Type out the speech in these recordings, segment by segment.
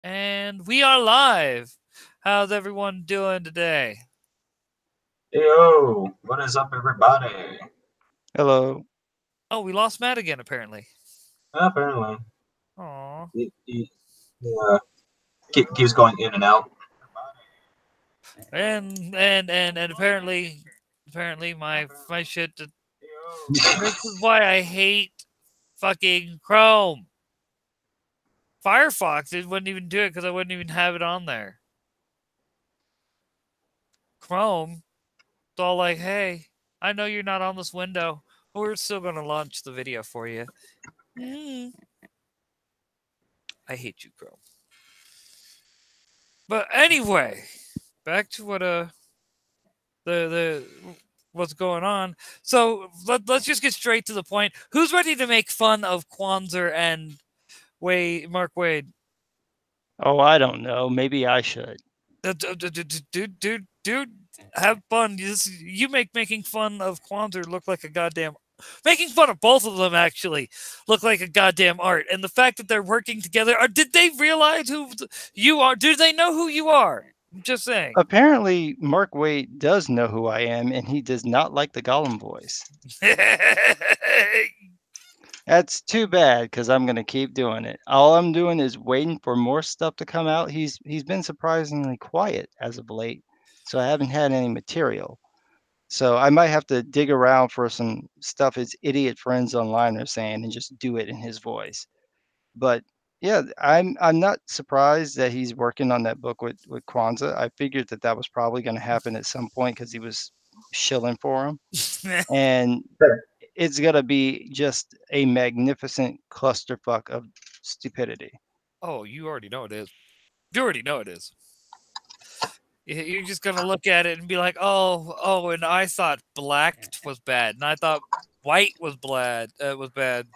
And we are live. How's everyone doing today? Yo, what is up, everybody? Hello. Oh, we lost Matt again, apparently. Apparently, Aw. he keeps going in and out. And apparently my shit. This is why I hate fucking Chrome. Firefox, it wouldn't even do it because I wouldn't even have it on there. Chrome, it's all like, hey, I know you're not on this window, but we're still gonna launch the video for you. Mm. I hate you, Chrome. But anyway, back to what the what's going on. So let's just get straight to the point. Who's ready to make fun of Kwanzaa and Mark Wade? Oh, I don't know. Maybe I should. Dude, have fun. You make making fun of Kwanzaa look like a goddamn. Making fun of both of them actually look like a goddamn art. And the fact that they're working together, did they realize who you are? Do they know who you are? I'm just saying. Apparently, Mark Waid does know who I am, and he does not like the Gollum voice. That's too bad because I'm gonna keep doing it. All I'm doing is waiting for more stuff to come out. He's been surprisingly quiet as of late, so I haven't had any material. So I might have to dig around for some stuff his idiot friends online are saying and just do it in his voice. But yeah, I'm not surprised that he's working on that book with Kwanzaa. I figured that that was probably going to happen at some point because he was shilling for him, and it's gonna be just a magnificent clusterfuck of stupidity. Oh, you already know it is. You already know it is. You're just gonna look at it and be like, oh, and I thought black was bad, and I thought white was bad. Was bad.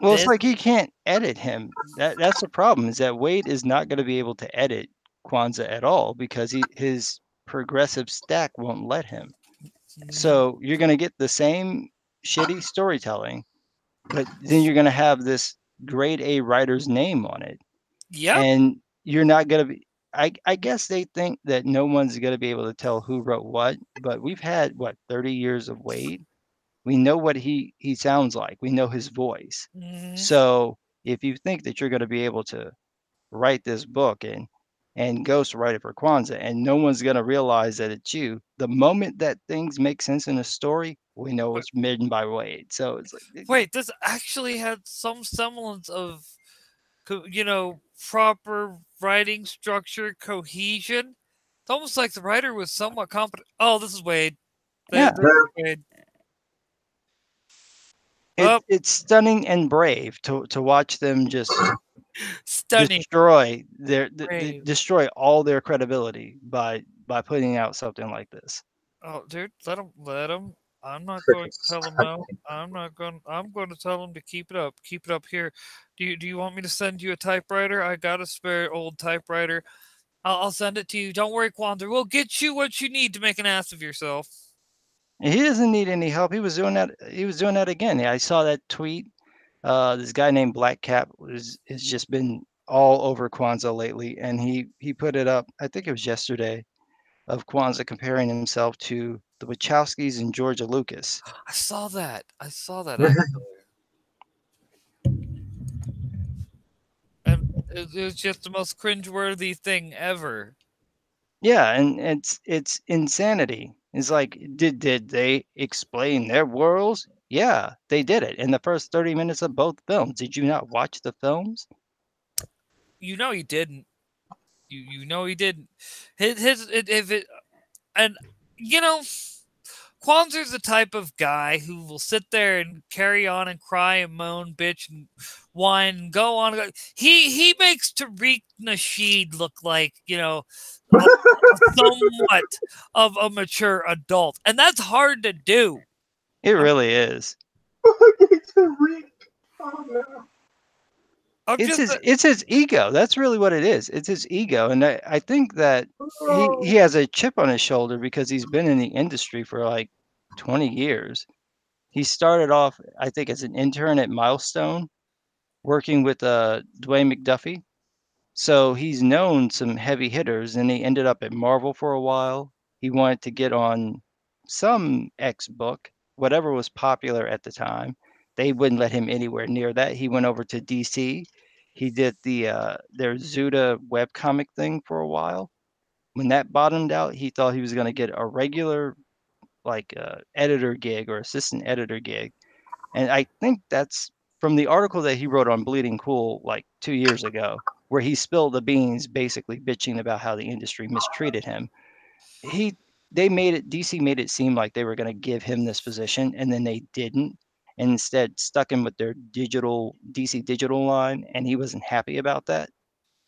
Well, it's This, like he can't edit him. That's the problem. Is that Wade is not going to be able to edit Kwanzaa at all because his progressive stack won't let him. So you're going to get the same shitty storytelling, but then you're going to have this grade A writer's name on it, yep. and you're not going to be. I guess they think that no one's going to be able to tell who wrote what, but we've had what 30 years of Wade. We know what he sounds like. We know his voice. Mhm. So if you think that you're going to be able to write this book and ghost write it for Kwanzaa, and no one's going to realize that it's you, the moment that things make sense in a story, we know Wait, it's written by Wade. So it's like, wait, this actually had some semblance of, proper writing structure, cohesion. It's almost like the writer was somewhat competent. Oh, this is Wade. yeah, This is Wade. Oh, it's stunning and brave to watch them just stunning. destroy Brave. destroy all their credibility by putting out something like this. Oh, dude, let him. Let him. I'm not going to tell him no. I'm not going. I'm going to tell him to keep it up. Keep it up here. Do you want me to send you a typewriter? I got a spare old typewriter. I'll send it to you. Don't worry, Kwanzaa. We'll get you what you need to make an ass of yourself. He doesn't need any help. He was doing that. He was doing that again. I saw that tweet. This guy named Black Cap has just been all over Kwanzaa lately, and he put it up. I think it was yesterday of Kwanzaa comparing himself to the Wachowskis and Georgia Lucas. I saw that. I saw that actually, and it was just the most cringeworthy thing ever. Yeah, and it's insanity. It's like, did they explain their worlds? Yeah, they did it in the first 30 minutes of both films. Did you not watch the films? You know he didn't. You know he didn't. His if it and you know Kwanzaa's the type of guy who will sit there and carry on and cry and moan, bitch and whine and go on. He makes Tariq Nasheed look like somewhat of a mature adult, and that's hard to do. It I'm, really is. Oh no. I'm just It's his ego. That's really what it is. It's his ego, and I think that he has a chip on his shoulder because he's been in the industry for like 20 years. He started off, I think, as an intern at Milestone, working with Dwayne McDuffie, So he's known some heavy hitters, and he ended up at Marvel for a while. He wanted to get on some X book, whatever was popular at the time. They wouldn't let him anywhere near that. He went over to DC. He did their Zuda webcomic thing for a while. When that bottomed out, he thought he was going to get a regular editor gig or assistant editor gig. And I think that's from the article that he wrote on Bleeding Cool like 2 years ago, where he spilled the beans, basically bitching about how the industry mistreated him. He they made it DC made it seem like they were going to give him this position, and then they didn't. And instead stuck him with their digital DC digital line, and he wasn't happy about that.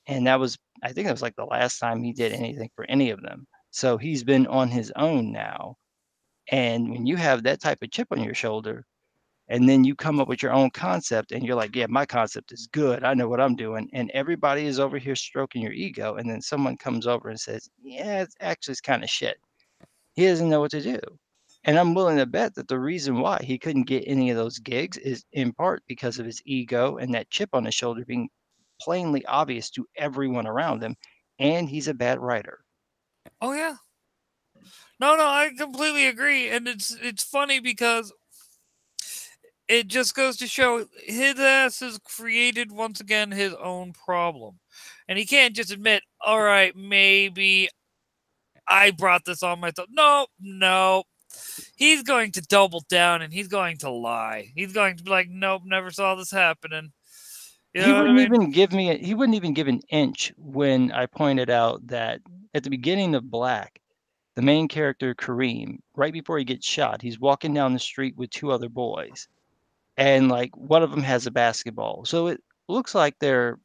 And that was, I think that was like the last time he did anything for any of them. So he's been on his own now. And when you have that type of chip on your shoulder, and then you come up with your own concept and you're like, yeah, my concept is good, I know what I'm doing, and everybody is over here stroking your ego, and then someone comes over and says, yeah, it's kind of shit, he doesn't know what to do. And I'm willing to bet that the reason why he couldn't get any of those gigs is in part because of his ego and that chip on his shoulder being plainly obvious to everyone around him, and he's a bad writer. Oh yeah. No, I completely agree, and it's funny because it just goes to show his ass has created once again his own problem, and he can't just admit, all right, maybe I brought this on myself. No. He's going to double down and he's going to lie. He's going to be like, nope, never saw this happening. You know He what I wouldn't mean? even give me he wouldn't even give an inch when I pointed out that at the beginning of Black, the main character Kareem, right before he gets shot, he's walking down the street with two other boys, and like one of them has a basketball. So it looks like they were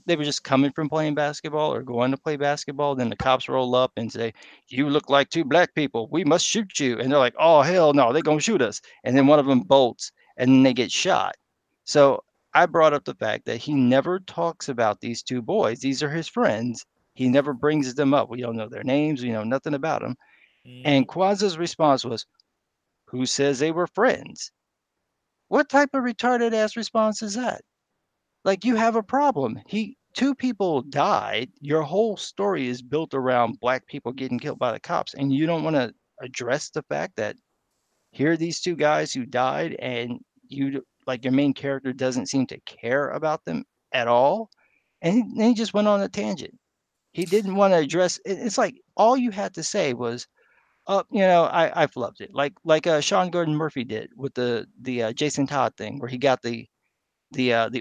just coming from playing basketball or going to play basketball. Then the cops roll up and say, "You look like two black people. We must shoot you." And they're like, "Oh hell no, they're gonna shoot us." And then one of them bolts, and then they get shot. So I brought up the fact that he never talks about these two boys. These are his friends. He never brings them up. We don't know their names. We know nothing about them. And Kwanzaa's response was, "Who says they were friends?" What type of retarded ass response is that? Like, you have a problem. Two people died. Your whole story is built around black people getting killed by the cops, and you don't want to address the fact that here are these two guys who died, and like your main character doesn't seem to care about them at all. And then he just went on a tangent. He didn't want to address it. It's like all you had to say was, "Oh, I flubbed it," like Sean Gordon Murphy did with the Jason Todd thing, where he got the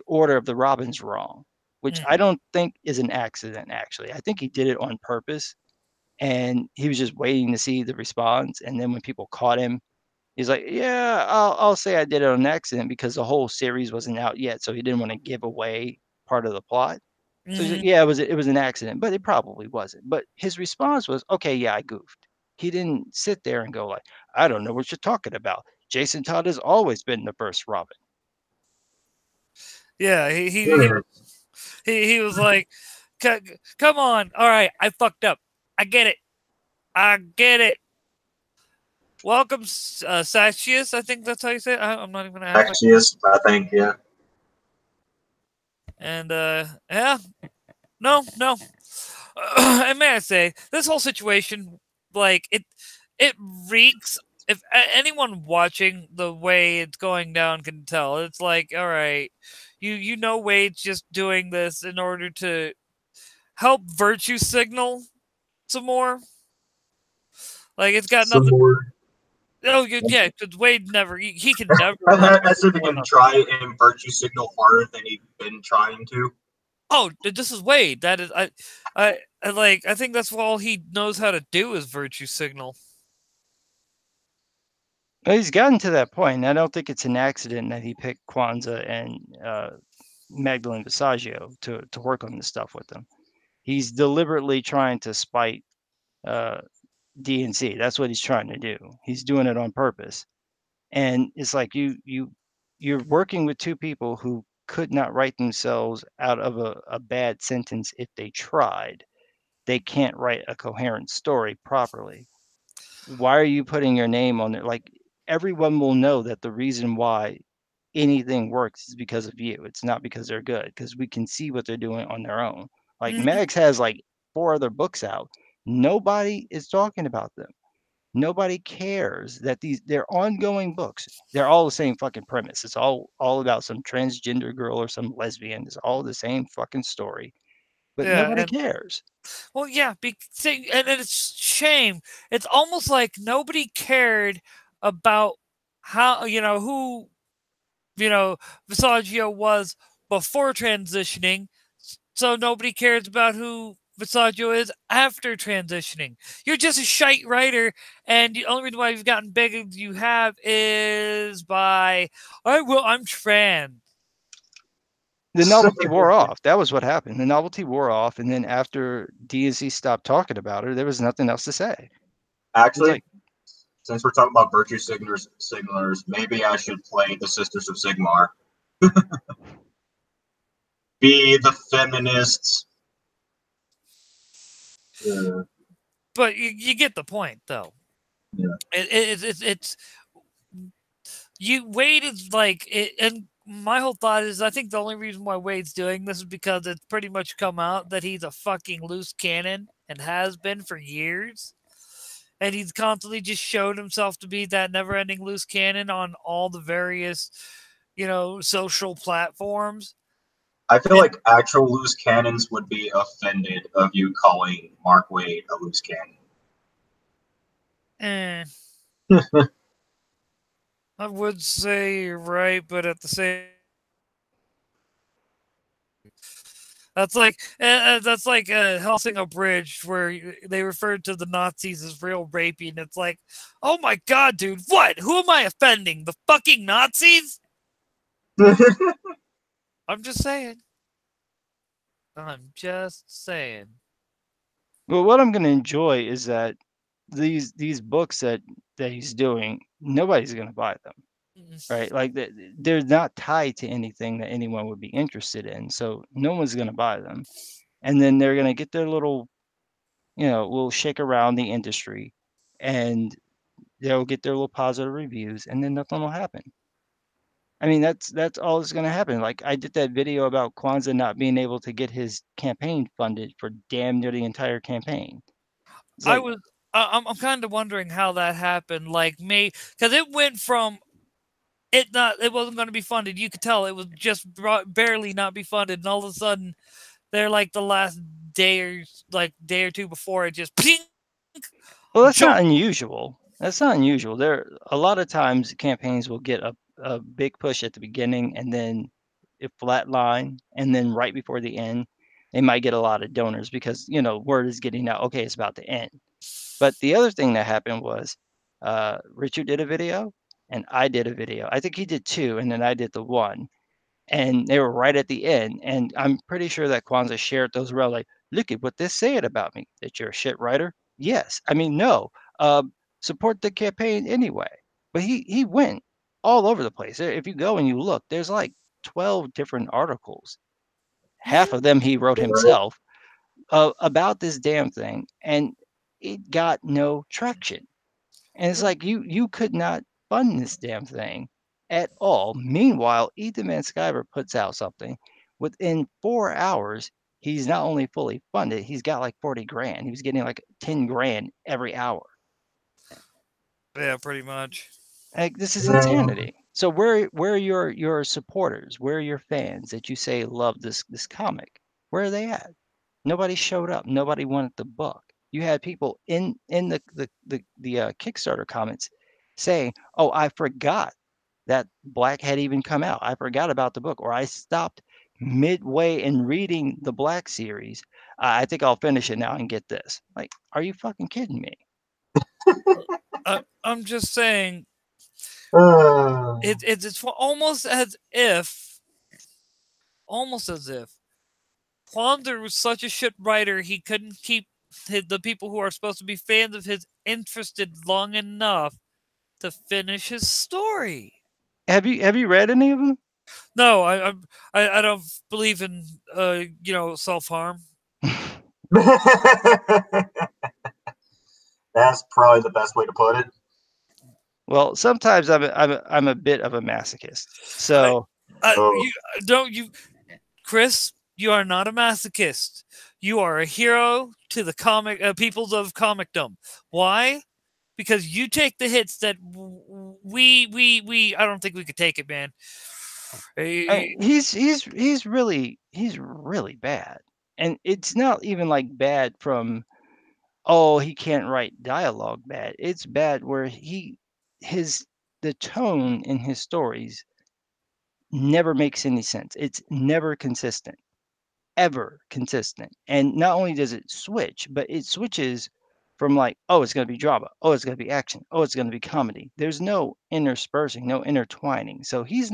order of the Robins wrong, which I don't think is an accident. Actually, I think he did it on purpose, and he was just waiting to see the response. And then when people caught him, he's like, "Yeah, I'll say I did it on accident because the whole series wasn't out yet, so he didn't want to give away part of the plot." So he's like, "Yeah, it was an accident, but it probably wasn't." But his response was, "Okay, yeah, I goofed." He didn't sit there and go like, "I don't know what you're talking about. Jason Todd has always been the first Robin." Yeah, he was like, come on, all right, I fucked up. I get it. Welcome, Sachius. I think that's how you say it. I'm not even gonna ask. Axius, I think, yeah. And yeah, no. And may I say, this whole situation, like it reeks. If anyone watching the way it's going down can tell, it's like, all right, you know, Wade's just doing this in order to help virtue signal some more. Like it's got Some nothing. more. Oh yeah, because Wade never he can never. As if he can try and virtue signal harder than he's been trying to. Oh, this is Wade. That is I think that's all he knows how to do is virtue signal. Well, he's gotten to that point. I don't think it's an accident that he picked Kwanzaa and Magdalene Visaggio to work on this stuff with them. He's deliberately trying to spite DNC. That's what he's trying to do. He's doing it on purpose. And it's like you're working with two people who could not write themselves out of a bad sentence if they tried. They can't write a coherent story properly. Why are you putting your name on it? Like, everyone will know that the reason why anything works is because of you. It's not because they're good, because we can see what they're doing on their own. Like Mhm. Max has like 4 other books out. Nobody is talking about them. Nobody cares that they're ongoing books. They're all the same fucking premise. It's all about some transgender girl or some lesbian. It's all the same fucking story, but Yeah, nobody and cares. well, yeah, and it's shame. It's almost like nobody cared about how who Visaggio was before transitioning, so nobody cares about who Visaggio is after transitioning. You're just a shite writer, and the only reason why you've gotten big as you have is by I'm trans. The novelty wore off. That was what happened. The novelty wore off, and then after DNC stopped talking about her, there was nothing else to say. It's Actually, like, since we're talking about virtue signalers, maybe I should play the Sisters of Sigmar. Be the feminists. Yeah. But you get the point, though. Yeah. It's Wade is like and my whole thought is I think the only reason why Wade's doing this is because it's pretty much come out that he's a fucking loose cannon and has been for years. And he's constantly just showed himself to be that never-ending loose cannon on all the various, social platforms. I feel like actual loose cannons would be offended of you calling Mark Wade a loose cannon. I would say you're right, but at the same, that's like Helsinki Bridge where they referred to the Nazis as real rapey, and it's like, oh my god, dude, what? Who am I offending? The fucking Nazis? I'm just saying. I'm just saying. well, what I'm going to enjoy is that these books that he's doing, nobody's going to buy them, right? Like they're not tied to anything that anyone would be interested in, so no one's going to buy them. And then they're going to get their little, little shake around the industry, and they'll get their little positive reviews, and then nothing will happen. I mean, that's all that's going to happen. Like I did that video about Kwanzaa not being able to get his campaign funded for damn near the entire campaign. It's like, I'm kind of wondering how that happened. Like because it went from it wasn't going to be funded. You could tell it was just barely not be funded, and all of a sudden, they're like the last day or two before it just ping. well, that's not unusual. That's not unusual. There a lot of times campaigns will get a big push at the beginning, and then it flatline, and then right before the end, they might get a lot of donors because word is getting out. Okay, it's about to end. But the other thing that happened was, Richard did a video, and I did a video. I think he did 2, and then I did the 1, and they were right at the end. And I'm pretty sure that Kwanzaa shared those around, like, look at what they're saying about me, that you're a shit writer. Yes, I mean no. Support the campaign anyway. But he went all over the place. If you go and you look, there's like 12 different articles. Half of them he wrote himself about this damn thing, and it got no traction. And it's like you could not fund this damn thing at all. Meanwhile, Ethan Van Sciver puts out something. Within 4 hours, he's not only fully funded, he's got like 40 grand. He was getting like 10 grand every hour. Yeah, pretty much. Like this is insanity. So where are your supporters? Where are your fans that you say love this comic? Where are they at? Nobody showed up. Nobody wanted the book. You had people in the Kickstarter comments saying, "Oh, I forgot that Black had even come out. I forgot about the book, or I stopped midway in reading the Black series. I think I'll finish it now and get this." Like, are you fucking kidding me? I'm just saying. It's almost as if Kwanzaa was such a shit writer he couldn't keep the people who are supposed to be fans of his interested long enough to finish his story. Have you read any of them? No, I don't believe in self-harm. That's probably the best way to put it. Well, sometimes I'm a bit of a masochist. So Chris, You are not a masochist. You are a hero to the comic peoples of comicdom. Why? Because you take the hits that we I don't think we could take it, man. He's really bad, and it's not even like bad from, oh, he can't write dialogue bad. It's bad where his the tone in his stories never makes any sense. It's never consistent, ever consistent. And not only does it switch, but it switches from like, oh, it's going to be drama. Oh, it's going to be action. Oh, it's going to be comedy. There's no interspersing, no intertwining. So he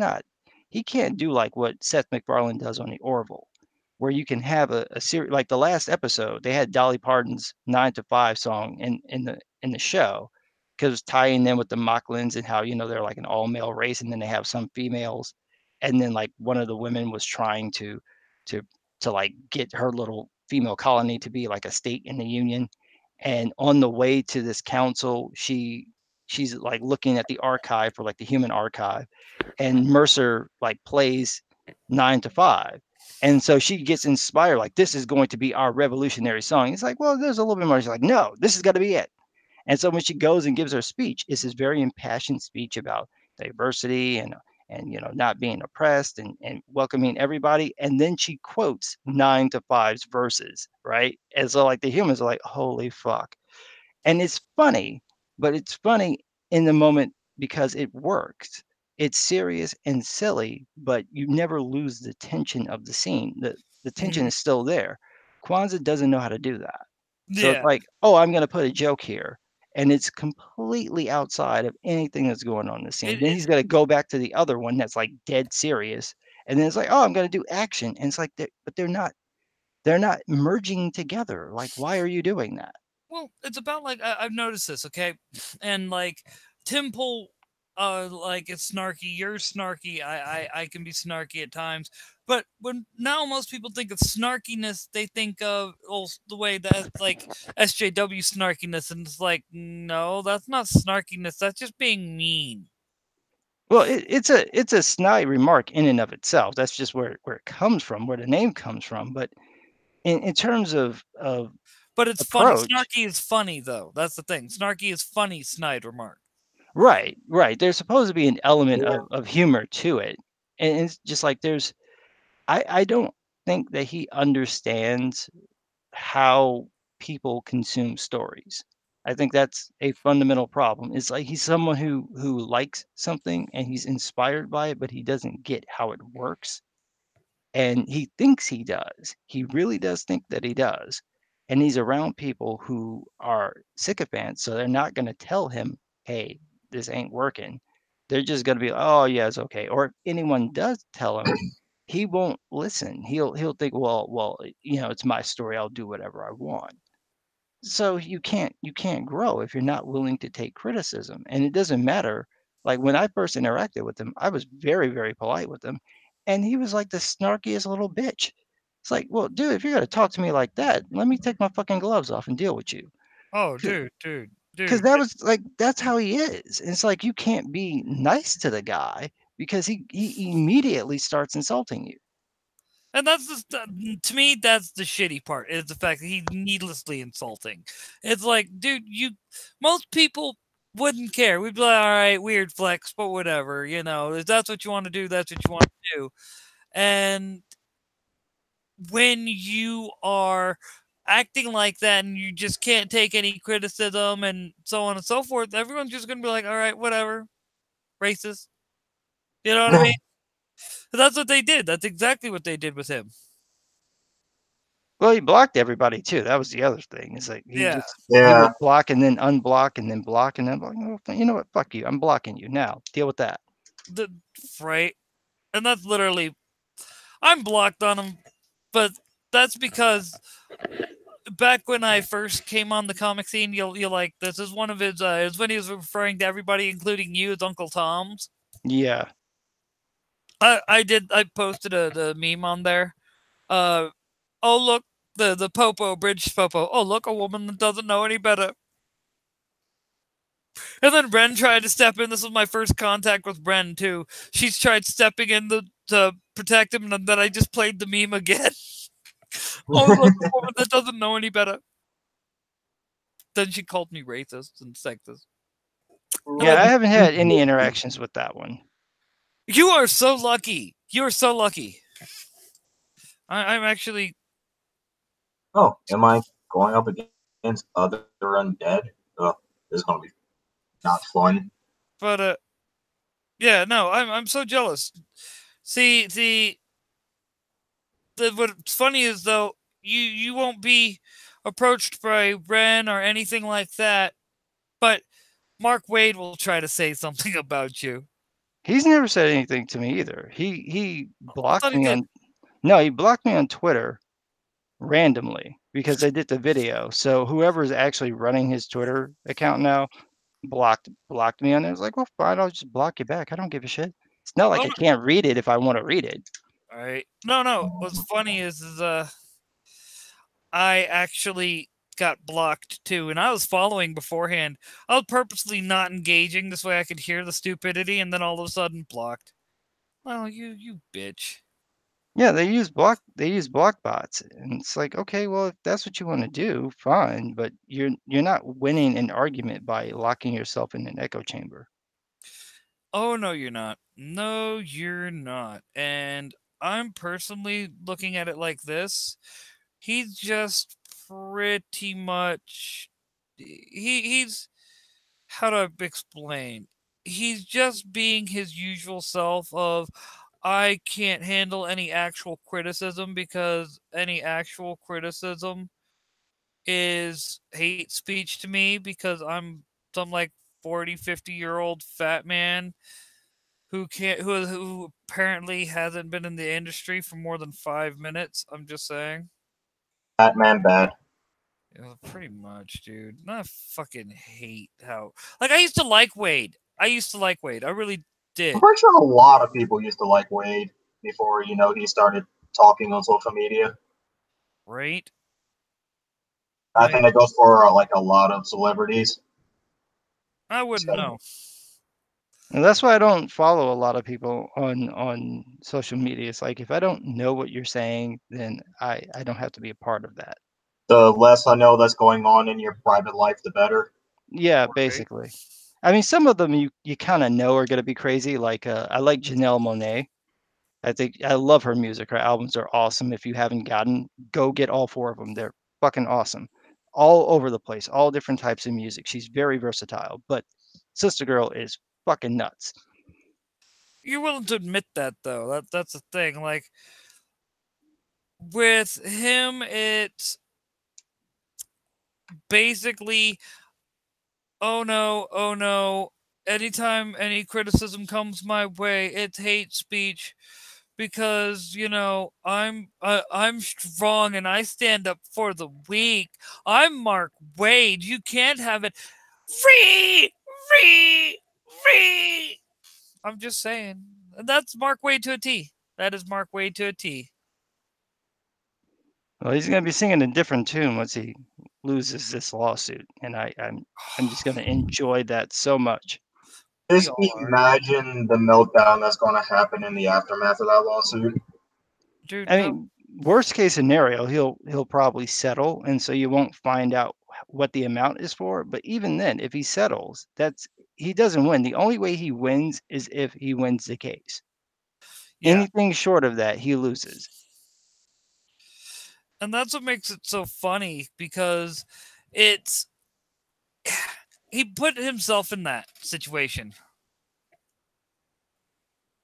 can't do like what Seth MacFarlane does on the Orville, where you can have a series like the last episode. They had Dolly Parton's 9 to 5 song in the show because tying in with the Mocklins and how they're like an all male race, and then they have some females, and then like one of the women was trying to to like get her little female colony to be like a state in the union. And on the way to this council, she's like looking at the archive for like the human archive, and Mercer like plays 9 to 5. And so she gets inspired, like, this is going to be our revolutionary song. It's like, well, there's a little bit more. She's like, no, this has got to be it. And so when she goes and gives her speech, it's this very impassioned speech about diversity and not being oppressed and welcoming everybody. And then she quotes 9 to 5's verses, right? And so like the humans are like, holy fuck. And it's funny, but it's funny in the moment because it works. It's serious and silly, but you never lose the tension of the scene. The tension is still there. Kwanzaa doesn't know how to do that. So it's Yeah. like, oh, I'm going to put a joke here. And it's completely outside of anything that's going on in the scene. Then he's going to go back to the other one that's like dead serious. And then it's like, oh, I'm going to do action. And it's like, but they're not merging together. Like, why are you doing that? Well, it's about like I've noticed this, okay, and like Tim Pool, like it's snarky. You're snarky. I can be snarky at times, but when now most people think of snarkiness, they think of the way that like SJW snarkiness, and it's like no, that's not snarkiness. That's just being mean. Well, it's a snide remark in and of itself. That's just where it comes from, where the name comes from. But in terms of But it's funny. approach, Snarky is funny though. That's the thing. Snarky is funny. Snide remark. right. There's supposed to be an element Yeah. of humor to it, and it's just like I don't think that he understands how people consume stories. I think that's a fundamental problem. It's like he's someone who likes something and he's inspired by it, but he doesn't get how it works. And he thinks he does. He really does think that he does. And he's around people who are sycophants, so they're not going to tell him, "Hey, this ain't working." They're just going to be, "Oh, yeah, it's okay." Or if anyone does tell him, he won't listen. He'll think, "Well, it's my story. I'll do whatever I want." So you can't grow if you're not willing to take criticism. And it doesn't matter. Like when I first interacted with him, I was very, very polite with him. And he was like the snarkiest little bitch. It's like, well, dude, if you're gonna talk to me like that, let me take my fucking gloves off and deal with you. Oh, Because dude. that was like that's how he is. And it's like you can't be nice to the guy because he immediately starts insulting you. And that's to me, that's the shitty part is the fact that he's needlessly insulting. It's like, dude, most people wouldn't care. We'd be like, all right, weird flex, but whatever. If that's what you want to do, that's what you want to do. And when you are acting like that and you just can't take any criticism and so on and so forth, everyone's just going to be like, all right, whatever, racist. You know what I mean? That's what they did. That's exactly what they did with him. Well, he blocked everybody too. That was the other thing. It's like he Yeah. he Yeah. would block and then unblock and then block and then block. You know what? Fuck you. I'm blocking you now. Deal with that. Right. And that's literally, I'm blocked on him, but that's because back when I first came on the comic scene, you'll like this is one of his. Is when he was referring to everybody, including you, as Uncle Tom's. Yeah. I posted the meme on there. Oh look, the Popo Bridge Popo. Oh look, a woman that doesn't know any better. And then Bren tried to step in. This was my first contact with Bren too. She's tried stepping in to protect him, and then I just played the meme again. Oh, look, a woman that doesn't know any better. Then she called me racist and sexist. Yeah, I haven't had any interactions with that one. You are so lucky. You are so lucky. I'm actually. Oh, am I going up against other undead? Oh, this is gonna be not fun. But yeah, no, I'm so jealous. See, what's funny is though you won't be approached by Ren or anything like that, but Mark Wade will try to say something about you. He's never said anything to me either. He I blocked thought he me did. on No, he blocked me on Twitter randomly because I did the video. So whoever's actually running his Twitter account now blocked me, and I was like, well, fine, I'll just block you back. I don't give a shit. It's not like Oh, I can't read it if I want to read it. all right. No. What's funny is I actually got blocked too, and I was following beforehand. I was purposely not engaging this way I could hear the stupidity, and then all of a sudden blocked. Well, you bitch. Yeah, they use block bots, and it's like, okay, well, if that's what you want to do, fine, but you're not winning an argument by locking yourself in an echo chamber. Oh no, you're not. No, you're not. And I'm personally looking at it like this. He's just pretty much he's how do I explain? He's just being his usual self of I can't handle any actual criticism because any actual criticism is hate speech to me because I'm some like 40, 50-year-old fat man who can't who apparently hasn't been in the industry for more than 5 minutes. I'm just saying. Batman bad. Yeah, pretty much, dude. I fucking hate how like I used to like Wade. I used to like Wade. I really did. I'm pretty sure a lot of people used to like Wade before he started talking on social media. Right? I think that goes for like a lot of celebrities. I wouldn't So, know. And that's why I don't follow a lot of people on social media. It's like if I don't know what you're saying, then I don't have to be a part of that. the less I know that's going on in your private life, the better. Yeah, Right? basically. I mean, some of them you kind of know are gonna be crazy. Like I like Janelle Monáe. I love her music. Her albums are awesome. If you haven't gotten, go get all 4 of them. They're fucking awesome. All over the place, all different types of music. She's very versatile, but Sister Girl is fucking nuts. You're willing to admit that though. That's the thing. Like with him, it's basically oh no. Anytime any criticism comes my way, it's hate speech because I'm strong and I stand up for the weak. I'm Mark Wade. You can't have it free, free, free. I'm just saying. That's Mark Wade to a T. That is Mark Wade to a T. Well, he's gonna be singing a different tune once he loses this lawsuit, and I'm just gonna enjoy that so much. Just We are. imagine the meltdown that's going to happen in the aftermath of that lawsuit. Dude, I mean, worst case scenario, he'll probably settle, and so you won't find out what the amount is for. But even then, if he settles, he doesn't win. The only way he wins is if he wins the case. yeah. Anything short of that, he loses. And that's what makes it so funny because it's he put himself in that situation.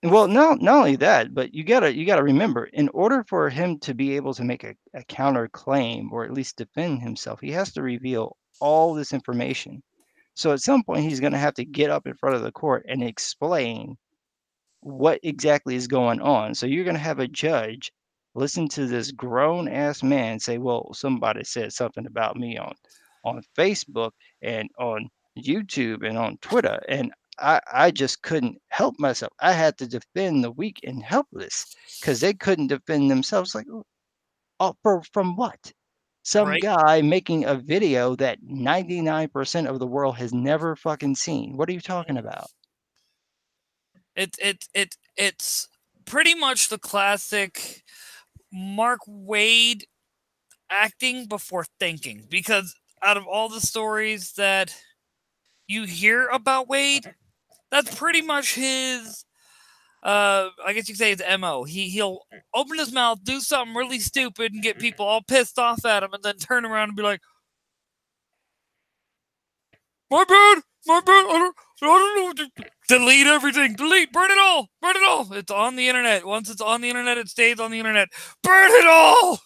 Well, not only that, but you gotta remember, in order for him to be able to make a counter claim or at least defend himself, he has to reveal all this information. So at some point, he's gonna have to get up in front of the court and explain what exactly is going on. So you're going to have a judge listen to this grown ass man say, "Well, somebody said something about me on Facebook and on YouTube and on Twitter, and I just couldn't help myself. I had to defend the weak and helpless because they couldn't defend themselves. Like, oh, from what? Some Right? guy making a video that 99% of the world has never fucking seen. What are you talking about?" It's pretty much the classic Mark Wade acting before thinking, because out of all the stories that you hear about Wade, that's pretty much his. I guess you could say his MO. He'll open his mouth, do something really stupid, and get people all pissed off at him, and then turn around and be like, "My bad, my bad. I don't know. Delete everything. Delete. Burn it all. Burn it all. It's on the internet. Once it's on the internet, it stays on the internet. Burn it all."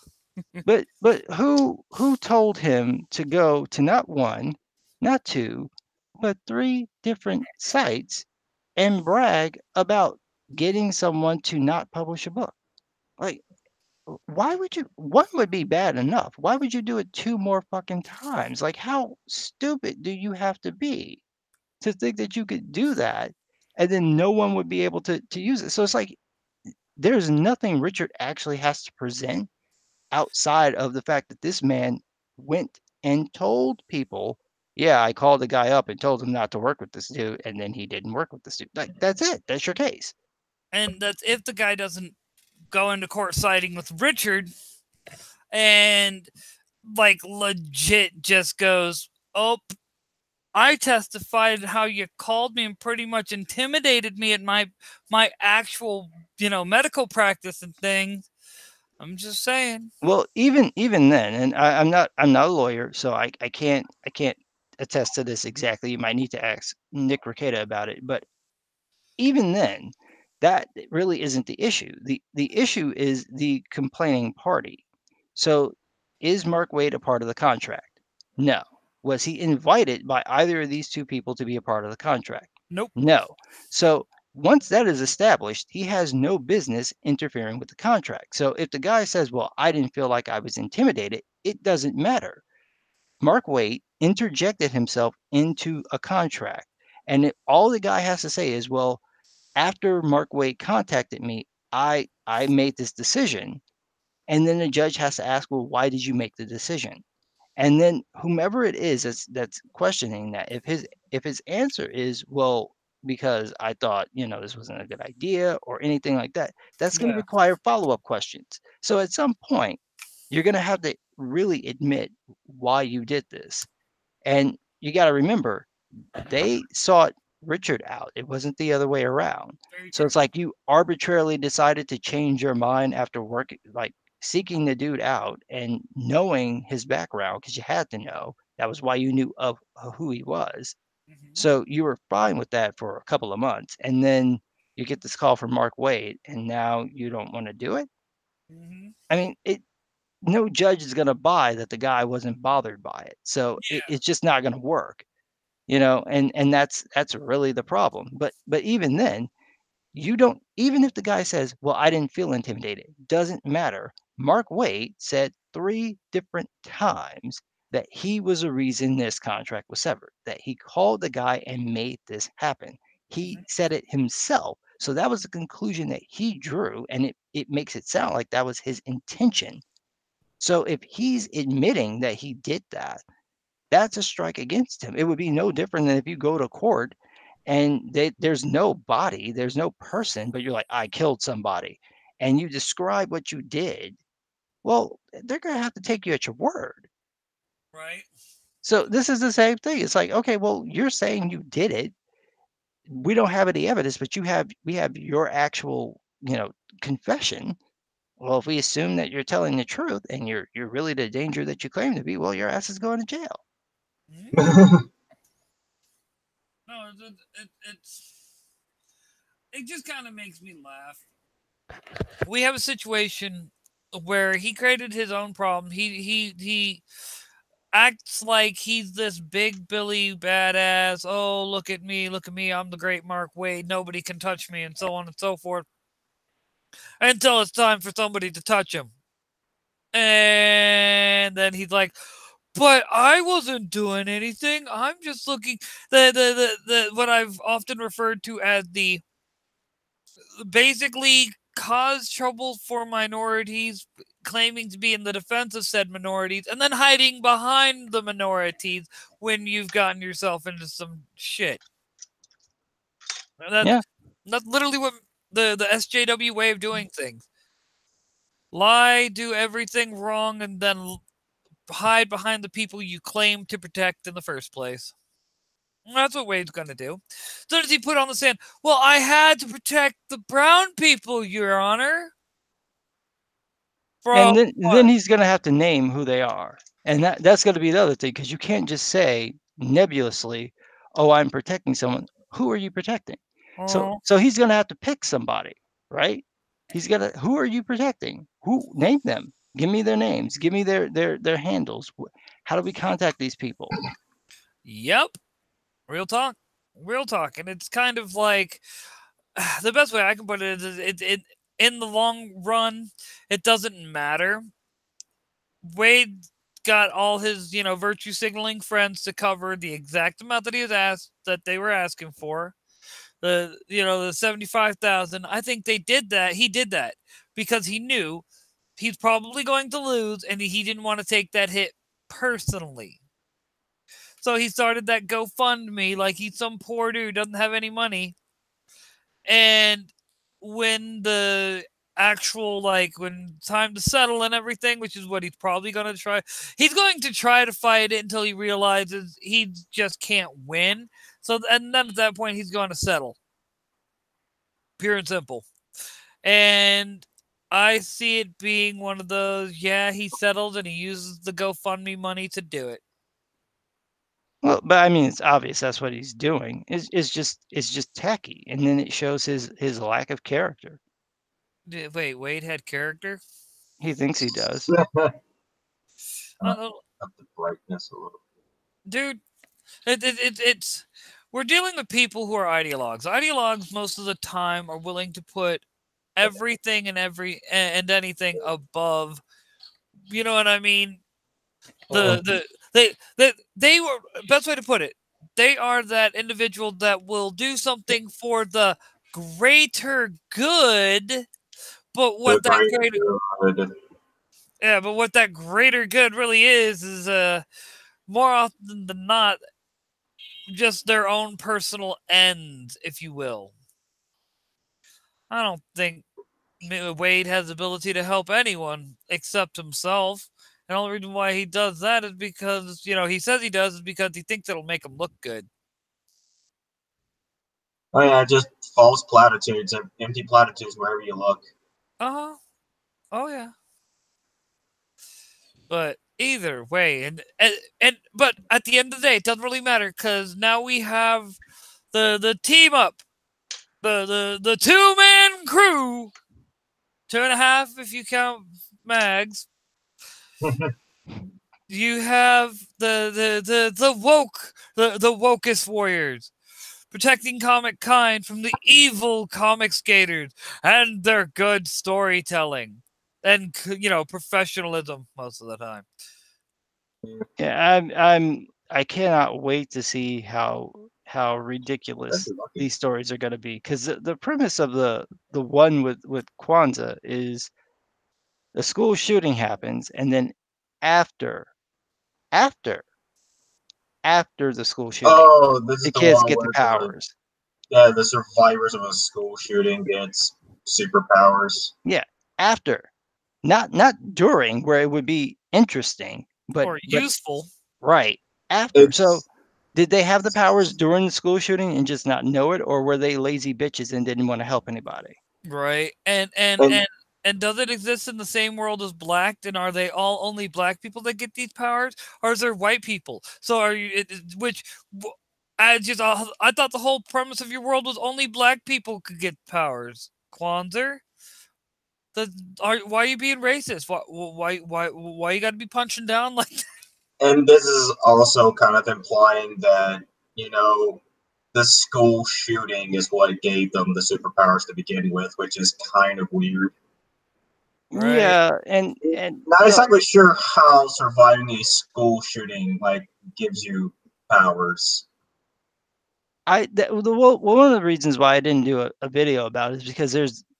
But who told him to go to not one, not two, but 3 different sites and brag about getting someone to not publish a book? Like, why would you? One would be bad enough. Why would you do it 2 more fucking times? Like, how stupid do you have to be to think that you could do that and then no one would be able to use it? So it's like there's nothing Richard actually has to present outside of the fact that this man went and told people, yeah, I called the guy up and told him not to work with this dude, and then he didn't work with this dude. Like, that's it. That's your case. And that's if the guy doesn't go into court siding with Richard and like legit just goes, "Oh, I testified how you called me and pretty much intimidated me at my actual, medical practice and things." I'm just saying. Well, even then, and I'm not a lawyer, so I can't attest to this exactly. You might need to ask Nick Rekieta about it. But even then, that really isn't the issue. The issue is the complaining party. So, is Mark Wade a part of the contract? No. Was he invited by either of these 2 people to be a part of the contract? Nope. No. So once that is established, he has no business interfering with the contract. So if the guy says, well, I didn't feel like I was intimidated, it doesn't matter. Mark Wade interjected himself into a contract. And all the guy has to say is, well, after Mark Wade contacted me, I made this decision. And then the judge has to ask, well, why did you make the decision? And then whomever it is that's questioning that, if his answer is, well, because I thought, this wasn't a good idea or anything like that, that's going to Yeah. require follow-up questions. So at some point, you're going to have to really admit why you did this. And you got to remember, they sought Richard out. It wasn't the other way around. So it's like you arbitrarily decided to change your mind after seeking the dude out and knowing his background, because you had to know. That was why you knew of who he was. So you were fine with that for a couple of months, and then you get this call from Mark Wade, and now you don't want to do it. I mean, no judge is going to buy that the guy wasn't bothered by it. So it's just not going to work, and that's really the problem. But even then, you don't, even if the guy says, well, I didn't feel intimidated, doesn't matter. Mark Wade said 3 different times that he was the reason this contract was severed, that he called the guy and made this happen. He said it himself. So that was the conclusion that he drew, and it makes it sound like that was his intention. So if he's admitting that he did that, that's a strike against him. It would be no different than if you go to court and there's no body, there's no person, but you're like, I killed somebody, and you describe what you did. Well, they're going to have to take you at your word. Right. So this is the same thing. It's like, okay, well, you're saying you did it. We don't have any evidence, but we have your actual, confession. Well, if we assume that you're telling the truth and you're really the danger that you claim to be, well, your ass is going to jail. No, it just kind of makes me laugh. We have a situation where he created his own problem. He acts like he's this big Billy badass. Oh, look at me, I'm the great Mark Wade. Nobody can touch me, and so on and so forth. Until it's time for somebody to touch him. And then he's like, but I wasn't doing anything. I'm just looking the what I've often referred to as the basically cause trouble for minorities, claiming to be in the defense of said minorities, and then hiding behind the minorities when you've gotten yourself into some shit. That's literally what the SJW way of doing things. Lie, do everything wrong, and then hide behind the people you claim to protect in the first place. That's what Wade's going to do. So does he put on the stand, well, I had to protect the brown people, Your Honor. And then he's going to have to name who they are. And that's going to be the other thing, because you can't just say nebulously, oh, I'm protecting someone. Who are you protecting? So he's going to have to pick somebody, right? He's got to, who are you protecting? Who? Name them. Give me their names. Give me their handles. How do we contact these people? Yep. Real talk. Real talk. And it's kind of like, the best way I can put it is it in the long run, it doesn't matter. Wade got all his, virtue signaling friends to cover the exact amount that they were asking for. The 75,000. I think they did that. He did that because he knew he's probably going to lose, and he didn't want to take that hit personally. So he started that GoFundMe like he's some poor dude doesn't have any money. And when the actual, when time to settle and everything, which is what he's probably going to try, he's going to try to fight it until he realizes he just can't win. So, and then at that point, he's going to settle. Pure and simple. And I see it being one of those, he settled and he uses the GoFundMe money to do it. Well, but I mean, it's obvious that's what he's doing. It's just tacky, and then it shows his lack of character. Wait, Wade had character? He thinks he does. Up the brightness a little. Dude, it's we're dealing with people who are ideologues. Ideologues most of the time are willing to put everything and anything above. You know what I mean? They were, best way to put it, they are that individual that will do something for the greater good, but what that greater good really is more often than not just their own personal ends, if you will. I don't think Wade has the ability to help anyone except himself. And the only reason why he does that is because, he says he does is because he thinks it'll make him look good. Oh, yeah, just false platitudes, empty platitudes wherever you look. Uh-huh. Oh, yeah. But either way, but at the end of the day, it doesn't really matter, because now we have the team up. The two-man crew. 2.5 if you count Mags. You have the wokest warriors protecting comic kind from the evil comic skaters and their good storytelling and professionalism most of the time. Yeah, I cannot wait to see how ridiculous these stories are going to be, because the premise of the one with Kwanzaa is the school shooting happens, and then after the school shooting, the kids get the powers. The survivors of a school shooting gets superpowers. Yeah, after, not during, where it would be interesting, but useful. Right after. So, did they have the powers during the school shooting and just not know it, or were they lazy bitches and didn't want to help anybody? Right, and does it exist in the same world as Black? And are they all only Black people that get these powers, or is there white people? So are you? I thought the whole premise of your world was only Black people could get powers. Kwanzaa, why are you being racist? Why you got to be punching down like that? And this is also kind of implying that the school shooting is what gave them the superpowers to begin with, which is kind of weird. Right. Yeah, and not exactly sure how surviving a school shooting gives you powers. One of the reasons why I didn't do a video about it is because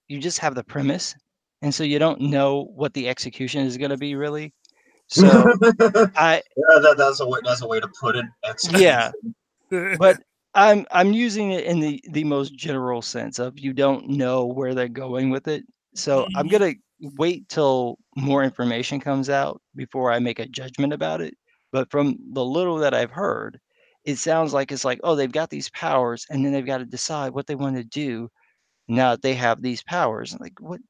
you just have the premise, and so you don't know what the execution is going to be really. So that's a way to put it. Yeah, but I'm using it in the most general sense of you don't know where they're going with it. So I'm gonna wait till more information comes out before I make a judgment about it. But from the little that I've heard, it sounds like it's like, oh, they've got these powers, and then they've got to decide what they want to do now that they have these powers. Like, what?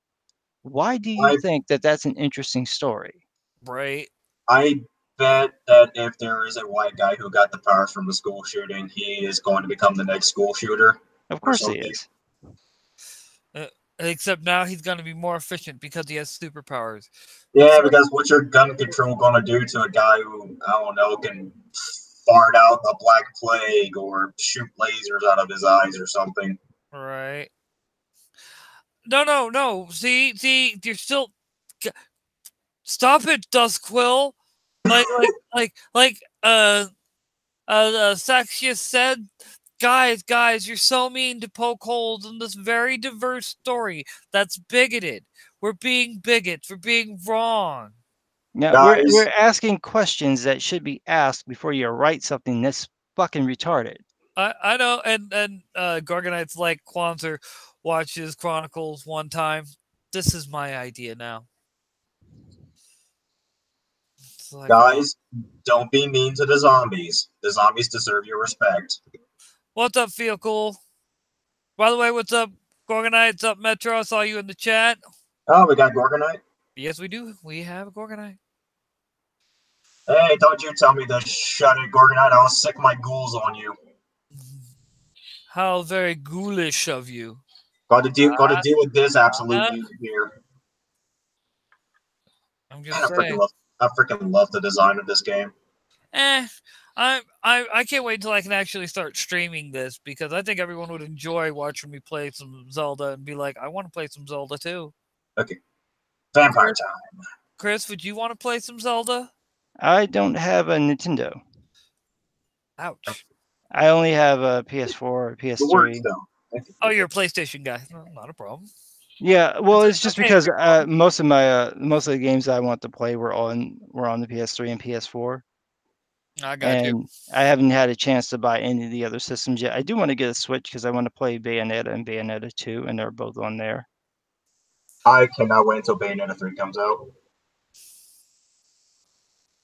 Why do you I think that that's an interesting story? Right. I bet that if there is a white guy who got the powers from the school shooting, he is going to become the next school shooter Of or course he something. is. Except now he's going to be more efficient because he has superpowers. Yeah, because what's your gun control going to do to a guy who, I don't know, can fart out the Black Plague or shoot lasers out of his eyes or something? Right. No. See, you're still. Stop it, Duskquill. Saxius said, guys, you're so mean to poke holes in this very diverse story. That's bigoted. We're being bigots. We're being wrong. Now Guys, we're asking questions that should be asked before you write something this fucking retarded. I know, and Gorgonites like Kwanzaa watches Chronicles one time. This is my idea now. It's like, guys, don't be mean to the zombies. The zombies deserve your respect. what's up, Feel Cool? By the way, what's up, Gorgonite? What's up, Metro? I saw you in the chat. Oh, we got Gorgonite? Yes, we do. We have a Gorgonite. Hey, don't you tell me to shut it, Gorgonite. I'll sick my ghouls on you. How very ghoulish of you. Got to deal with this absolute dude here. I'm Man, just saying. I freaking love the design of this game. I can't wait until I can actually start streaming this because I think everyone would enjoy watching me play some Zelda and be like, I want to play some Zelda too. Okay. Vampire time. Chris, would you want to play some Zelda? I don't have a Nintendo. Ouch. I only have a PS4 or It PS3. works though. Oh, you're a PlayStation guy. No, not a problem. Yeah, well, it's just okay. because most of the games I want to play were on the PS3 and PS4, I got you. and I haven't had a chance to buy any of the other systems yet. I do want to get a Switch because I want to play Bayonetta and Bayonetta 2, and they're both on there. I cannot wait until Bayonetta 3 comes out.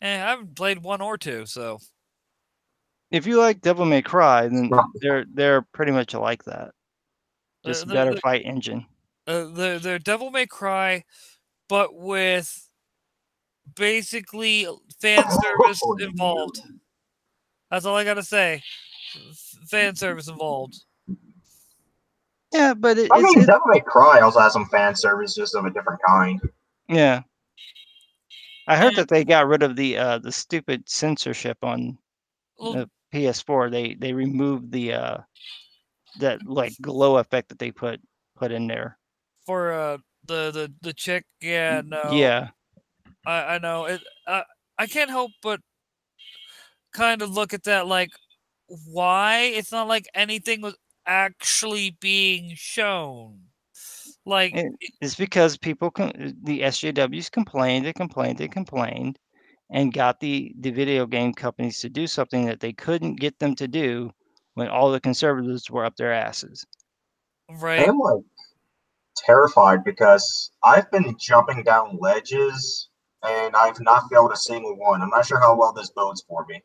I haven't played 1 or 2, so. If you like Devil May Cry, then they're pretty much like that. Just a better fight engine. They're Devil May Cry, but with basically fan service involved. That's all I gotta say. Fan service involved. Yeah, but Devil May Cry also has some fan service, just of a different kind. Yeah, I heard that they got rid of the stupid censorship on the PS4. They removed the that like glow effect that they put in there for the chick. Yeah, no. Yeah, I know it. I can't help but kind of look at that like, why? It's not like anything was actually being shown. Like, it's because people the SJWs complained and got the video game companies to do something that they couldn't get them to do when all the conservatives were up their asses. Right. I'm like terrified because I've been jumping down ledges and I've not failed a single one. I'm not sure how well this bodes for me.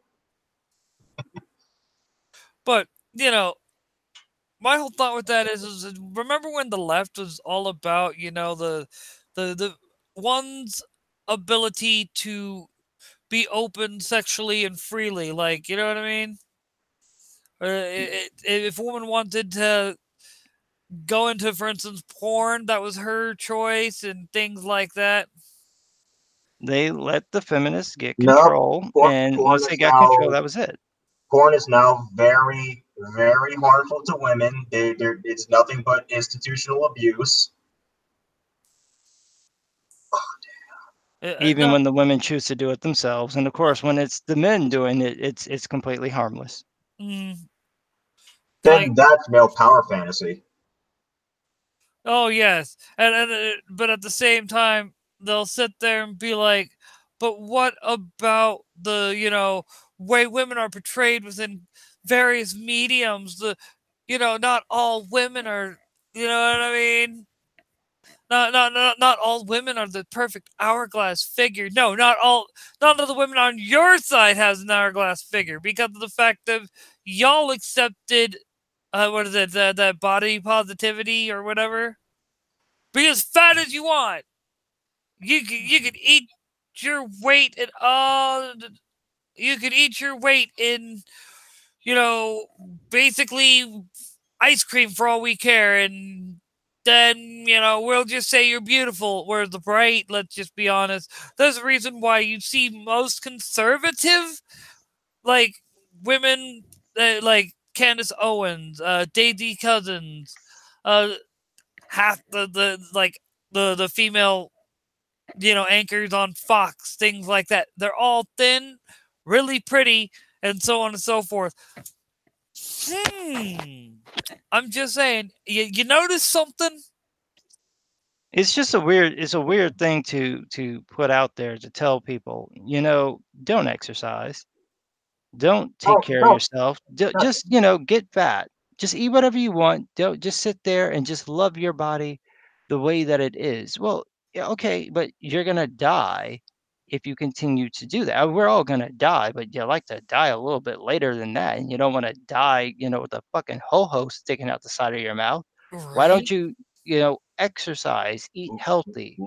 But, you know, my whole thought with that is remember when the left was all about, you know, the one's ability to be open sexually and freely, like, you know what I mean? If a woman wanted to go into, for instance, porn, that was her choice and things like that. They let the feminists get control, and once they got control, that was it. Porn is now very, very harmful to women. It's nothing but institutional abuse. Even when the women choose to do it themselves, and of course, when it's the men doing it, it's completely harmless. Then that's male power fantasy. Oh yes, and but at the same time, they'll sit there and be like, "But what about the way women are portrayed within various mediums? Not all women are, you know what I mean?" Not all women are the perfect hourglass figure. No, not all of the women on your side has an hourglass figure because of the fact that y'all accepted what is it, that body positivity or whatever. Be as fat as you want. You could eat your weight in you could eat your weight in, basically ice cream for all we care, and then, we'll just say you're beautiful. Whereas the bright, let's just be honest, there's a reason why you see most conservative, like, women, like Candace Owens, Daisy Cousins, half the female, anchors on Fox, things like that. They're all thin, really pretty, and so on and so forth. I'm just saying, you notice something? It's just it's a weird thing to put out there to tell people, don't exercise. Don't take Oh, care of no, yourself. no. Just, get fat. Just eat whatever you want. Don't just sit there and just love your body the way that it is. Well, yeah, okay, but you're gonna die if you continue to do that. We're all gonna die, but you like to die a little bit later than that, and you don't want to die, with a fucking ho-ho sticking out the side of your mouth. Why don't Right? you, exercise, eat healthy?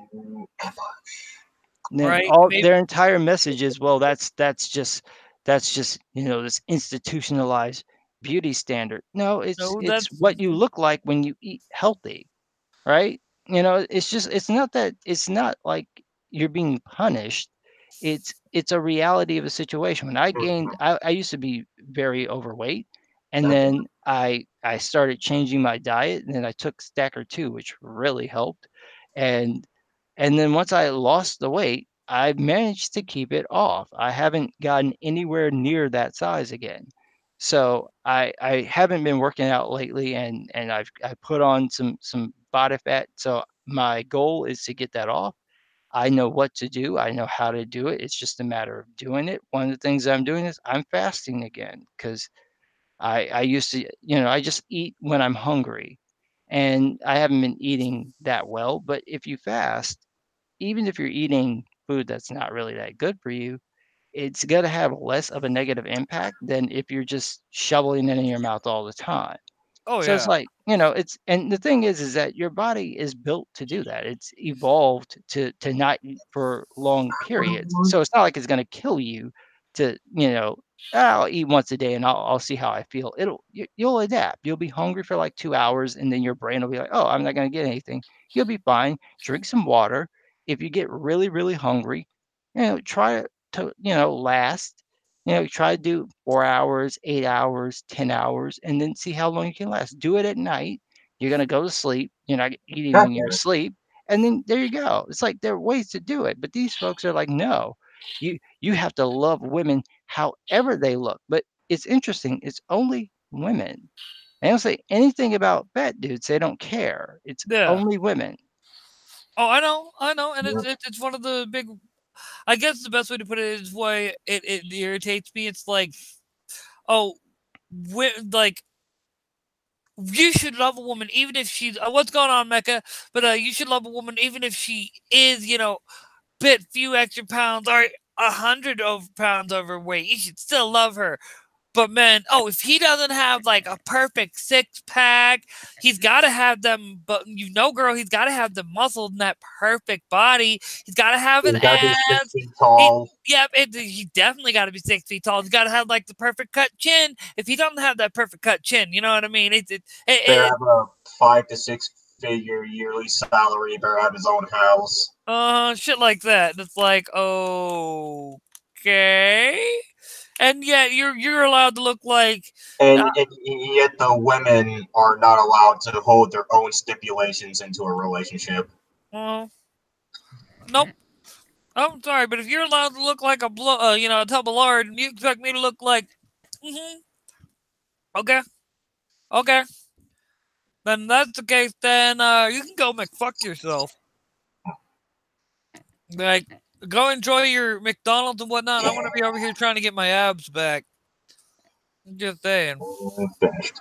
Then Right? all Maybe. their entire message is, well, that's just this institutionalized beauty standard. No, it's No, it's that's what you look like when you eat healthy, right? It's not like you're being punished. It's a reality of a situation. When I used to be very overweight, and then I started changing my diet, and then I took Stacker 2, which really helped. And and then once I lost the weight, I managed to keep it off. I haven't gotten anywhere near that size again. So I haven't been working out lately, and I put on some body fat. So my goal is to get that off. I know what to do. I know how to do it. It's just a matter of doing it. One of the things I'm doing is I'm fasting again because I used to, I just eat when I'm hungry, and I haven't been eating that well. But if you fast, even if you're eating food that's not really that good for you, it's gonna have less of a negative impact than if you're just shoveling it in your mouth all the time. oh So it's yeah. like, it's and the thing is that your body is built to do that. It's evolved to not eat for long periods. So it's not like it's gonna kill you to, I'll eat once a day and I'll see how I feel. You'll adapt. You'll be hungry for like 2 hours and then your brain will be like, oh, I'm not gonna get anything. You'll be fine. Drink some water. If you get really, really hungry, try to, last. Try to do 4 hours, 8 hours, 10 hours, and then see how long you can last. Do it at night. You're gonna go to sleep. You're not eating God when you're damn it. asleep, and then there you go. It's like there are ways to do it, but these folks are like, no, you have to love women however they look. But it's interesting. It's only women. They don't say anything about fat dudes. They don't care. It's Yeah. only women. Oh, I know, and it's one of the big. I guess the best way to put it is why it irritates me. It's like, oh, like, you should love a woman even if she's what's going on, Mecca. But you should love a woman even if she is, bit few extra pounds or 100 pounds overweight. You should still love her. But man, if he doesn't have like a perfect 6 pack, he's got to have them. But girl, he's got to have the muscle in that perfect body. He's got to have an He's got to be six ass. feet tall. He definitely got to be 6 feet tall. He's got to have like the perfect cut chin. If he doesn't have that perfect cut chin, you know what I mean? Better have a 5 to 6 figure yearly salary. Better have his own house. Shit like that. And it's like, okay. And yet you're allowed to look like And yet the women are not allowed to hold their own stipulations into a relationship. nope. I'm sorry, but if you're allowed to look like a tub of lard, and you expect me to look like, okay, okay, then that's the case. Then you can go McFuck yourself. Like, go enjoy your McDonald's and whatnot. I want to be over here trying to get my abs back. I'm just saying. Finished.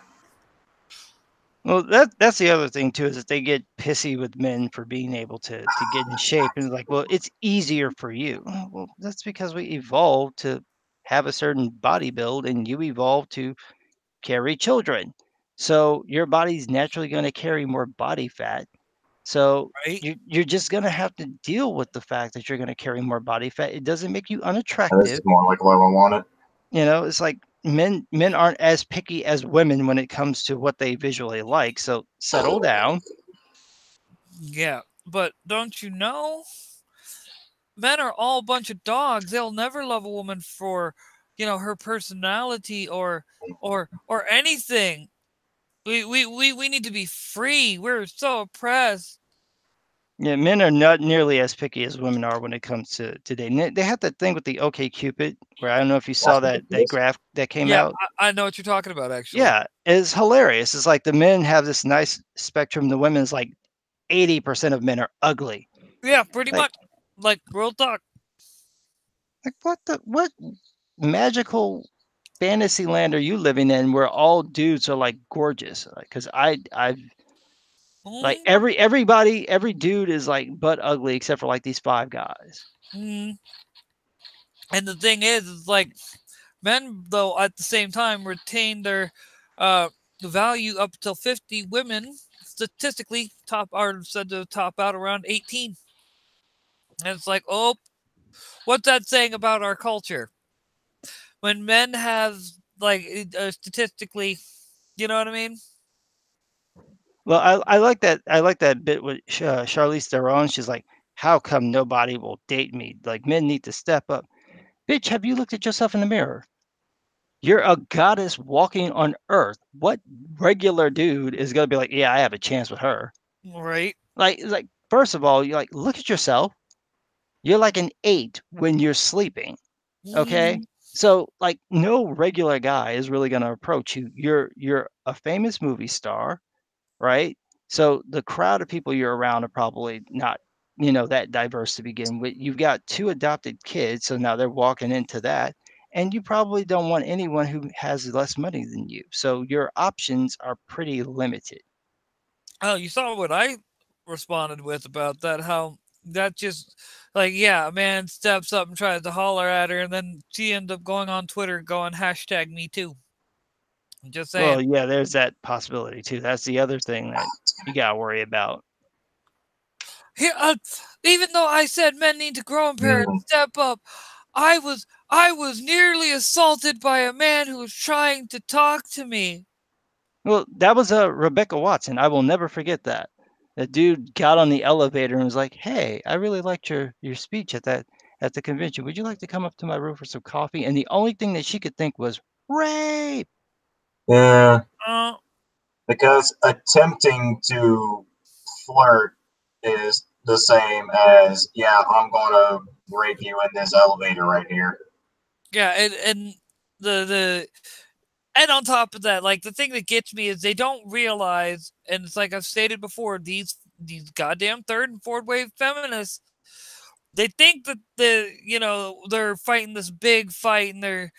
Well, that's the other thing too, is that they get pissy with men for being able to get in shape, and like, well, it's easier for you. Well, that's because we evolved to have a certain body build, and you evolved to carry children. So your body's naturally going to carry more body fat. So right? you're just going to have to deal with the fact that you're going to carry more body fat. It doesn't make you And this unattractive. is more like what I wanted. It's like men aren't as picky as women when it comes to what they visually like. So settle down. Yeah, but don't you know? Men are all a bunch of dogs. They'll never love a woman for, her personality or anything. We need to be free. We're so oppressed. Yeah, men are not nearly as picky as women are when it comes to dating. They have that thing with the OK Cupid, where I don't know if you saw That's that ridiculous. graph that came Yeah, out. I know what you're talking about actually. Yeah, it's hilarious. It's like the men have this nice spectrum. The women's like 80% of men are ugly. Yeah, pretty Like much. Like real talk. what magical fantasy land are you living in where all dudes are like gorgeous? Because I've like Mm, every dude is like butt ugly except for like these five guys. mm. And the thing is like men though at the same time retain their uh value up till 50. Women statistically top are said to top out around 18. And it's like, oh, what's that saying about our culture? When men have like statistically, you know what I mean? Well, I like that. I like that bit with Charlize Theron. She's like, "How come nobody will date me? Like men need to step up." Bitch, have you looked at yourself in the mirror? You're a goddess walking on earth. What regular dude is gonna be like, "Yeah, I have a chance with her"? Right? Like first of all, you like look at yourself. You're like an 8 when you're sleeping. Okay? Mhm. So like no regular guy is really gonna approach you. You're a famous movie star, right? So the crowd of people you're around are probably not, that diverse to begin with. You've got 2 adopted kids, so now they're walking into that, and you probably don't want anyone who has less money than you. So your options are pretty limited. Oh, you saw what I responded with about that? How that just like yeah, a man steps up and tries to holler at her, and then she ends up going on Twitter going hashtag me too. I'm just Well, saying. yeah, there's that possibility too. That's the other thing that you gotta worry about. Here, even though I said men need to grow and pair and Mm. step up, I was nearly assaulted by a man who was trying to talk to me. Well, that was, Rebecca Watson. I will never forget that. The dude got on the elevator and was like, "Hey, I really liked your speech at the convention. Would you like to come up to my room for some coffee?" And the only thing that she could think was rape. Yeah, Uh, because attempting to flirt is the same as, yeah, I'm gonna rape you in this elevator right here. yeah, and the and on top of that, like the thing that gets me is they don't realize, and it's like I've stated before, these goddamn third and fourth wave feminists, they think that they're fighting this big fight and they're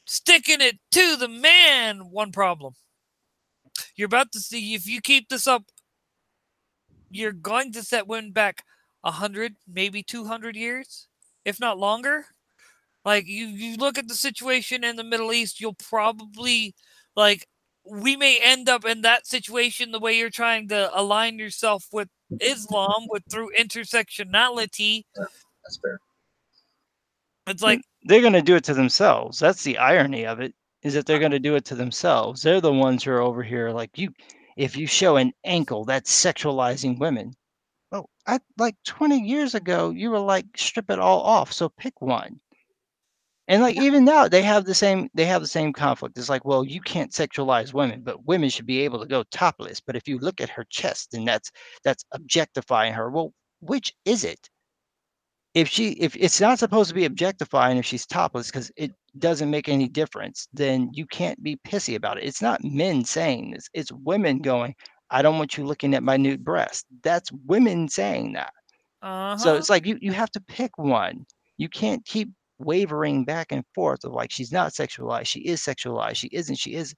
sticking it to the man. One problem. You're about to see if you keep this up, you're going to set women back 100, maybe 200 years, if not longer. Like you look at the situation in the Middle East, you'll probably like we may end up in that situation the way you're trying to align yourself with Islam with through intersectionality. Yeah, that's fair. It's like They're gonna do it to themselves. That's the irony of it, is that they're gonna do it to themselves. They're the ones who are over here like, if you show an ankle, that's sexualizing women. Oh, I like 20 years ago, you were like, strip it all off. So pick one. And like even now, they have the same conflict. It's like, well, you can't sexualize women, but women should be able to go topless. But if you look at her chest, then that's objectifying her. Well, which is it? If it's not supposed to be objectifying if she's topless because it doesn't make any difference, then you can't be pissy about it. It's not men saying this, it's women going, I don't want you looking at my nude breast. That's women saying that. So uh-huh. it's like you have to pick one. You can't keep wavering back and forth of like she's not sexualized, she is sexualized, she isn't, she is.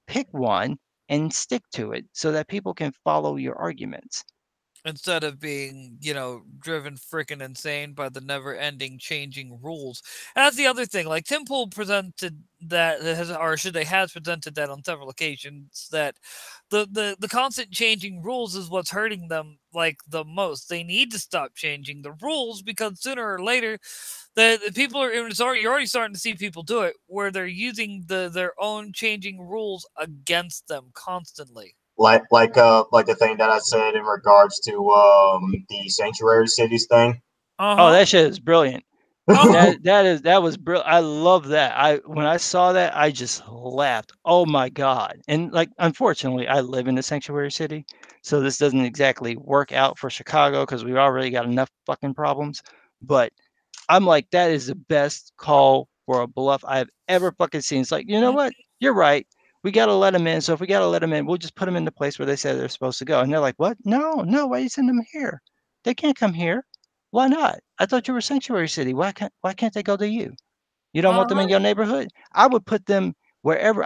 Pick one and stick to it so that people can follow your arguments. Instead of being, driven freaking insane by the never-ending changing rules. And that's the other thing. Like Tim Pool presented that, or should they has presented that on several occasions, that the constant changing rules is what's hurting them like the most. They need to stop changing the rules because sooner or later, the people are. You're already starting to see people do it where they're using their own changing rules against them constantly. Like the thing that I said in regards to the sanctuary cities thing. Oh, that shit is brilliant. Oh, That was brilliant. I love that. When I saw that, I just laughed. Oh my god! And like, unfortunately, I live in a sanctuary city, so this doesn't exactly work out for Chicago because we've already got enough fucking problems. But I'm like, that is the best call for a bluff I've ever fucking seen. It's like, you know what? You're right. We got to let them in. So if we got to let them in, we'll just put them in the place where they said they're supposed to go. And they're like, what? No, no. Why you send them here? They can't come here. Why not? I thought you were sanctuary city. Why can't they go to you? You don't want them in your neighborhood? I would put them wherever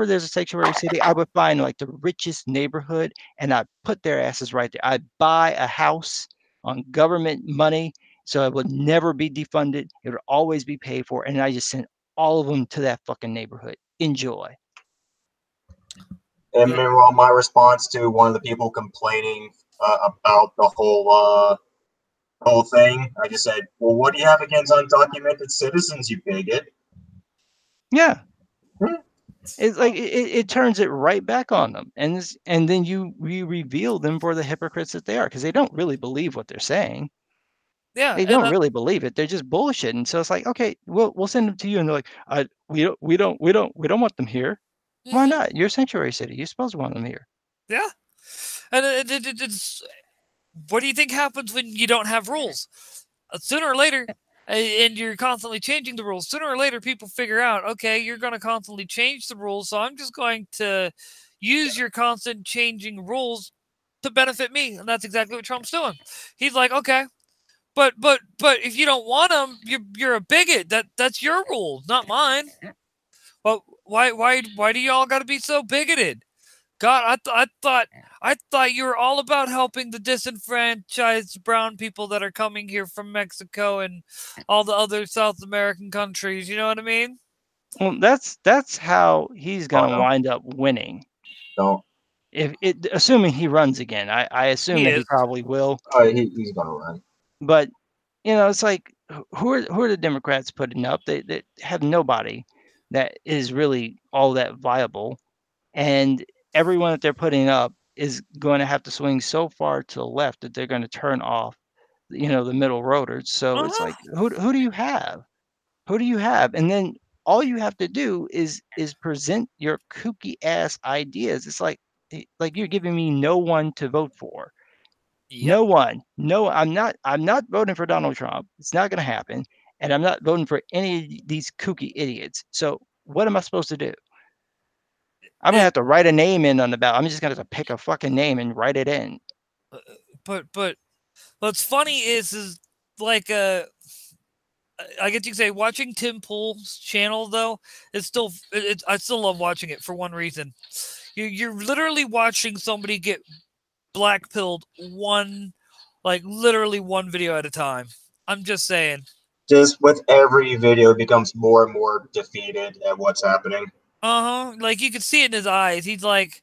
there's a sanctuary city, I would find like the richest neighborhood and I'd put their asses right there. I'd buy a house on government money so it would never be defunded. It would always be paid for. And I just sent all of them to that fucking neighborhood. Enjoy. And meanwhile, my response to one of the people complaining about the whole thing, I just said, "Well, what do you have against undocumented citizens, you bigot?" Yeah. It's like it turns it right back on them, and then you reveal them for the hypocrites that they are, because they don't really believe what they're saying. Yeah, They don't really believe it. They're just bullshitting. So it's like, okay, we'll send them to you, and they're like, we don't want them here. Why not? You're a sanctuary city. You're supposed to want them here. Yeah, and it's what do you think happens when you don't have rules? Sooner or later, and you're constantly changing the rules. Sooner or later, people figure out, okay, you're going to constantly change the rules, so I'm just going to use your constant changing rules to benefit me, and that's exactly what Trump's doing. He's like, okay, but if you don't want them, you're a bigot. That's your rules, not mine. Well, why do y'all got to be so bigoted? God, I thought you were all about helping the disenfranchised brown people that are coming here from Mexico and all the other South American countries. You know what I mean? Well, that's how he's gonna wind up winning. No. Assuming he runs again, I assume that he probably will. He's gonna run. But it's like, who are the Democrats putting up? They have nobody that is really all that viable, and everyone that they're putting up is going to have to swing so far to the left that they're going to turn off, the middle roaders. So it's like, who do you have? Who do you have? And then all you have to do is present your kooky ass ideas. It's like you're giving me no one to vote for. Yep. No one. No, I'm not voting for Donald Trump. It's not going to happen. And I'm not voting for any of these kooky idiots. So what am I supposed to do? I'm going to have to write a name in on the ballot. I'm just going to have to pick a fucking name and write it in. But what's funny is like I guess you could say watching Tim Pool's channel though is still I still love watching it for one reason. You're literally watching somebody get blackpilled literally one video at a time. I'm just saying. Just with every video, it becomes more and more defeated at what's happening. Like you could see it in his eyes. He's like,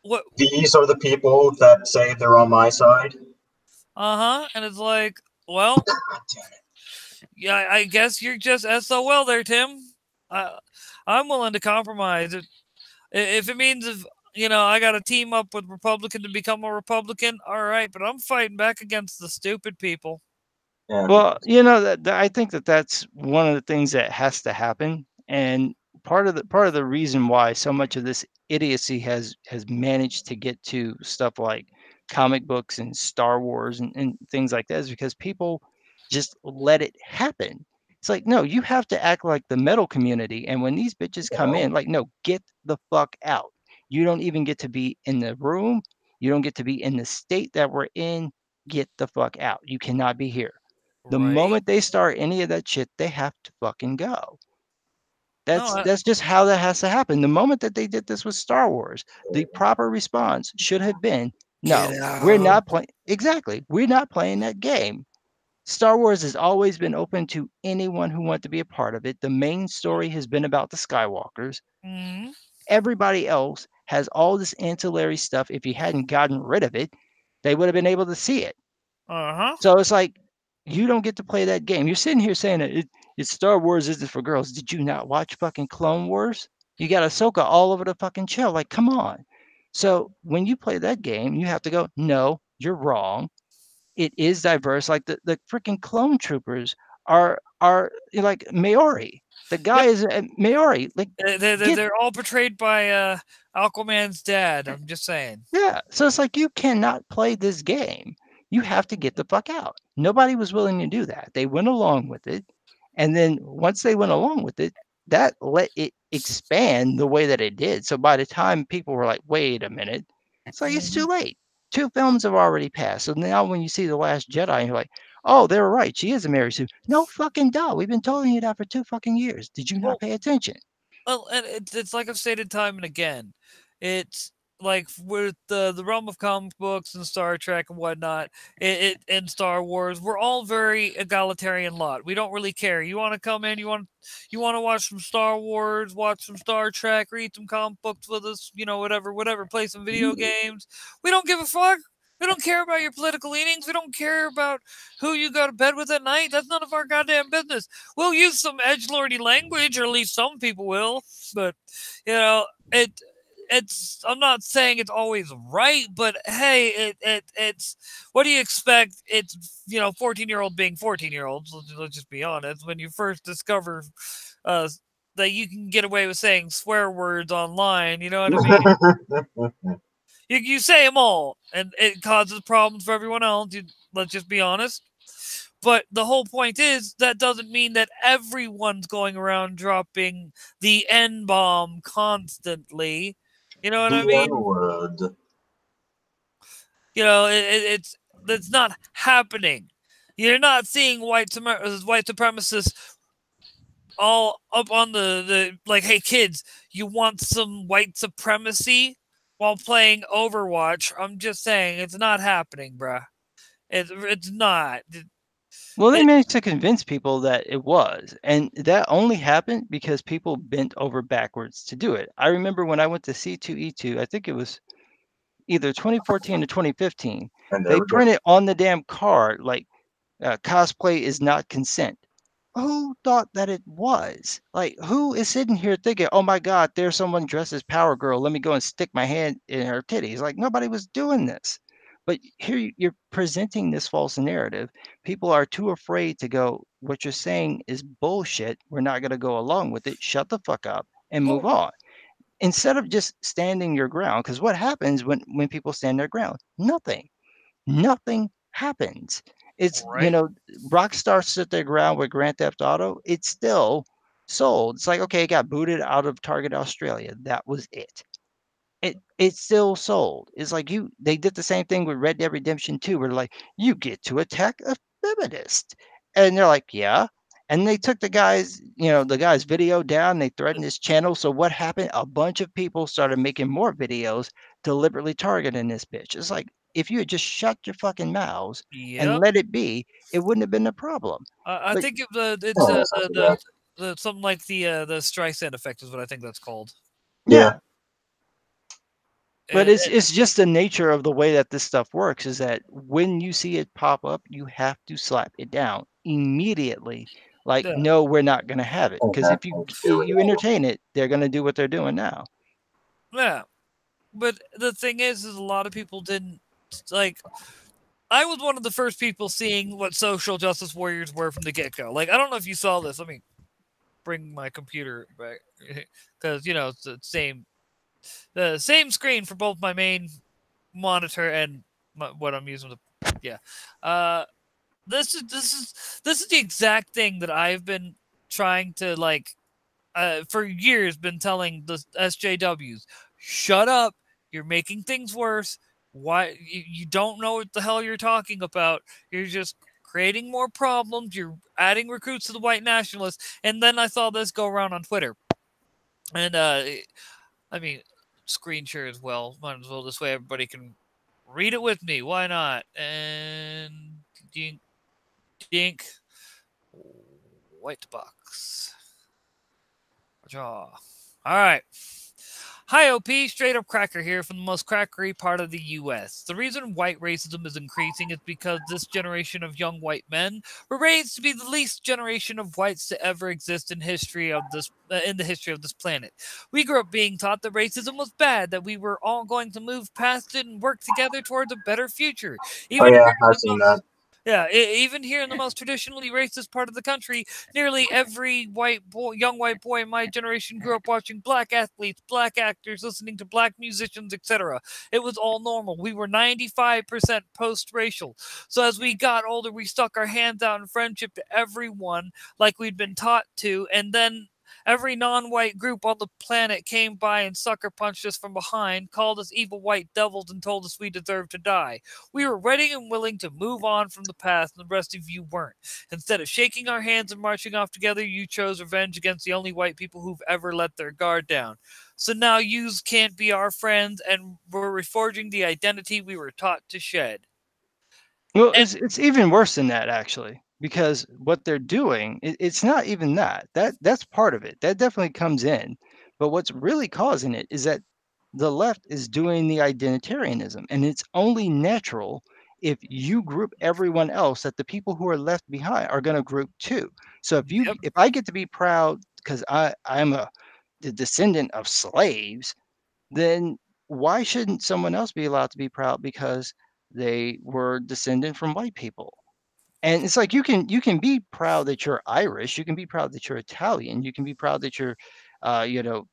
"What? These are the people that say they're on my side." And it's like, well, yeah, I guess you're just SOL there, Tim. I'm willing to compromise if it means I got to team up with Republican to become a Republican. All right, but I'm fighting back against the stupid people. Yeah. Well, that I think that's one of the things that has to happen, and part of the reason why so much of this idiocy has managed to get to stuff like comic books and Star Wars and things like that is because people just let it happen. It's like, no, you have to act like the metal community, and when these bitches come in, like, no, get the fuck out. You don't even get to be in the room. You don't get to be in the state that we're in. Get the fuck out. You cannot be here. The moment they start any of that shit, they have to fucking go. That's just how that has to happen. The moment that they did this with Star Wars, the proper response should have been, no, we're not playing. Exactly. We're not playing that game. Star Wars has always been open to anyone who wants to be a part of it. The main story has been about the Skywalkers. Mm-hmm. Everybody else has all this ancillary stuff. If you hadn't gotten rid of it, they would have been able to see it. Uh-huh. So it's like, you don't get to play that game. You're sitting here saying that it's Star Wars isn't for girls. Did you not watch fucking Clone Wars? You got Ahsoka all over the fucking show. Like, come on. So when you play that game, you have to go, no, you're wrong. It is diverse. Like the freaking clone troopers are like Maori. The guy is Maori. Like, they're all portrayed by Aquaman's dad. I'm just saying. Yeah. So it's like, you cannot play this game. You have to get the fuck out. Nobody was willing to do that. They went along with it. And then once they went along with it, that let it expand the way that it did. So by the time people were like, wait a minute, it's like, it's too late. 2 films have already passed. So now when you see The Last Jedi, you're like, oh, they were right. She is a Mary Sue. No fucking duh. We've been telling you that for 2 fucking years. Did you not pay attention? Well, and it's like I've stated time and again. It's like with the realm of comic books and Star Trek and whatnot, and Star Wars, we're all very egalitarian lot. We don't really care. You want to come in, you want to watch some Star Wars, watch some Star Trek, read some comic books with us, whatever, play some video games. We don't give a fuck. We don't care about your political leanings. We don't care about who you go to bed with at night. That's none of our goddamn business. We'll use some edgelordy language, or at least some people will. But it's I'm not saying it's always right, but hey, it's what do you expect? It's 14-year-old being 14-year-olds. Let's just be honest. When you first discover that you can get away with saying swear words online, you know what I mean? You say them all, and it causes problems for everyone else. Let's just be honest. But the whole point is that doesn't mean that everyone's going around dropping the N-bomb constantly. You know what I mean? N-word. It's not happening. You're not seeing white supremacists all up on the like, hey kids, you want some white supremacy while playing Overwatch? I'm just saying, it's not happening, bruh. It's not. Well, they managed to convince people that it was, and that only happened because people bent over backwards to do it. I remember when I went to C2E2, I think it was either 2014 or 2015, they printed on the damn card, like, cosplay is not consent. Who thought that it was? Like, who is sitting here thinking, oh my God, there's someone dressed as Power Girl. Let me go and stick my hand in her titties. Like, nobody was doing this. But here you're presenting this false narrative. People are too afraid to go, what you're saying is bullshit. We're not going to go along with it. Shut the fuck up and move on. Instead of just standing your ground. Because what happens when people stand their ground? Nothing happens. It's, right. Rockstar stood their ground with Grand Theft Auto. It's still sold. It's like, okay, it got booted out of Target Australia. That was it. It's still sold. It's like they did the same thing with Red Dead Redemption 2, where like, you get to attack a feminist. And they're like, yeah. And they took the guy's video down, they threatened his channel. So what happened? A bunch of people started making more videos deliberately targeting this bitch. It's like, if you had just shut your fucking mouths and let it be, it wouldn't have been a problem. I think it's something like the Streisand effect is what I think that's called. Yeah. But it's just the nature of the way that this stuff works, is that when you see it pop up, you have to slap it down immediately. Like, no, we're not going to have it. Because if you entertain it, they're going to do what they're doing now. Yeah. But the thing is a lot of people didn't, like, I was one of the first people seeing what social justice warriors were from the get-go. Like, I don't know if you saw this. Let me bring my computer back. Because, it's the same screen for both my main monitor and what I'm using. This is the exact thing that I've been trying to, like, for years, been telling the SJWs, shut up. You're making things worse. Why you don't know what the hell you're talking about? You're just creating more problems. You're adding recruits to the white nationalists. And then I saw this go around on Twitter. And I mean, screen share as well. Might as well. This way, everybody can read it with me. Why not? And dink, dink, white box. Draw. All right. Hi, OP. Straight up cracker here from the most crackery part of the U.S. The reason white racism is increasing is because this generation of young white men were raised to be the least generation of whites to ever exist in the history of this planet. We grew up being taught that racism was bad, that we were all going to move past it and work together towards a better future. Oh Even yeah, here in I've the seen most that. yeah, even here in the most traditionally racist part of the country, nearly every young white boy in my generation grew up watching black athletes, black actors, listening to black musicians, etc. It was all normal. We were 95% post-racial. So as we got older, we stuck our hands out in friendship to everyone like we'd been taught to, and then every non-white group on the planet came by and sucker punched us from behind, called us evil white devils, and told us we deserved to die. We were ready and willing to move on from the past, and the rest of you weren't. Instead of shaking our hands and marching off together, you chose revenge against the only white people who've ever let their guard down. So now yous can't be our friends, and we're reforging the identity we were taught to shed. Well, And it's even worse than that actually, because what they're doing, it's not even that. That's part of it. That definitely comes in. But what's really causing it is that the left is doing the identitarianism, and it's only natural if you group everyone else that the people who are left behind are going to group too. So yep, if I get to be proud because I'm the descendant of slaves, then why shouldn't someone else be allowed to be proud because they were descendant from white people? And it's like you can be proud that you're Irish, you can be proud that you're Italian, you can be proud that you're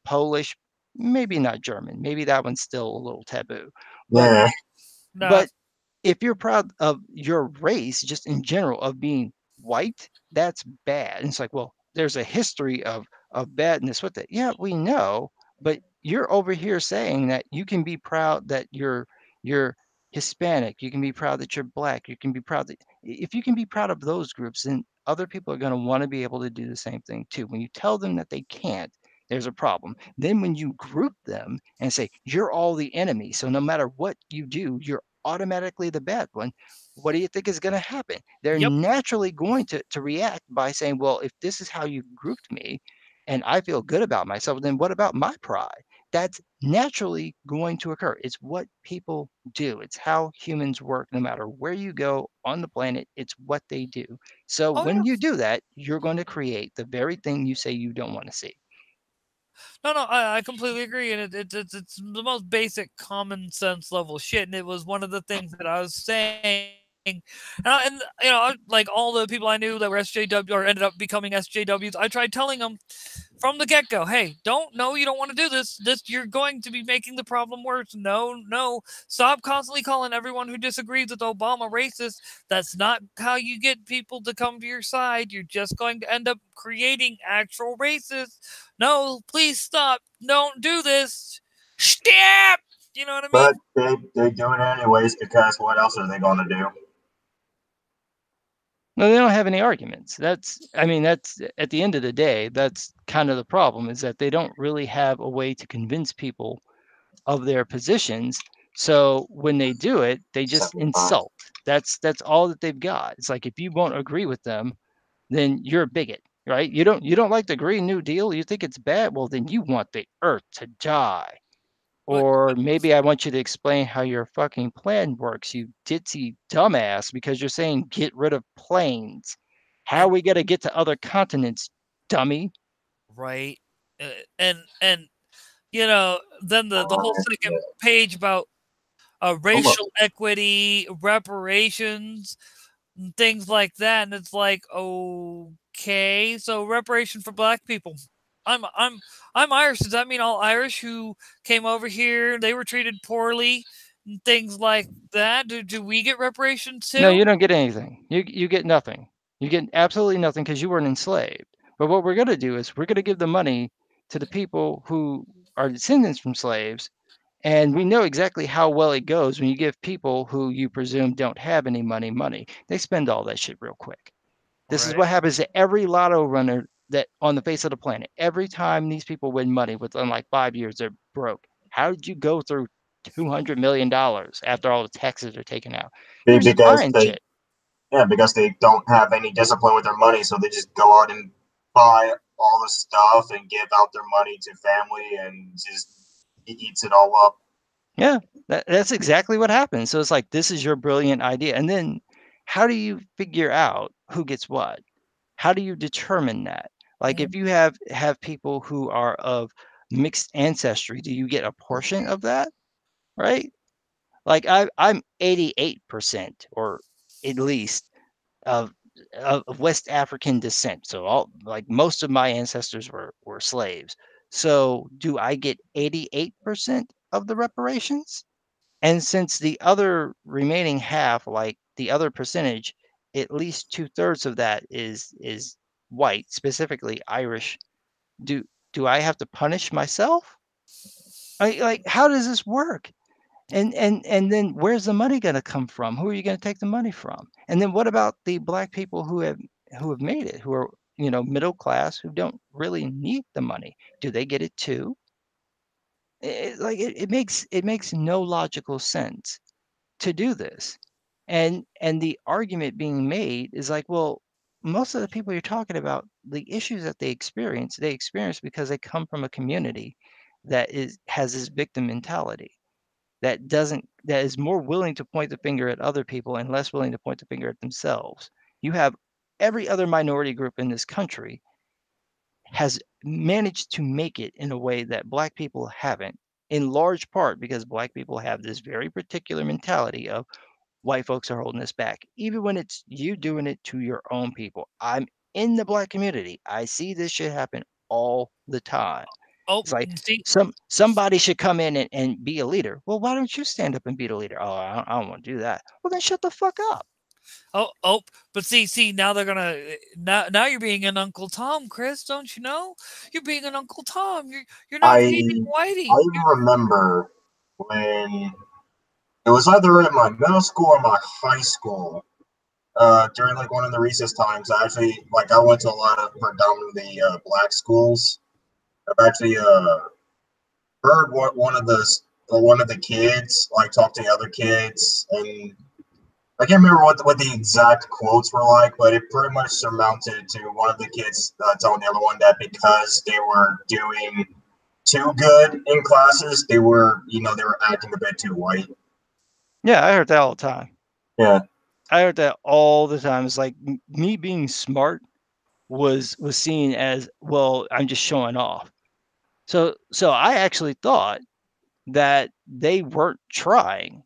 Polish, maybe not German, maybe that one's still a little taboo. But Yeah, nah, but if you're proud of your race, just in general, of being white, that's bad. And it's like, well, there's a history of badness with it. Yeah, we know, but you're over here saying that you can be proud that you're Hispanic, you can be proud that you're black, you can be proud that if you can be proud of those groups, then other people are going to want to be able to do the same thing too. When you tell them that they can't, there's a problem. Then when you group them and say you're all the enemy, so no matter what you do, you're automatically the bad one, what do you think is going to happen? They're yep. naturally going to react by saying, well, if this is how you grouped me and I feel good about myself, then what about my pride? That's naturally going to occur. It's what people do. It's how humans work no matter where you go on the planet. It's what they do. So Oh yeah. when you do that, you're going to create the very thing you say you don't want to see. No, no, I completely agree, and it's the most basic common sense level shit, and it was one of the things that I was saying. Like all the people I knew that were SJW or ended up becoming SJWs, I tried telling them from the get go, hey, you don't want to do this. You're going to be making the problem worse. No, no, stop constantly calling everyone who disagrees with Obama racist. That's not how you get people to come to your side. You're just going to end up creating actual racists. No, please stop. Don't do this. Stop. You know what I mean? but they do it anyways because what else are they going to do? No, they don't have any arguments. I mean, that's at the end of the day, that's kind of the problem is that they don't really have a way to convince people of their positions. So when they do it, they just 75. insult. That's all that they've got. It's like if you won't agree with them, then you're a bigot, right? You don't like the Green New Deal, you think it's bad, well then you want the earth to die. But Or maybe I want you to explain how your fucking plan works, you ditzy dumbass, because you're saying get rid of planes. How are and we going to get to other continents, dummy? right, and then the whole Yeah. second page about Almost. racial equity, reparations, and things like that. And it's like, okay, so reparation for black people. I'm I'm I'm Irish. Does that mean all Irish who came over here they were treated poorly and things like that? Do we get reparations No, too? you don't get anything. You get nothing. You get absolutely nothing because you weren't enslaved. But what we're going to do is we're going to give the money to the people who are descendants from slaves. And we know exactly how well it goes when you give people who you presume don't have any money money. They spend all that shit real quick. This is Right. what happens to every lotto runner that on the face of the planet. Every time these people win money within like 5 years, they're broke. How did you go through $200 million after all the taxes are taken out? You're just because buying they shit. yeah, because they don't have any discipline with their money, so they just go out and buy all the stuff and give out their money to family and just eats it all up. Yeah, that's exactly what happens. So it's like, this is your brilliant idea. And then how do you figure out who gets what? How do you determine that? Like if you have people who are of mixed ancestry, do you get a portion of that? Right? Like I'm 88% or at least of of West African descent. So all like most of my ancestors were slaves. So do I get 88% of the reparations? And since the other remaining half, like the other percentage, at least 2/3 of that is white, specifically Irish, do do I have to punish myself? Like how does this work? And then where's the money gonna come from? Who are you gonna take the money from? And then what about the black people who have made it, who are, you know, middle class, who don't really need the money? Do they get it too? It makes no logical sense to do this. And the argument being made is like, well, most of the people you're talking about, the issues that they experience because they come from a community that is has this victim mentality that is more willing to point the finger at other people and less willing to point the finger at themselves. You have every other minority group in this country has managed to make it in a way that black people haven't, in large part because black people have this very particular mentality of white folks are holding us back, even when it's you doing it to your own people. I'm in the black community. I see this shit happen all the time. Oh, It's like see, somebody should come in and be a leader. Well, why don't you stand up and be the leader? Oh, I don't want to do that. Well, then shut the fuck up. but see, now they're gonna now you're being an Uncle Tom, Chris. Don't you know? You're being an Uncle Tom. You're not feeding I Whitey. remember when it was either in my middle school or my high school. During like one of the recess times, I went to a lot of predominantly black schools. I've actually heard what one of the kids like talk to the other kids, and I can't remember what the exact quotes were like, but it pretty much surmounted to one of the kids telling the other one that because they were doing too good in classes, they were acting a bit too white. Yeah, I heard that all the time. Yeah. I heard that all the time. It's like me being smart was seen as, well, I'm just showing off. So I actually thought that they weren't trying.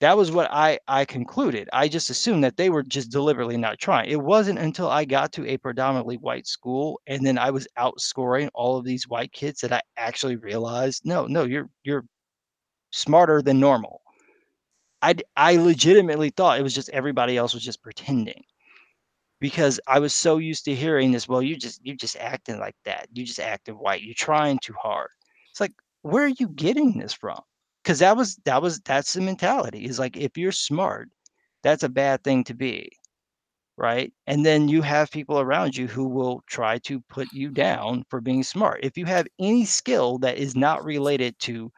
That was what I concluded. I just assumed that they were just deliberately not trying. It wasn't until I got to a predominantly white school and then I was outscoring all of these white kids that I actually realized, no, you're smarter than normal. I legitimately thought it was just everybody else was just pretending because I was so used to hearing this, well, you're just acting like that. You just acting white. You're trying too hard. It's like, where are you getting this from? Because that's the mentality. Is like if you're smart, that's a bad thing to be, right? And then you have people around you who will try to put you down for being smart. If you have any skill that is not related to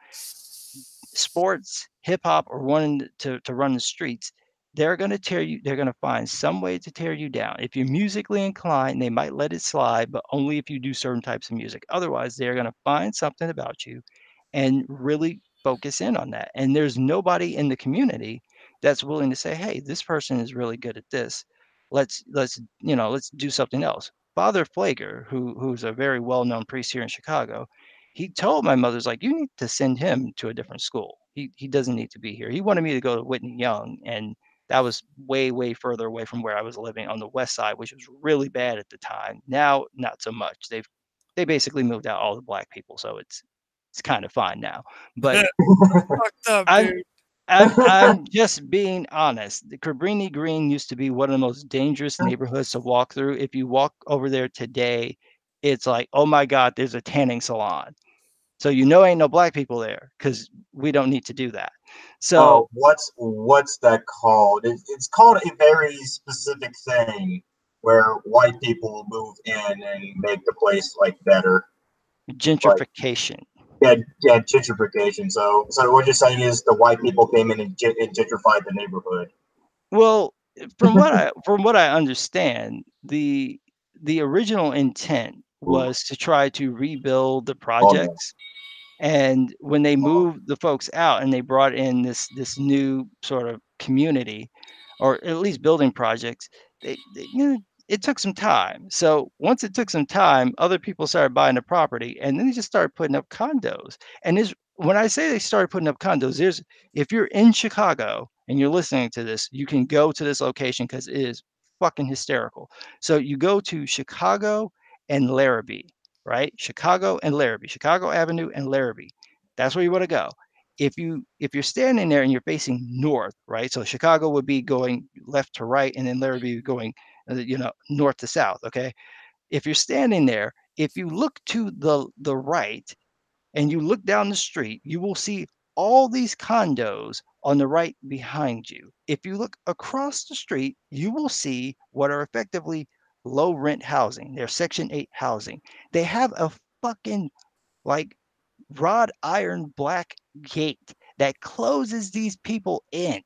sports, hip hop, or wanting to run the streets, they're going to tear you. They're going to find some way to tear you down. If you're musically inclined, they might let it slide, but only if you do certain types of music. Otherwise, they're going to find something about you and really focus in on that. And there's nobody in the community that's willing to say, "Hey, this person is really good at this. Let's do something else." Father Flager, who's a very well-known priest here in Chicago, he told my mother's like, "You need to send him to a different school. He doesn't need to be here." He wanted me to go to Whitney Young, and that was way further away from where I was living on the west side, which was really bad at the time. Now, not so much. They basically moved out all the black people, so it's kind of fine now. But Fucked up, I'm dude. I'm just being honest. The Cabrini Green used to be one of the most dangerous neighborhoods to walk through. If you walk over there today, it's like, oh my God, there's a tanning salon. So you know ain't no black people there because we don't need to do that. Oh, So what's that called? It's called a very specific thing. where white people move in and make the place like better. Gentrification. Yeah, gentrification. So what you're saying is the white people came in and gentrified the neighborhood. Well, from what I understand, the original intent was to try to rebuild the projects. And when they moved the folks out and they brought in this new sort of community, or at least building projects, it took some time. So once it took some time, other people started buying the property, and then they just started putting up condos. And when I say they started putting up condos, if you're in Chicago and you're listening to this, you can go to this location because it is fucking hysterical. So you go to Chicago and Larrabee, right? Chicago and Larrabee, Chicago Avenue and Larrabee. That's where you want to go. If you're standing there and you're facing north, right? So Chicago would be going left to right, and then Larrabee going, north to south. Okay. If you're standing there, if you look to the right and you look down the street, you will see all these condos on the right behind you. If you look across the street, you will see what are effectively low rent housing. They're Section 8 housing. They have a fucking like wrought iron black gate that closes these people in.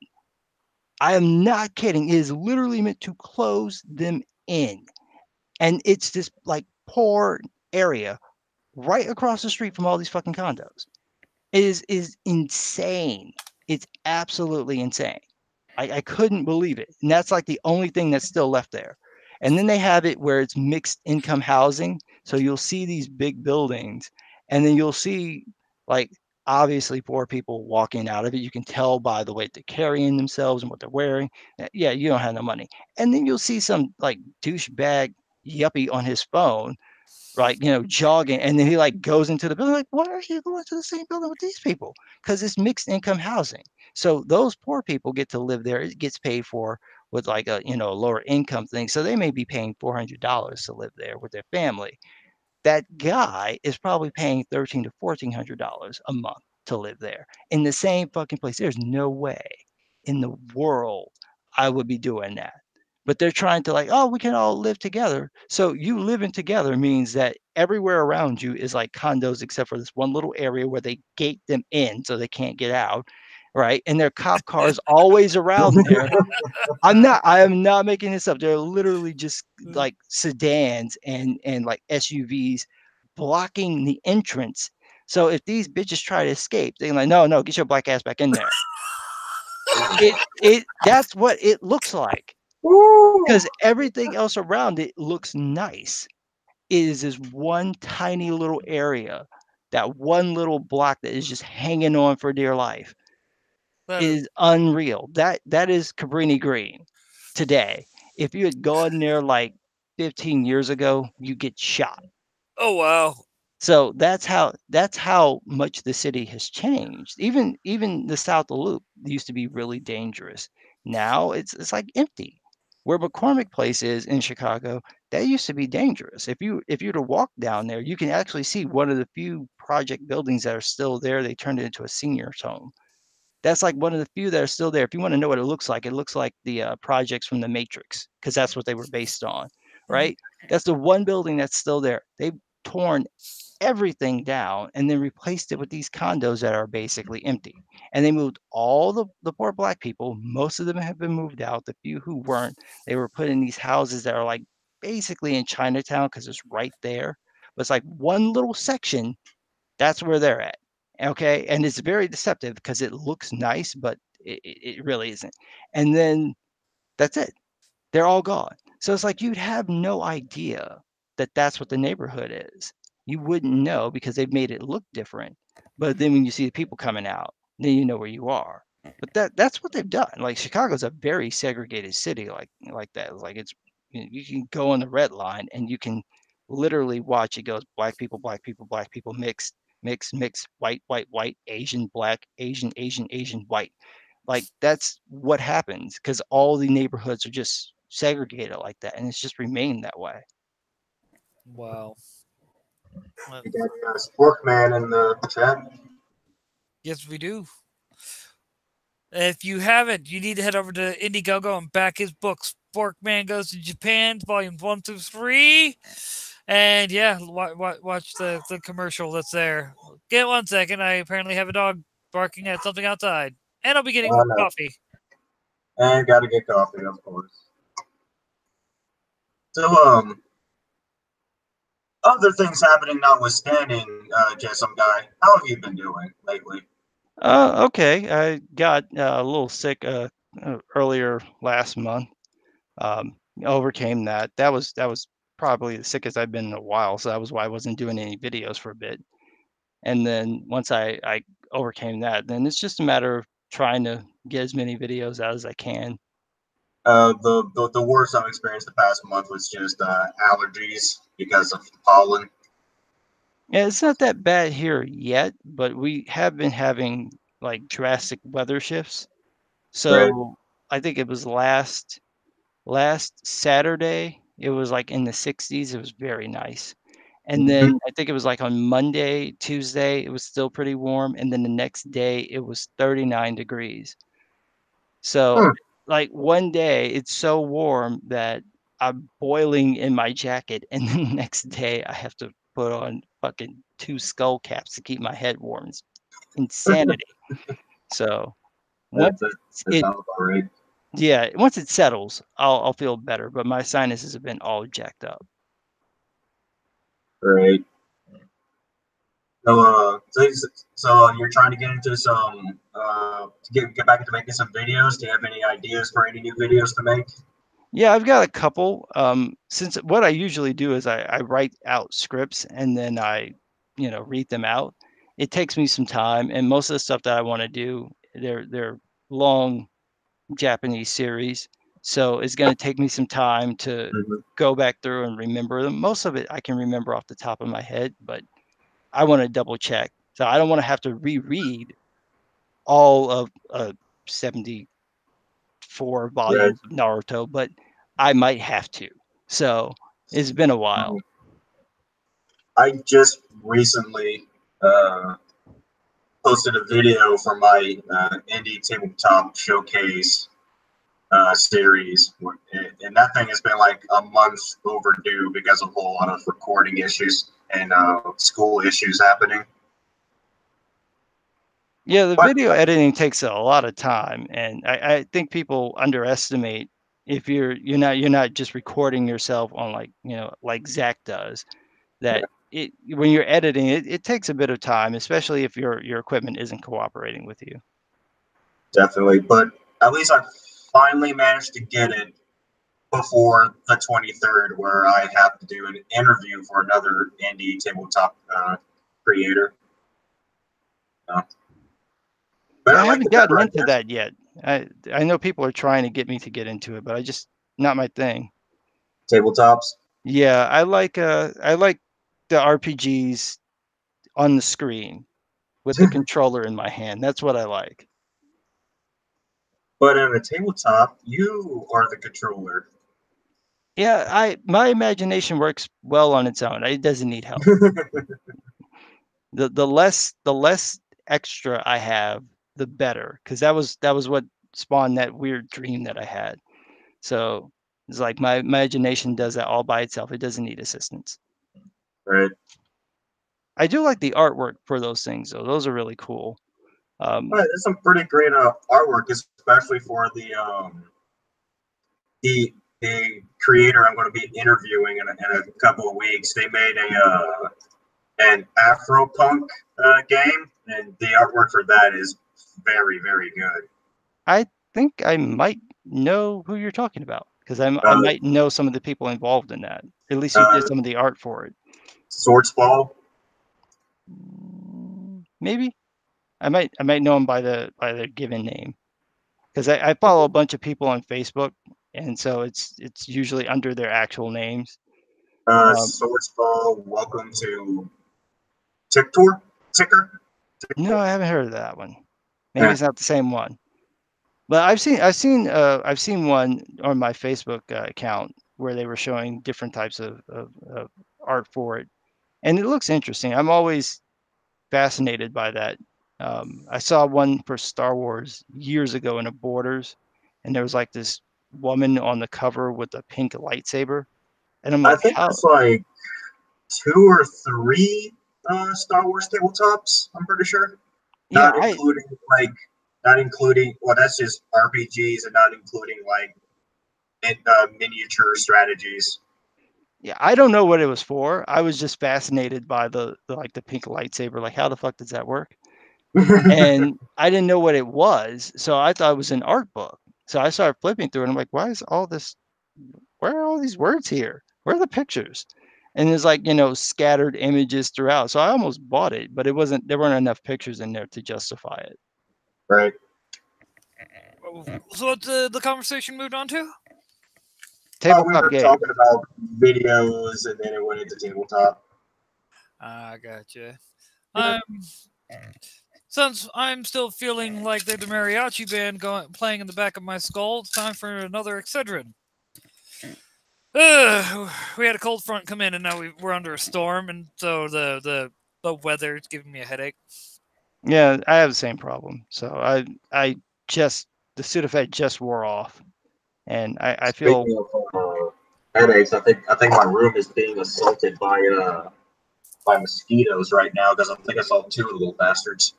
I am not kidding. It is literally meant to close them in. And it's this like poor area right across the street from all these fucking condos. It is insane. It's absolutely insane. I couldn't believe it. And that's like the only thing that's still left there. And then they have it where it's mixed income housing. So you'll see these big buildings, and then you'll see like obviously poor people walking out of it. You can tell by the way they're carrying themselves and what they're wearing. Yeah, you don't have no money. And then you'll see some like douchebag yuppie on his phone, right, jogging, and then he like goes into the building. Like, why are you going to the same building with these people? Because it's mixed income housing. So those poor people get to live there. It gets paid for with like a lower income thing. So they may be paying $400 to live there with their family. That guy is probably paying $1,300 to $1,400 a month to live there in the same fucking place. There's no way in the world I would be doing that. But they're trying to like, oh, we can all live together. So you living together means that everywhere around you is like condos, except for this one little area where they gate them in so they can't get out, right? And there are cop cars always around there. I am not making this up. They're literally just like sedans and like SUVs blocking the entrance. So if these bitches try to escape, they're like, no, get your black ass back in there. That's what it looks like. Because everything else around it looks nice. It is this one tiny little area, that one little block that is just hanging on for dear life. Is unreal. That is Cabrini Green today. If you had gone there like 15 years ago, you get shot. Oh wow. So that's how much the city has changed. Even the South Loop used to be really dangerous. Now it's like empty. Where McCormick Place is in Chicago, that used to be dangerous. If you were to walk down there, you can actually see one of the few project buildings that are still there. They turned it into a senior's home. That's like one of the few that are still there. If you want to know what it looks like the projects from The Matrix, because that's what they were based on, right? That's the one building that's still there. They've torn everything down and then replaced it with these condos that are basically empty. And they moved all the poor black people. Most of them have been moved out. The few who weren't, they were put in these houses that are like basically in Chinatown because it's right there. But it's like one little section. That's where they're at. Okay. And it's very deceptive because it looks nice, but it really isn't. And then that's it. They're all gone. So it's like you'd have no idea that that's what the neighborhood is. You wouldn't know because they've made it look different. But then when you see the people coming out, then you know where you are. But that's what they've done. Like Chicago's a very segregated city like that. Like you can go on the red line and you can literally watch it goes black people, mixed, white, white, Asian, black, Asian, white. Like that's what happens because all the neighborhoods are just segregated like that, and it's just remained that way. Wow. We got Sporkman in the chat. Yes, we do. If you haven't, you need to head over to Indiegogo and back his books. Forkman Goes to Japan, volumes 1 through 3. And yeah, watch the commercial that's there. Get 1 second. I apparently have a dog barking at something outside. And I'll be getting Oh, no. coffee. And gotta get coffee, of course. So, other things happening notwithstanding, Jessom guy, how have you been doing lately? Okay. I got a little sick earlier last month. Overcame that. That was probably the sickest I've been in a while. So that was why I wasn't doing any videos for a bit. And then once I overcame that, then it's just a matter of trying to get as many videos out as I can. The worst I've experienced the past month was just allergies because of pollen. Yeah, it's not that bad here yet, but we have been having like drastic weather shifts. So Right. I think it was last Saturday, it was like in the 60s. It was very nice. And then I think it was like on Monday, Tuesday, it was still pretty warm. And then the next day, it was 39 degrees. So, Hmm. like one day, it's so warm that I'm boiling in my jacket. And then the next day, I have to put on fucking 2 skull caps to keep my head warm. It's insanity. So, once That it sounds about right. yeah, once it settles, I'll feel better, but my sinuses have been all jacked up. Right. So you're trying to get into some, get back into making some videos. Do you have any ideas for any new videos to make? Yeah, I've got a couple. Since what I usually do is I write out scripts and then I, read them out. It takes me some time, and most of the stuff that I want to do, they're long Japanese series, so it's going to take me some time to Mhm. go back through and remember them. Most of it I can remember off the top of my head, but I want to double check. So I don't want to have to reread all of 74 Right. volumes of Naruto, but I might have to. So it's been a while. Mhm. I just recently uh, posted a video for my indie tabletop showcase series, and that thing has been like a month overdue because of a whole lot of recording issues and school issues happening. Yeah, the But video editing takes a lot of time, and I think people underestimate if you're not just recording yourself on like Zach does, that it when you're editing it takes a bit of time, especially if your equipment isn't cooperating with you. definitely, but at least I finally managed to get it before the 23rd, where I have to do an interview for another indie tabletop creator. But Yeah, I I like haven't the better gotten into idea. that yet. I know people are trying to get me to get into it, but I just not my thing. Tabletops. Yeah, I like the RPGs on the screen with the controller in my hand. That's what I like. But in a tabletop, you are the controller. Yeah, my imagination works well on its own. It doesn't need help. The less extra I have, the better, because that was what spawned that weird dream that I had. So it's like my imagination does that all by itself. It doesn't need assistance. Right. I do like the artwork for those things, though. Those are really cool. Right, there's some pretty great artwork, especially for the creator I'm going to be interviewing in a couple of weeks. They made an Afro punk game, and the artwork for that is very, very good. I think I might know who you're talking about because I Uh, might know some of the people involved in that. At least who did uh, some of the art for it. Swordsfall. Maybe I might know them by the given name because I follow a bunch of people on Facebook, and so it's usually under their actual names. Swordsfall. Welcome to Ticker. Ticker. No, I haven't heard of that one. Maybe Eh, it's not the same one. But I've seen one on my Facebook account where they were showing different types of art for it, and it looks interesting. I'm always fascinated by that. I saw one for Star Wars years ago in a Borders, and there was like this woman on the cover with a pink lightsaber, and I'm I like, think how? there's like 2 or 3 Star Wars tabletops. I'm pretty sure, Yeah, not including like, not including. Well, that's just RPGs and not including like miniature strategies. yeah, I don't know what it was for. I was just fascinated by the like the pink lightsaber. Like, how the fuck does that work? And I didn't know what it was, so I thought it was an art book. So I started flipping through, and I'm like, why is all this? Where are all these words here? Where are the pictures? And there's like, scattered images throughout. So I almost bought it, but there weren't enough pictures in there to justify it. Right. So what's the conversation moved on to? We Tabletop were game. talking about videos, and then it went into tabletop. I gotcha. Since I'm still feeling like they're the mariachi band playing in the back of my skull, it's time for another Excedrin. We had a cold front come in, and now we're under a storm, and so the weather is giving me a headache. Yeah, I have the same problem. So I just the Sudafed just wore off, and I feel Speaking of headaches, I think my room is being assaulted by mosquitoes right now because I think I saw 2 little bastards.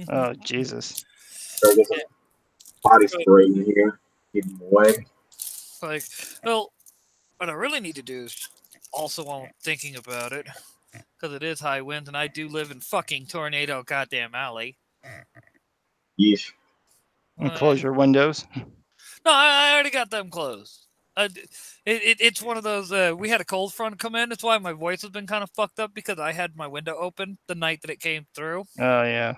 oh Jesus. So I guess some body spray in here, keep them away. Like, well, what I really need to do is also, while I'm thinking about it, because it is high winds, and I do live in fucking Tornado Goddamn Alley. Yeesh. And close your windows. No, I already got them closed. It's one of those. We had a cold front come in. That's why my voice has been kind of fucked up because I had my window open the night that it came through. Oh yeah.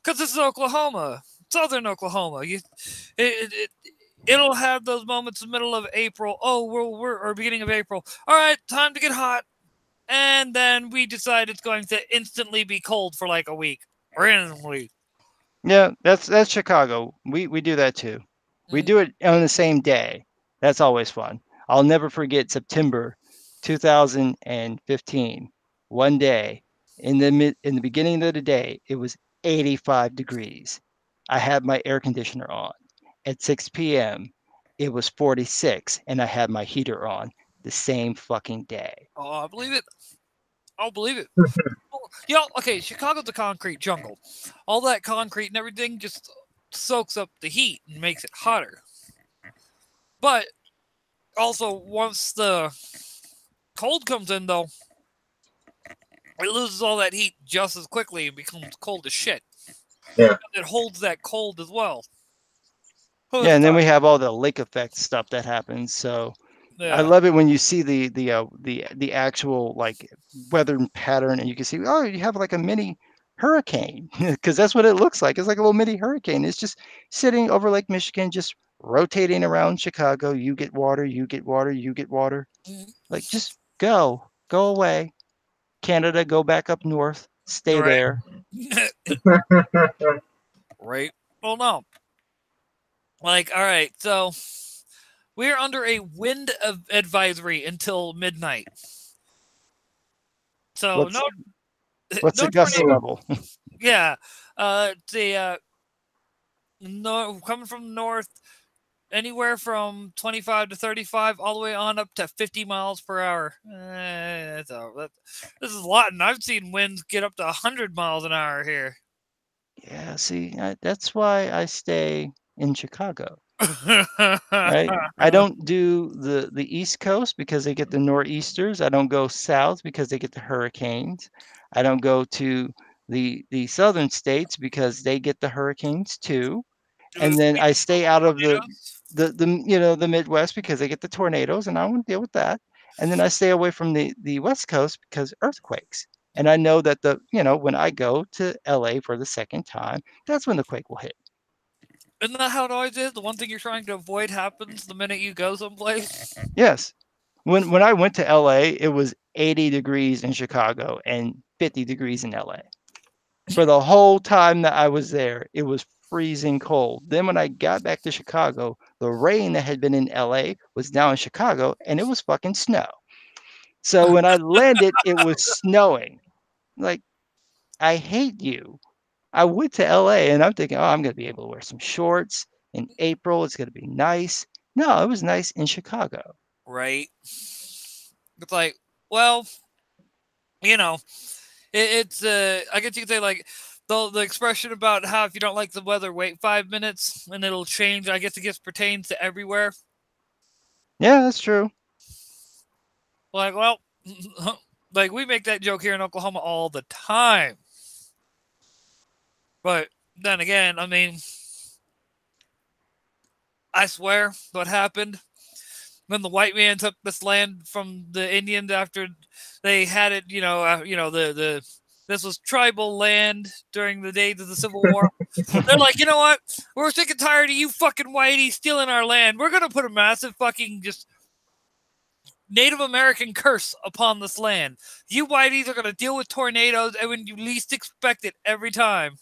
Because this is Oklahoma, southern Oklahoma. It'll have those moments in the middle of April. Oh, we're or beginning of April. All right, time to get hot. And then we decide it's going to instantly be cold for like a week. Randomly. Yeah, that's Chicago. We do that too. We do it on the same day. That's always fun. I'll never forget September 2015. One day in the beginning of the day, it was 85 degrees. I had my air conditioner on. At 6 p.m., it was 46 and I had my heater on the same fucking day. Oh, I believe it. I'll believe it. Okay, Chicago's a concrete jungle. All that concrete and everything just soaks up the heat and makes it hotter. But also, once the cold comes in, though, it loses all that heat just as quickly and becomes cold as shit. Yeah. It holds that cold as well. Yeah, and then we have all the lake effect stuff that happens. So Yeah. I love it when you see the actual like weather pattern, and you can see, oh, you have like a mini hurricane, because that's what it looks like. It's like a little mini hurricane. It's just sitting over Lake Michigan, just rotating around Chicago. You get water, you get water, you get water. Like, just go away. Canada, go back up north, stay Right. there. Right. Well, no. Like, all right, so we're under a wind advisory until midnight. So What's the gust level? Yeah, no, coming from the north, anywhere from 25 to 35, all the way on up to 50 miles per hour. This is a lot, and I've seen winds get up to 100 miles an hour here. Yeah, see, that's why I stay in Chicago. Right? I don't do the East Coast because they get the nor'easters. I don't go south because they get the hurricanes. I don't go to the southern states because they get the hurricanes too. And then I stay out of the Midwest because they get the tornadoes, and I don't want to deal with that. And then I stay away from the West Coast because earthquakes. And I know that when I go to LA for the second time, that's when the quake will hit. Isn't that how it always is? The one thing you're trying to avoid happens the minute you go someplace? Yes. When I went to LA, it was 80 degrees in Chicago and 50 degrees in LA. For the whole time that I was there, it was freezing cold. Then when I got back to Chicago, the rain that had been in LA was now in Chicago, and it was fucking snow. So when I landed, it was snowing. Like, I hate you. I went to LA and I'm thinking, oh, I'm going to be able to wear some shorts in April. It's going to be nice. No, it was nice in Chicago. right? It's like, well, you know, it's I guess you could say like the expression about how if you don't like the weather, wait 5 minutes and it'll change. I guess it just pertains to everywhere. Yeah, that's true. Like, well, like we make that joke here in Oklahoma all the time. But then again, I mean, I swear what happened when the white man took this land from the Indians after they had it, the this was tribal land during the days of the Civil War. They're like, you know what? We're sick and tired of you fucking whitey stealing our land. We're gonna put a massive fucking just Native American curse upon this land. You whiteys are gonna deal with tornadoes and when you least expect it every time.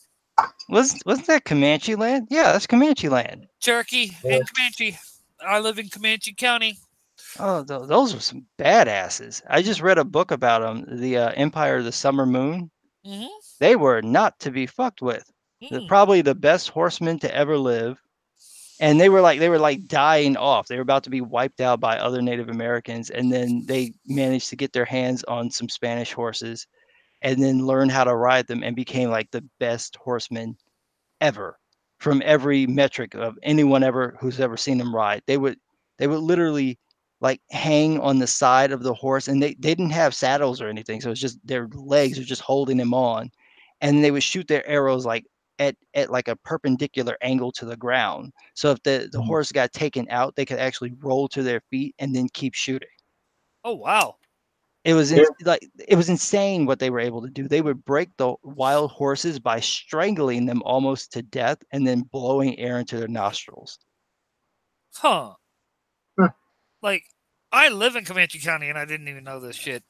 Wasn't that Comanche land? Yeah, that's Comanche land. Cherokee and Comanche. I live in Comanche County. Oh, those were some badasses. I just read a book about them, the Empire of the Summer Moon. Mm-hmm. They were not to be fucked with. They're probably the best horsemen to ever live. And they were like dying off. They were about to be wiped out by other Native Americans, and then they managed to get their hands on some Spanish horses and then learn how to ride them and became like the best horsemen ever from every metric of anyone ever who's ever seen them ride. They would literally like hang on the side of the horse, and they didn't have saddles or anything, so it's just their legs are just holding them on, and they would shoot their arrows like at like a perpendicular angle to the ground. So if the horse got taken out, they could actually roll to their feet and then keep shooting. Oh wow. It was it was insane what they were able to do. They would break the wild horses by strangling them almost to death and then blowing air into their nostrils. Huh. Like, I live in Comanche County and I didn't even know this shit.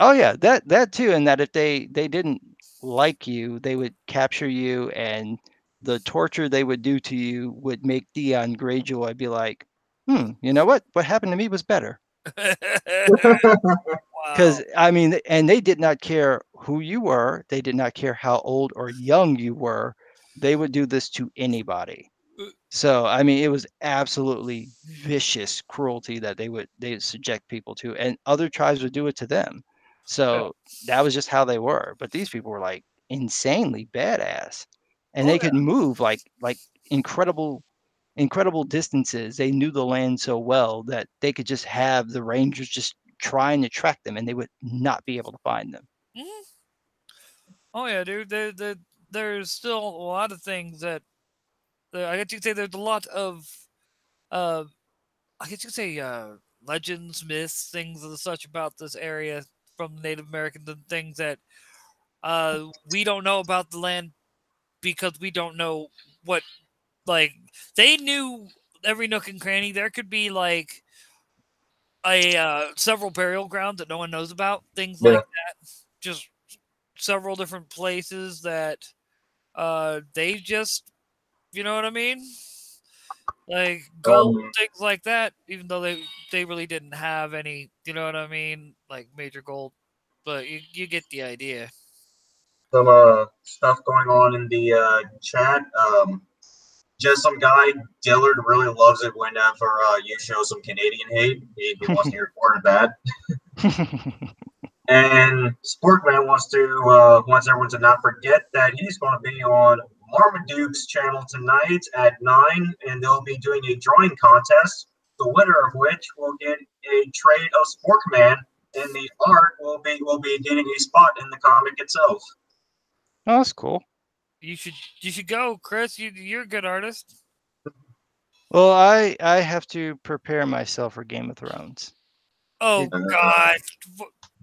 Oh yeah, that too, and that if they didn't like you, they would capture you, and the torture they would do to you would make Theon Greyjoy be like, you know what? What happened to me was better. Because I mean, and they did not care who you were. They did not care how old or young you were. They would do this to anybody. So I mean, it was absolutely vicious cruelty that they would subject people to, and other tribes would do it to them. So that was just how they were. But these people were like insanely badass, and they could move like incredible distances. They knew the land so well that they could just have the rangers just trying to track them, and they would not be able to find them. Mm-hmm. Oh yeah, dude. There's still a lot of things that I guess you could say there's a lot of I guess you could say legends, myths, things of the such about this area from Native Americans and things that we don't know about the land because we don't know what like they knew every nook and cranny. There could be like a several burial grounds that no one knows about, things like that. Just several different places that they just, you know what I mean? Like gold, things like that, even though they really didn't have any, you know what I mean? Like major gold. But you get the idea. Some stuff going on in the chat. Just some guy, Dillard, really loves it whenever you show some Canadian hate. He wants to hear part of that. And Sporkman wants everyone to not forget that he's going to be on Marmaduke's channel tonight at 9, and they'll be doing a drawing contest, the winner of which will get a trade of Sporkman, and the art will be getting a spot in the comic itself. Oh, that's cool. You should go, Chris. You're a good artist. Well, I have to prepare myself for Game of Thrones. Oh God,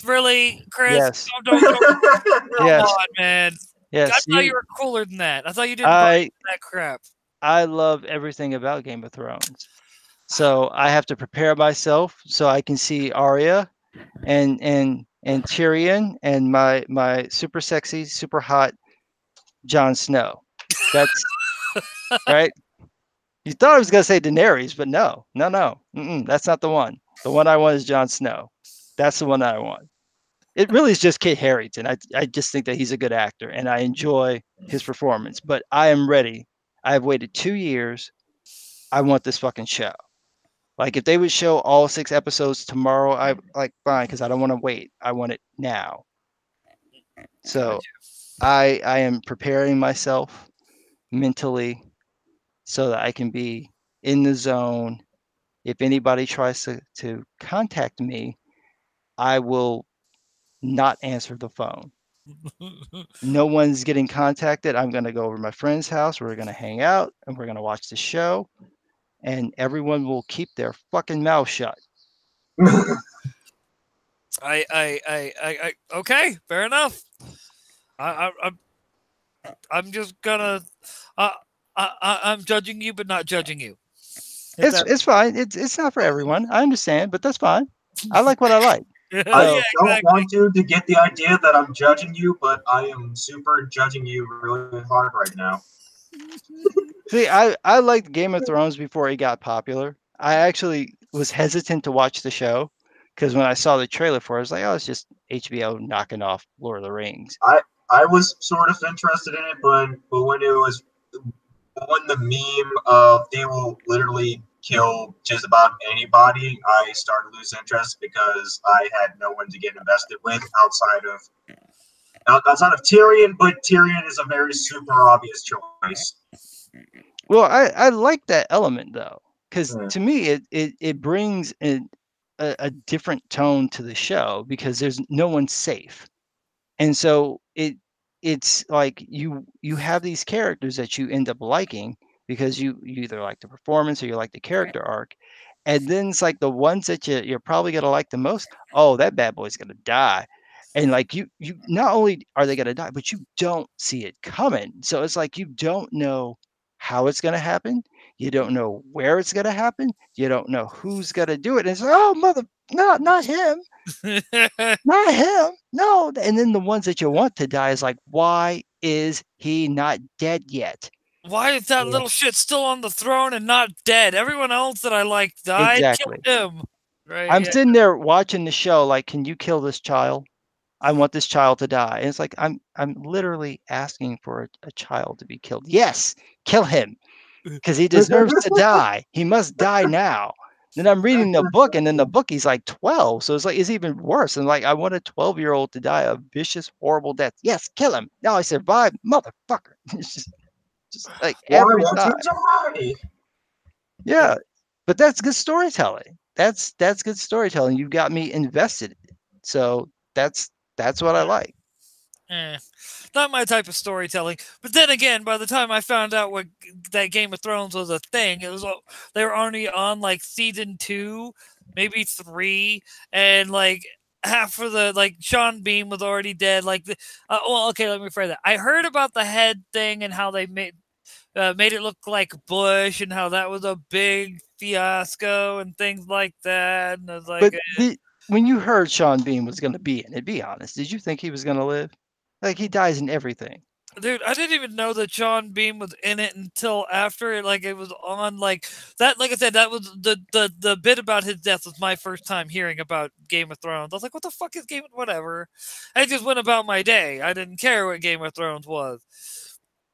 really, Chris? Yes. Don't come on, man. Yes. I thought you were cooler than that. I thought you didn't buy that crap. I love everything about Game of Thrones, so I have to prepare myself so I can see Arya and Tyrion and my super sexy, super hot Jon Snow. That's right. You thought I was gonna say Daenerys, but no. That's not the one. The one I want is Jon Snow. That's the one that I want. It really is just Kit Harington. I just think that he's a good actor, and I enjoy his performance. But I am ready. I have waited 2 years. I want this fucking show. Like if they would show all 6 episodes tomorrow, I like fine because I don't want to wait. I want it now. So I am preparing myself mentally so that I can be in the zone. If anybody tries to contact me, I will not answer the phone. No one's getting contacted. I'm going to go over to my friend's house. We're going to hang out and we're going to watch the show. And everyone will keep their fucking mouth shut. Okay, fair enough. I'm just gonna. I'm judging you, but not judging you. It's fine. It's not for everyone. I understand, but that's fine. I like what I like. I Yeah, don't exactly. want you to get the idea that I'm judging you, but I am super judging you really hard right now. See, I liked Game of Thrones before it got popular. I actually was hesitant to watch the show because when I saw the trailer for it, I was like, oh, it's just HBO knocking off Lord of the Rings. I was sort of interested in it, but when it was when the meme of they will literally kill just about anybody, I started to lose interest because I had no one to get invested with outside of Tyrion, but Tyrion is a very super obvious choice. Well, I like that element though, because Hmm. to me it brings a different tone to the show because there's no one safe, and so it's like you have these characters that you end up liking because you either like the performance or you like the character arc, and then it's like the ones that you're probably gonna like the most. Oh, that bad boy's gonna die, and like you not only are they gonna die, but you don't see it coming. So it's like you don't know how it's gonna happen. You don't know where it's gonna happen. You don't know who's gonna do it. And it's like, oh mother, not him. Not him. No. And then the ones that you want to die is like, why is he not dead yet? Why is that little shit still on the throne and not dead? Everyone else that I like died. Exactly. Kill him. Right. I'm yeah. sitting there watching the show, like, can you kill this child? I want this child to die. And it's like I'm literally asking for a child to be killed. Yes, kill him. Because he deserves to die. He must die now. Then I'm reading the book, and in the book he's like 12. So it's like it's even worse. And like I want a 12-year-old to die a vicious, horrible death. Yes, kill him. Now I survived, motherfucker. It's just like Why every won't time. you die? Yeah. But that's good storytelling. That's good storytelling. You got me invested. So that's what I like. Not my type of storytelling. But then again, by the time I found out that Game of Thrones was a thing, it was they were only on like season 2, maybe 3, and like half of the like Sean Bean was already dead. Like well, okay, let me rephrase that. I heard about the head thing and how they made it look like Bush and how that was a big fiasco and things like that. And I was like, But when you heard Sean Bean was going to be in it, be honest, did you think he was going to live? Like he dies in everything. dude, I didn't even know that Sean Bean was in it until after it. Like it was on like that. Like I said, that was the bit about his death was my first time hearing about Game of Thrones. I was like, what the fuck is Game of whatever? I just went about my day. I didn't care what Game of Thrones was.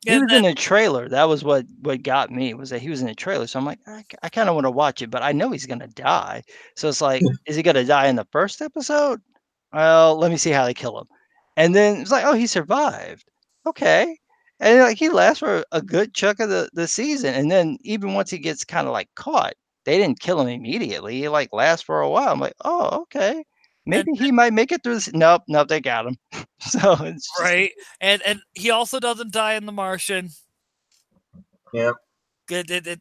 He was in a trailer. That was what got me, was that he was in a trailer. So I'm like, I kind of want to watch it, but I know he's gonna die. So it's like, is he gonna die in the first episode? Well, let me see how they kill him. And then it's like, oh, he survived. Okay. And like he lasts for a good chunk of the season. And then even once he gets kind of like caught, they didn't kill him immediately. He like lasts for a while. I'm like, oh, okay. Maybe he might make it through this. Nope, they got him. So it's just, right, and he also doesn't die in The Martian. Yep. It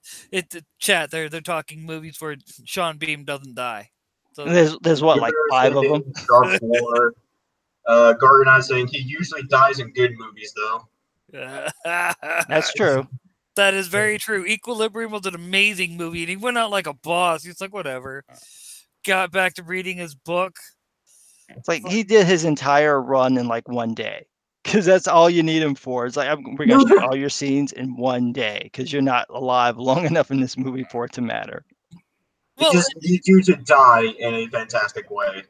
chat. They're talking movies where Sean Bean doesn't die. So there's what, like 5 of them. Dark War. Gardner not saying he usually dies in good movies though. That's true. That is very true. Equilibrium was an amazing movie, and he went out like a boss. He's like, whatever. Got back to reading his book. It's like he did his entire run in like one day, because that's all you need him for. It's like we're gonna shoot all your scenes in one day because you're not alive long enough in this movie for it to matter. He just needs you to die in a fantastic way.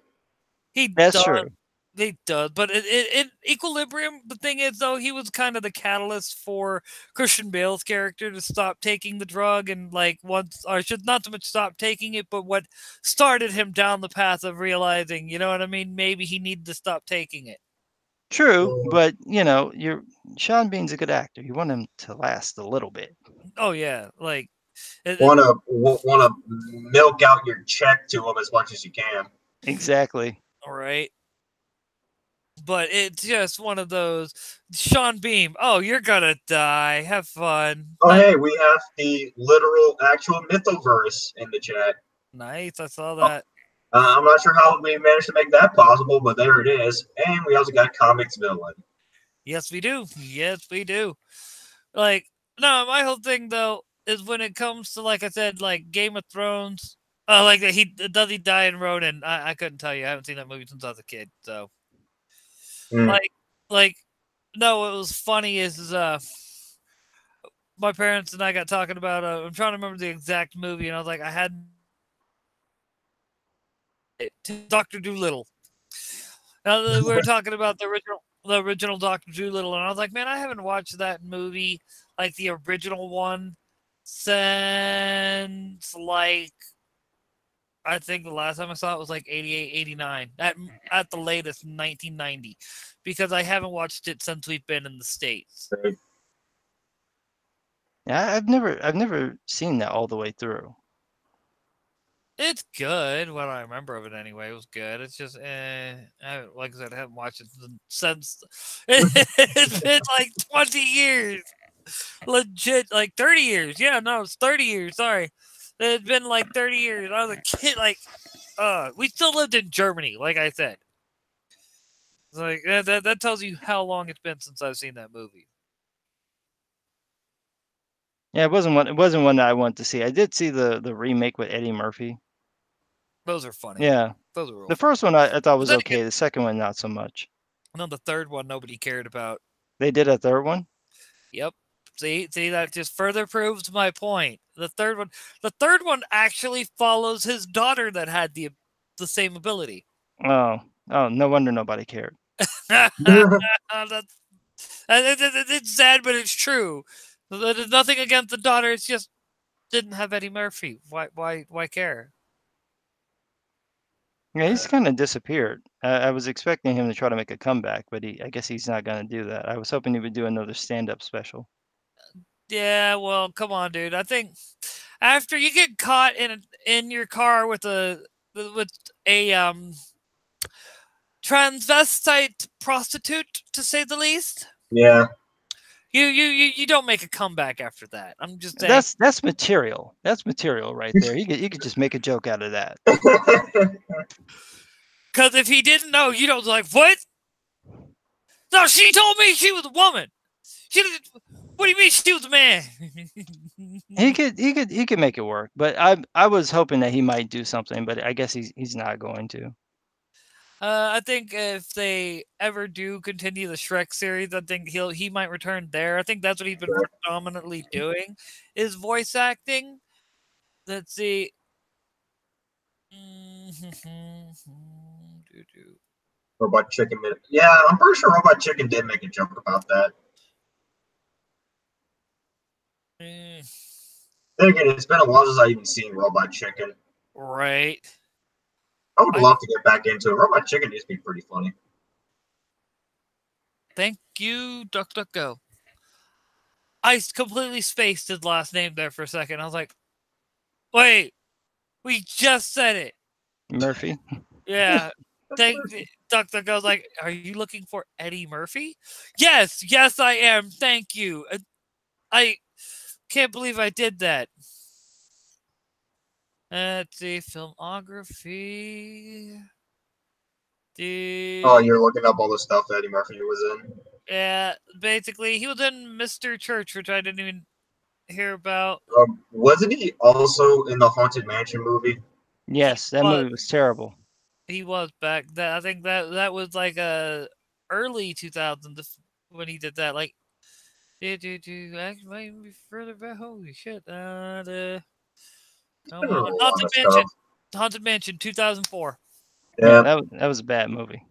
That's true. He does, but in Equilibrium, the thing is though, he was kind of the catalyst for Christian Bale's character to stop taking the drug, and like once, or should not so much stop taking it, but what started him down the path of realizing, you know what I mean? Maybe he needed to stop taking it. True, but Sean Bean's a good actor. You want him to last a little bit. Oh yeah, like Want to milk out your check to him as much as you can. Exactly. all right. But it's just one of those Sean Bean. Oh, you're gonna die. Have fun. Oh, hey, we have the literal, actual Mythoverse in the chat. Nice. I saw that. I'm not sure how we managed to make that possible, but there it is. And we also got Comics Villain. Yes, we do. Yes, we do. Like, no, my whole thing though is when it comes to, like I said, like Game of Thrones. Like that, does he die in Ronin? I couldn't tell you. I haven't seen that movie since I was a kid. So, like, no, what was funny is my parents and I got talking about. I'm trying to remember the exact movie, and I was like, I had Doctor Dolittle. Now we were talking about the original Doctor Dolittle, and I was like, man, I haven't watched that movie, like the original one, since like I think the last time I saw it was like 88, 89, at the latest 1990, because I haven't watched it since we've been in the States. Yeah, I've never seen that all the way through. It's good. What I remember of it anyway, it was good. It's just, like I said, I haven't watched it since. It's been like 20 years. Legit, like 30 years. Yeah, no, it's 30 years. Sorry. It's been like 30 years. I was a kid, like, we still lived in Germany, like I said. It's like, that tells you how long it's been since I've seen that movie. Yeah, it wasn't one that I wanted to see. I did see the remake with Eddie Murphy. Those are funny. Yeah. Those are real The first one I thought was then okay. The second one, not so much. No, the third one nobody cared about. They did a third one? Yep. See, that just further proves my point. The third one actually follows his daughter that had the same ability. Oh, no wonder nobody cared. It's sad, but it's true. There's nothing against the daughter. It's just didn't have Eddie Murphy. Why care? Yeah, he's kind of disappeared. I was expecting him to try to make a comeback, but I guess he's not going to do that. I was hoping he would do another stand-up special. Yeah, well, come on, dude. I think after you get caught in your car with a transvestite prostitute, to say the least. Yeah. You don't make a comeback after that. I'm just saying. That's material. That's material right there. You could just make a joke out of that. Because if he didn't know, you don't like what? No, she told me she was a woman. What do you mean she was a man? He could make it work, but I was hoping that he might do something, but I guess he's not going to. I think if they ever do continue the Shrek series, I think he might return there. I think that's what he's been predominantly doing, is voice acting. Let's see. Robot Chicken. Yeah, I'm pretty sure Robot Chicken did make a joke about that. Then again, it's been a while since I've even seen Robot Chicken. Right. I would love to get back into it. Robot Chicken used to be pretty funny. Thank you, DuckDuckGo. I completely spaced his last name there for a second. I was like, wait, we just said it. Murphy? Yeah. DuckDuckGo was like, are you looking for Eddie Murphy? Yes, I am. Thank you. I can't believe I did that. Let's see, filmography. Oh, you're looking up all the stuff that Eddie Murphy was in. Yeah, basically, he was in Mr. Church, which I didn't even hear about. Wasn't he also in the Haunted Mansion movie? Yes, that movie was terrible. He was back. I think that was like early 2000s when he did that. Like, actually further back. Holy shit! Haunted Mansion, 2004. Yeah, that was a bad movie.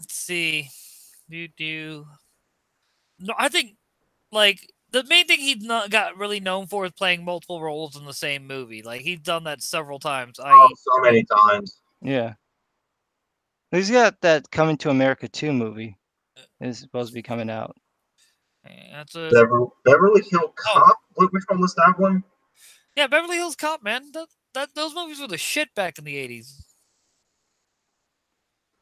let's see. Do. No, I think like the main thing he's not got really known for is playing multiple roles in the same movie. Like he's done that several times. Oh, so many times. Yeah. He's got that Coming to America 2 movie. It's supposed to be coming out. That's a Beverly Hill Cop. Which one was that one? yeah, Beverly Hills Cop, man. Those movies were the shit back in the 80s.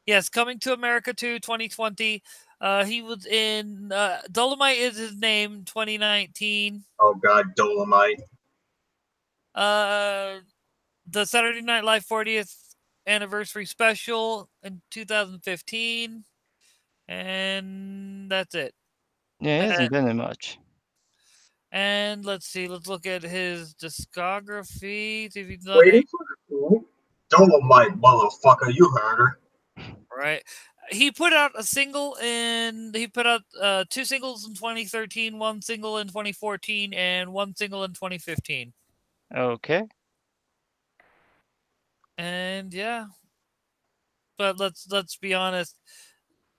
Yes, Coming to America 2, 2020. He was in Dolomite is his name, 2019. Oh God, Dolomite. The Saturday Night Live 40th anniversary special in 2015. And that's it. Yeah, he hasn't been in much. And let's see, let's look at his discography. See if he's done Waiting for who? Dolomite, motherfucker. You heard her. right. He put out a single he put out 2 singles in 2013, 1 single in 2014, and 1 single in 2015. Okay. And yeah. But let's be honest.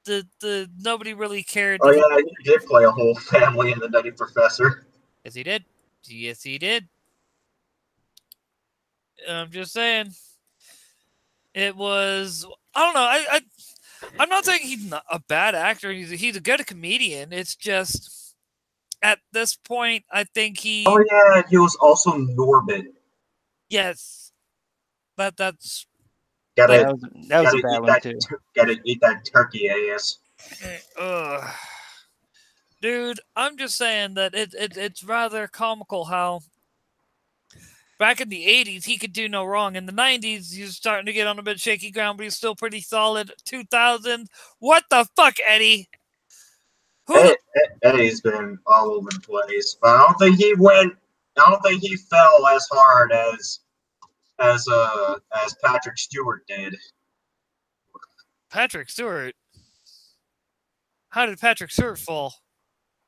The nobody really cared. Oh yeah, he did play a whole family in The Nutty Professor. Yes, he did. Yes, he did. I'm just saying. It was. I don't know. I'm not saying he's not a bad actor. He's a good comedian. It's just at this point, I think he. Oh yeah, he was also Norbit. Yes, that's. Gotta, that was a bad one too. Gotta eat that turkey ass. Dude, I'm just saying that it's rather comical how back in the 80s he could do no wrong. In the 90s he was starting to get on a bit shaky ground, but he's still pretty solid. 2000, what the fuck, Eddie? Eddie's been all over the place, but I don't think he fell as hard as Patrick Stewart did. Patrick Stewart? How did Patrick Stewart fall?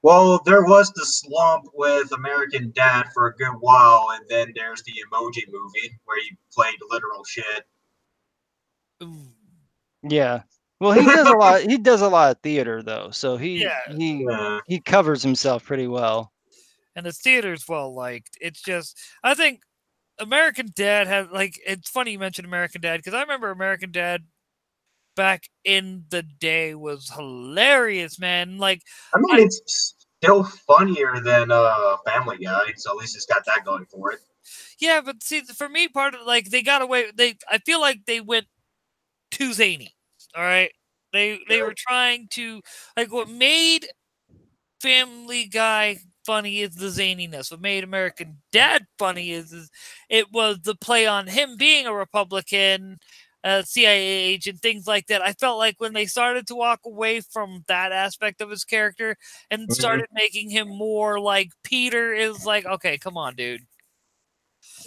Well, there was the slump with American Dad for a good while, and then there's the Emoji Movie where he played literal shit. Ooh. Yeah. Well, he does a lot. He does a lot of theater though, so he covers himself pretty well. And his theater's well liked. It's just I think American Dad had like it's funny you mentioned American Dad because I remember American Dad back in the day was hilarious, man. Like I mean, it's still funnier than Family Guy, so at least it's got that going for it. Yeah, but see, for me, part of like they got away. I feel like they went too zany. All right, they were trying to like what made Family Guy funny is the zaniness. What made American Dad funny is it was the play on him being a Republican, CIA agent, things like that. I felt like when they started to walk away from that aspect of his character and started making him more like Peter, is like, okay, come on, dude.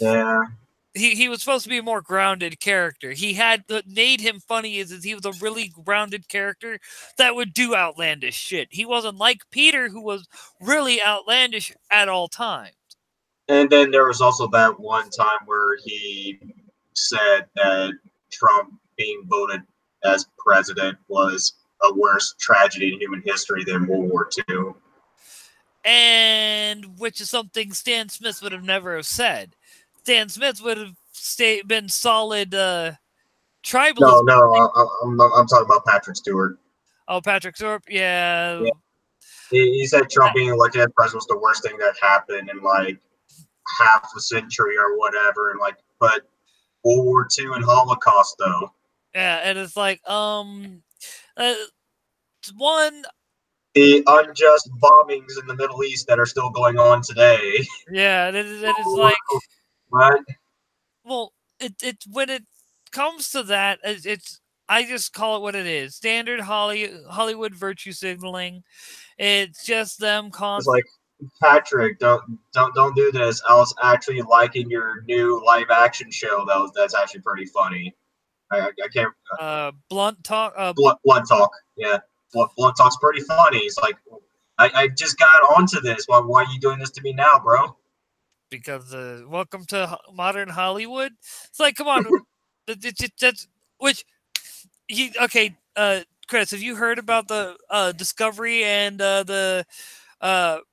Yeah. He was supposed to be a more grounded character. He had what made him funny is he was a really grounded character that would do outlandish shit. He wasn't like Peter, who was really outlandish at all times. And then there was also that one time where he said that Trump being voted as president was a worse tragedy in human history than World War II. And which is something Stan Smith would have never have said. Stan Smith would have been solid tribalism. No, I'm talking about Patrick Stewart. Oh, Patrick Stewart, yeah. He said Trump being elected as president was the worst thing that happened in like half a century or whatever, and like, but World War II and Holocaust though. Yeah, and it's like one. The unjust bombings in the Middle East that are still going on today. Yeah, it is like. What? Well, it when it comes to that, it's I just call it what it is: standard Hollywood virtue signaling. It's just them constantly. It's like, Patrick, don't do this. I was actually liking your new live action show. That's actually pretty funny. I can't. Blunt Talk. Blunt Talk. Yeah, Blunt Talk's pretty funny. It's like I just got onto this. Why are you doing this to me now, bro? Because welcome to modern Hollywood. It's like, come on, that's which he okay. Chris, have you heard about the Discovery and the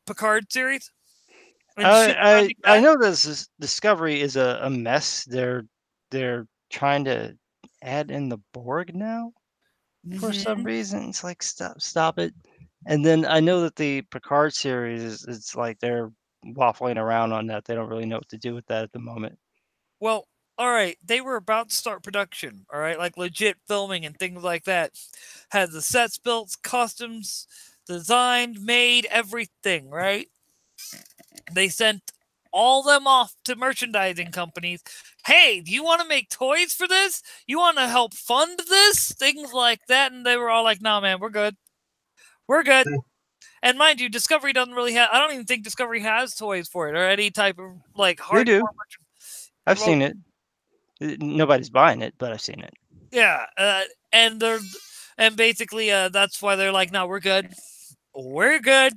Picard series? And shit like I that? know this Discovery is a mess. They're trying to add in the Borg now for some Mhm. reason. It's like stop it. And then I know that the Picard series is it's like they're waffling around on that. They don't really know what to do with that at the moment. Well, all right, they were about to start production, all right, like legit filming and things like that. Had the sets built, costumes designed, made, everything, right? They sent all them off to merchandising companies. Hey, do you want to make toys for this? You want to help fund this? Things like that. And they were all like, nah, man, we're good. We're good. And mind you, Discovery doesn't really have, I don't even think Discovery has toys for it or any type of like They do. hardcore I've well, seen it. Nobody's buying it, but I've seen it. yeah. And they're, and basically, that's why they're like, no, we're good. We're good.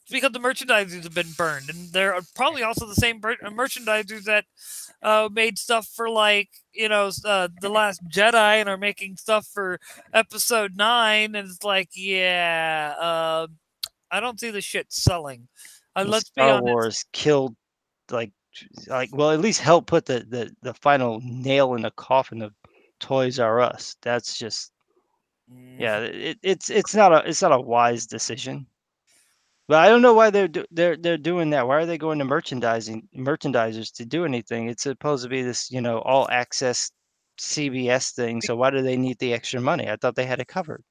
It's because the merchandisers have been burned. And they're probably also the same merchandisers that made stuff for like the Last Jedi and are making stuff for Episode 9, and it's like, yeah, I don't see the shit selling. Let's be Star honest. Wars killed like well, at least help put the final nail in the coffin of Toys R Us. That's just yeah, it's not a wise decision. But I don't know why they're doing that. Why are they going to merchandisers to do anything? It's supposed to be this, all access CBS thing. So why do they need the extra money? I thought they had it covered.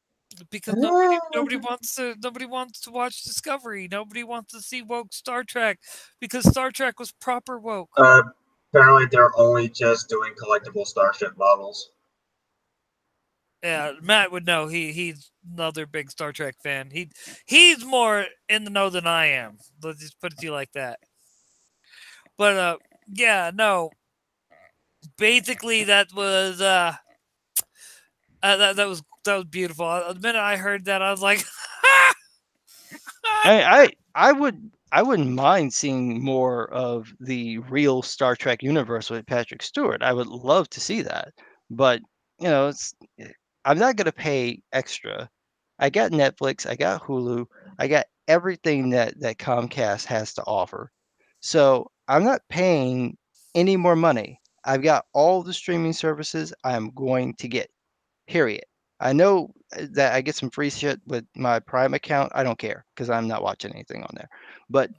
Because nobody wants to watch Discovery. Nobody wants to see woke Star Trek because Star Trek was proper woke. Apparently, they're only just doing collectible Starship models. Yeah, Matt would know. He's another big Star Trek fan. He's more in the know than I am. Let's just put it to you like that. But yeah, no. Basically, that was that was beautiful. The minute I heard that, I was like, I wouldn't mind seeing more of the real Star Trek universe with Patrick Stewart. I would love to see that. But, it's I'm not going to pay extra. I got Netflix, I got Hulu, I got everything that Comcast has to offer. So, I'm not paying any more money. I've got all the streaming services I'm going to get. Period. I know that I get some free shit with my Prime account. I don't care because I'm not watching anything on there. But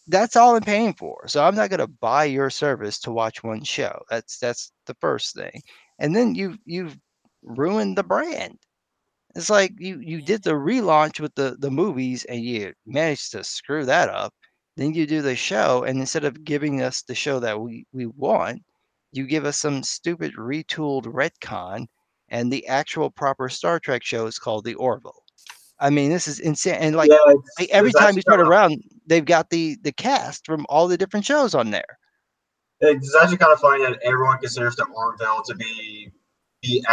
that's all I'm paying for. So I'm not going to buy your service to watch one show. That's the first thing. And then you've ruined the brand. It's like you did the relaunch with the movies and you managed to screw that up. Then you do the show, and instead of giving us the show that we want, you give us some stupid retooled retcon, and the actual proper Star Trek show is called The Orville. I mean, this is insane. And like Yeah, every it's time actually you turn kind of around, they've got the cast from all the different shows on there. it's actually kind of funny that everyone considers the Orville to be the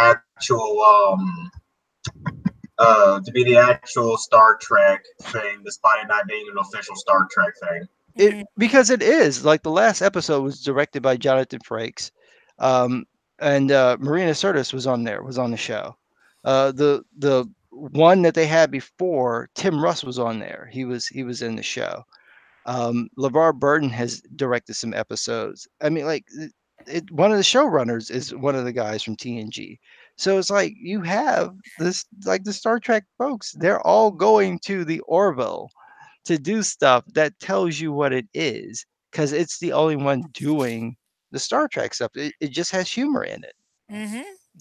actual Star Trek thing, despite it not being an official Star Trek thing. Because it is like the last episode was directed by Jonathan Frakes, and Marina Sirtis was on the show. The one that they had before, Tim Russ was on there. He was in the show. LeVar Burton has directed some episodes. I mean, like one of the showrunners is one of the guys from TNG. So it's like you have this, like the Star Trek folks, they're all going to the Orville to do stuff that tells you what it is because it's the only one doing the Star Trek stuff. It just has humor in it.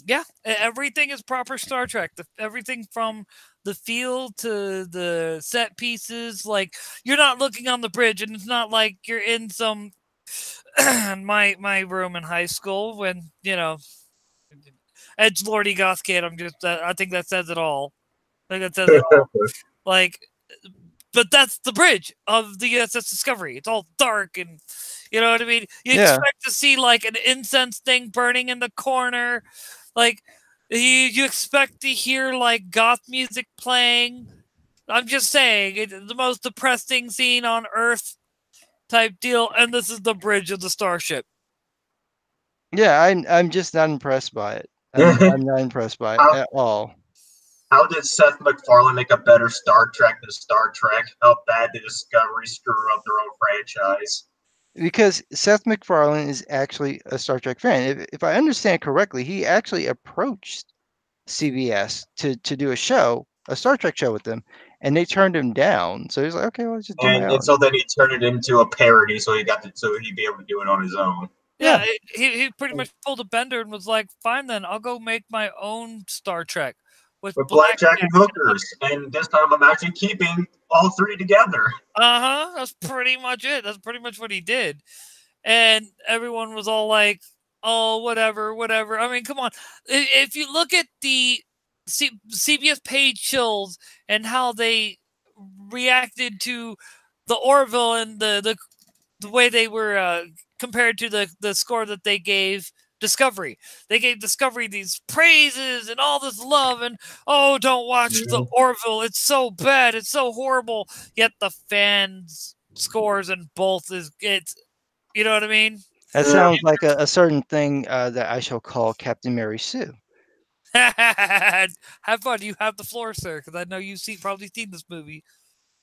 Yeah, everything is proper Star Trek. Everything from the field to the set pieces. Like you're not looking on the bridge, and it's not like you're in some my room in high school when Edge Lordy Goth Kid. I think that says it all. I think that says it all. Like, but that's the bridge of the USS Discovery. It's all dark and you know what I mean. You expect to see like an incense thing burning in the corner. Like you expect to hear like goth music playing. I'm just saying, it's the most depressing scene on Earth type deal, and this is the bridge of the starship. Yeah, I'm just not impressed by it. I'm not impressed by it at all. How did Seth MacFarlane make a better Star Trek than Star Trek? How bad did Discovery screw up their own franchise? Because Seth MacFarlane is actually a Star Trek fan. If I understand correctly, he actually approached CBS to do a show, a Star Trek show with them, and they turned him down. So he's like, okay, well, let's just do my And own. so then he turned it into a parody, so he'd be able to do it on his own. Yeah, he pretty much pulled a Bender and was like, "Fine, then I'll go make my own Star Trek with blackjack and hookers, and this time I'm actually keeping all three together." That's pretty much it. That's pretty much what he did, and everyone was all like, "Oh, whatever, whatever." I mean, come on. If you look at the CBS page chills and how they reacted to the Orville and the way they were compared to the score that they gave Discovery. They gave Discovery these praises and all this love, and oh, don't watch the Orville. It's so bad. It's so horrible. Yet the fans scores in both it's you know what I mean? That sounds like a certain thing that I shall call Captain Mary Sue. Have fun. You have the floor, sir, because I know you've probably seen this movie.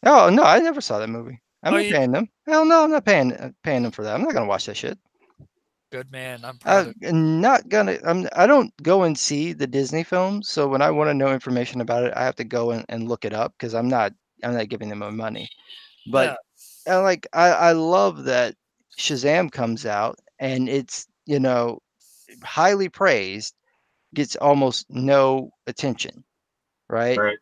Oh no, I never saw that movie. I'm not you- paying them. Hell no, I'm not paying them for that. I'm not gonna watch that shit. Good man. I'm proud of you. I'm not gonna. I don't go and see the Disney films. So when I want to know information about it, I have to go and look it up because I'm not giving them my money. But I love that Shazam comes out and it's highly praised, gets almost no attention, right? Right.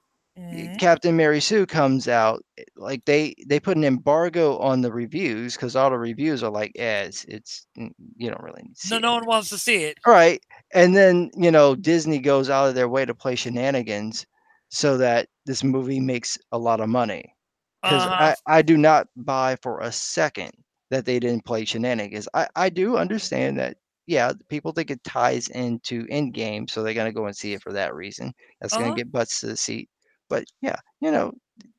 Captain Mary Sue comes out, like they put an embargo on the reviews because all the reviews are like, yeah, it's you don't really need to see it. No one wants to see it. All right. And then, Disney goes out of their way to play shenanigans so that this movie makes a lot of money. Because I do not buy for a second that they didn't play shenanigans. I do understand that, yeah, people think it ties into Endgame, so they're going to go and see it for that reason. That's going to get butts to the seat. But yeah,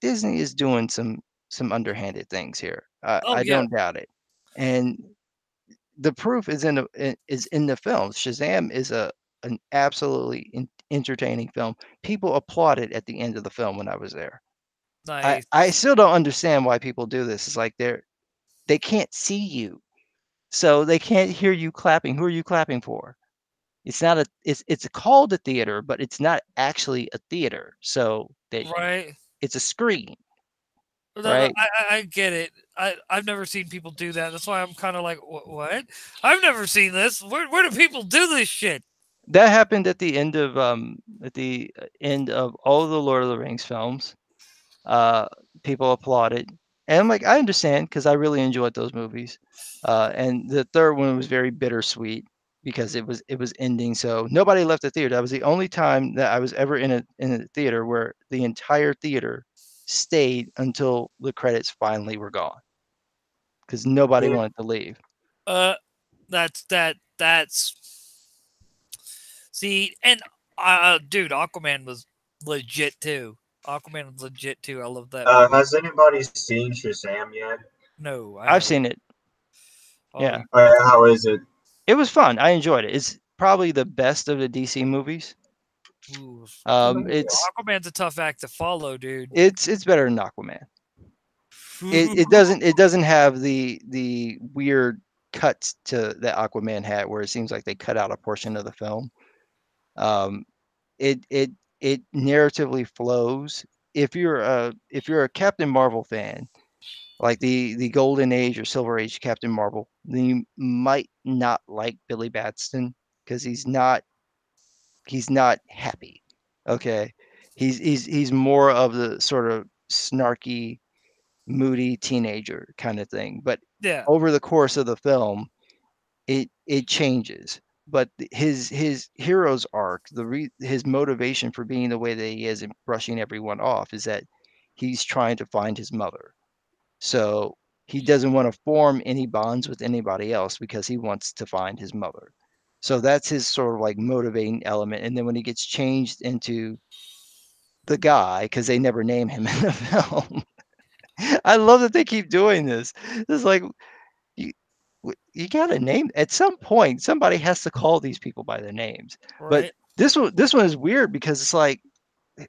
Disney is doing some underhanded things here. I don't doubt it. And the proof is in the film. Shazam is an absolutely entertaining film. People applauded at the end of the film when I was there. Nice. I still don't understand why people do this. It's like they can't see you, so they can't hear you clapping. Who are you clapping for? It's not it's called a theater, but it's not actually a theater. So right. It's a screen. No, right? I get it. I've never seen people do that. That's why I'm kind of like, what? I've never seen this. Where do people do this shit? That happened at the end of all of the Lord of the Rings films. People applauded, and I'm like, I understand because I really enjoyed those movies. And the third one was very bittersweet because it was ending. So nobody left the theater. That was the only time that I was ever in a theater where the entire theater stayed until the credits finally were gone because nobody wanted to leave. That's see, and dude, Aquaman was legit too. Aquaman was legit too. I love that. Has anybody seen Shazam yet? No, I've seen it. Yeah. How is it? It was fun. I enjoyed it. It's probably the best of the DC movies. Ooh. Aquaman's a tough act to follow, dude. It's better than Aquaman. It doesn't have the weird cuts to that Aquaman had where it seems like they cut out a portion of the film. It narratively flows. If you're a Captain Marvel fan, like the Golden Age or Silver Age Captain Marvel, then you might not like Billy Batson because he's not happy. Okay, he's more of the sort of snarky, moody teenager kind of thing. But over the course of the film, it changes. But his hero's arc, his motivation for being the way that he is and brushing everyone off is that he's trying to find his mother. So he doesn't want to form any bonds with anybody else because he wants to find his mother. So that's his sort of like motivating element. And then when he gets changed into the guy, because they never name him in the film. I love that they keep doing this. It's like you got to name at some point. Somebody has to call these people by their names. Right. But this one is weird because it's like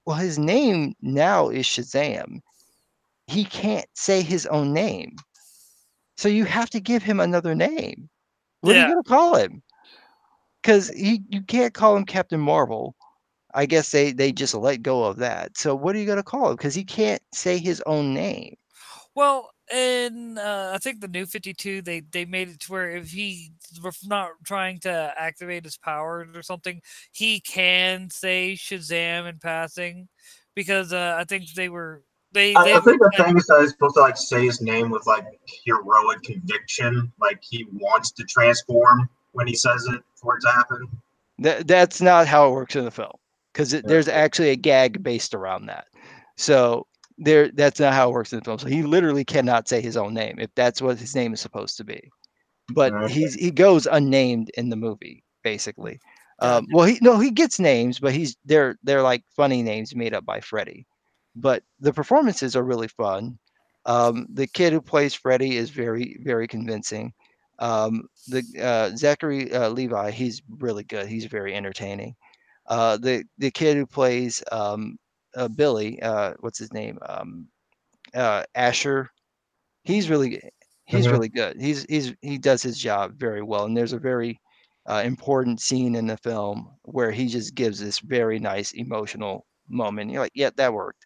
well, his name now is Shazam. He can't say his own name. So you have to give him another name. What are you Yeah. going to call him? Because you can't call him Captain Marvel. I guess they just let go of that. So what are you going to call him? Because he can't say his own name. Well, in I think the New 52, they made it to where if he's not trying to activate his powers or something, he can say Shazam in passing, because I think they I were think the thing is that he's supposed to like say his name with like heroic conviction, like he wants to transform when he says it for it to happen. That's not how it works in the film, because there's Okay. actually a gag based around that. So that's not how it works in the film. So he literally cannot say his own name if that's what his name is supposed to be. But Okay. he goes unnamed in the movie basically. God. Well, he gets names, but they're like funny names made up by Freddy. But the performances are really fun. The kid who plays Freddy is very convincing. The Zachary Levi, he's really good. He's very entertaining. The kid who plays Billy, what's his name? Asher. He's really he's Mhm. really good. He does his job very well, and there's a very important scene in the film where he just gives this very nice emotional moment. You're like, yeah, that worked.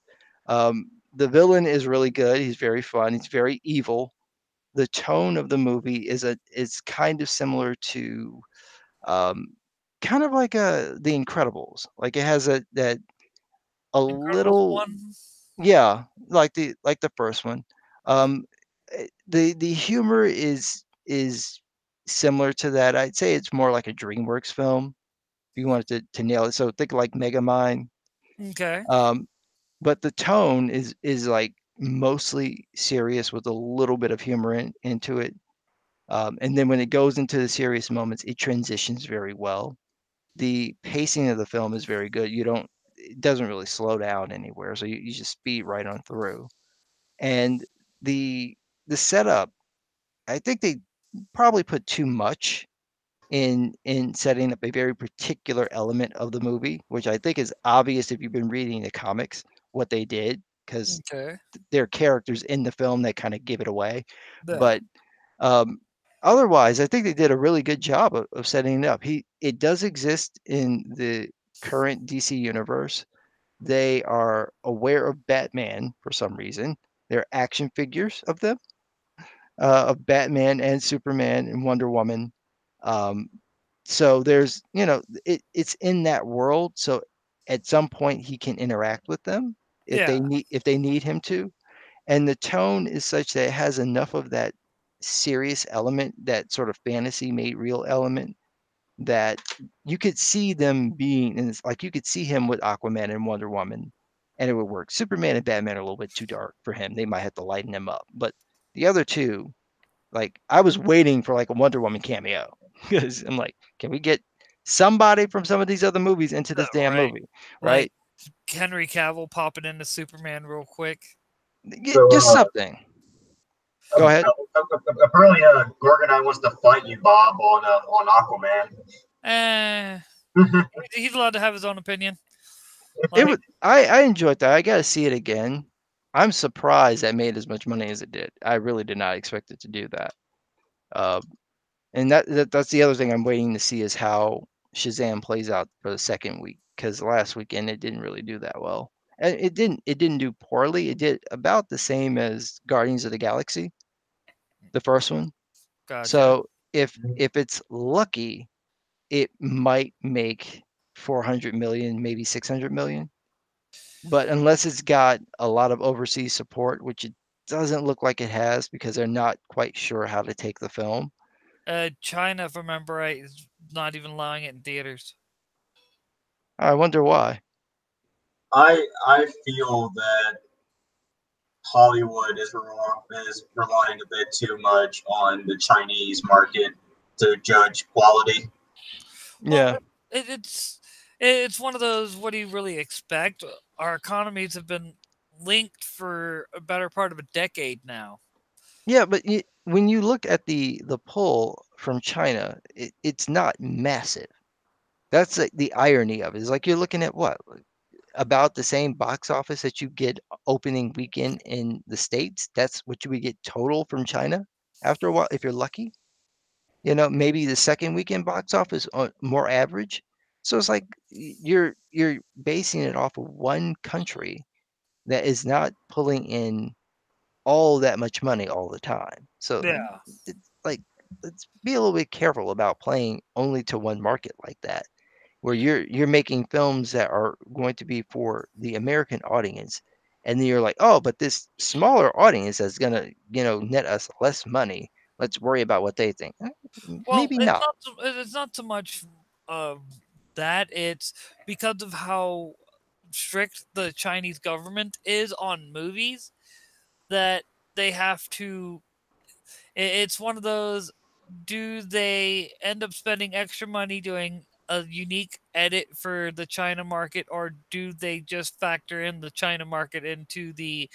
The villain is really good. He's very fun. He's very evil. The tone of the movie is kind of similar to um, kind of like The Incredibles. Like it has a Incredibles little, 1. yeah, like the first one. Um, the humor is similar to that. I'd say it's more like a DreamWorks film if you wanted to nail it. So think like Megamind. Okay. Um, but the tone is like mostly serious with a little bit of humor into it. And then when it goes into the serious moments, it transitions very well. The pacing of the film is very good. It doesn't really slow down anywhere, so you just speed right on through. And the the setup, I think they probably put too much in setting up a very particular element of the movie, which I think is obvious if you've been reading the comics what they did, because Okay. there are characters in the film that kind of give it away. Yeah. But um, otherwise, I think they did a really good job of setting it up. It does exist in the current DC universe. They are aware of Batman for some reason. There are action figures of Batman and Superman and Wonder Woman. Um, so there's, it's in that world. So at some point he can interact with them Yeah. if they need him to. And the tone is such that it has enough of that serious element, that sort of fantasy made real element, that you could see them being, and it's like you could see him with Aquaman and Wonder Woman, and it would work. Superman and Batman are a little bit too dark for him. They might have to lighten him up. But the other two, like I was waiting for like a Wonder Woman cameo because I'm like, can we get somebody from some of these other movies into this damn Right. movie, Like right? Henry Cavill popping into Superman real quick. Get just So something. Go ahead. apparently, Gorgonite wants to fight you, Bob, on Aquaman. Eh, he's allowed to have his own opinion. It Like, would. I enjoyed that. I got to see it again. I'm surprised that made as much money as it did. I really did not expect it to do that. Uh, and that's the other thing I'm waiting to see is how Shazam plays out for the second week, because last weekend it didn't really do that well. And it didn't do poorly. It did about the same as Guardians of the Galaxy, the first one. gotcha. So if it's lucky, it might make 400 million, maybe 600 million. But unless it's got a lot of overseas support, which it doesn't look like it has because they're not quite sure how to take the film. China, if I remember right, is not even allowing it in theaters. I wonder why. I feel that Hollywood is relying a bit too much on the Chinese market to judge quality. Well, Yeah. it's one of those. What do you really expect? Our economies have been linked for a better part of a decade now. Yeah, but when you look at the pull from China, it's not massive. That's the irony of it. It's like you're looking at what? about the same box office that you get opening weekend in the States. That's what you would get total from China after a while, if you're lucky. You know, maybe the second weekend box office more average. So it's like you're basing it off of one country that is not pulling in all that much money all the time. So Yeah. it's like let's be a little bit careful about playing only to one market like that, where you're making films that are going to be for the American audience, and then you're like, oh, but this smaller audience is gonna, net us less money. Let's worry about what they think. Well, Maybe not. it's not so much that it's because of how strict the Chinese government is on movies that they have to. It's one of those. Do they end up spending extra money doing a unique edit for the China market, or do they just factor in the China market into the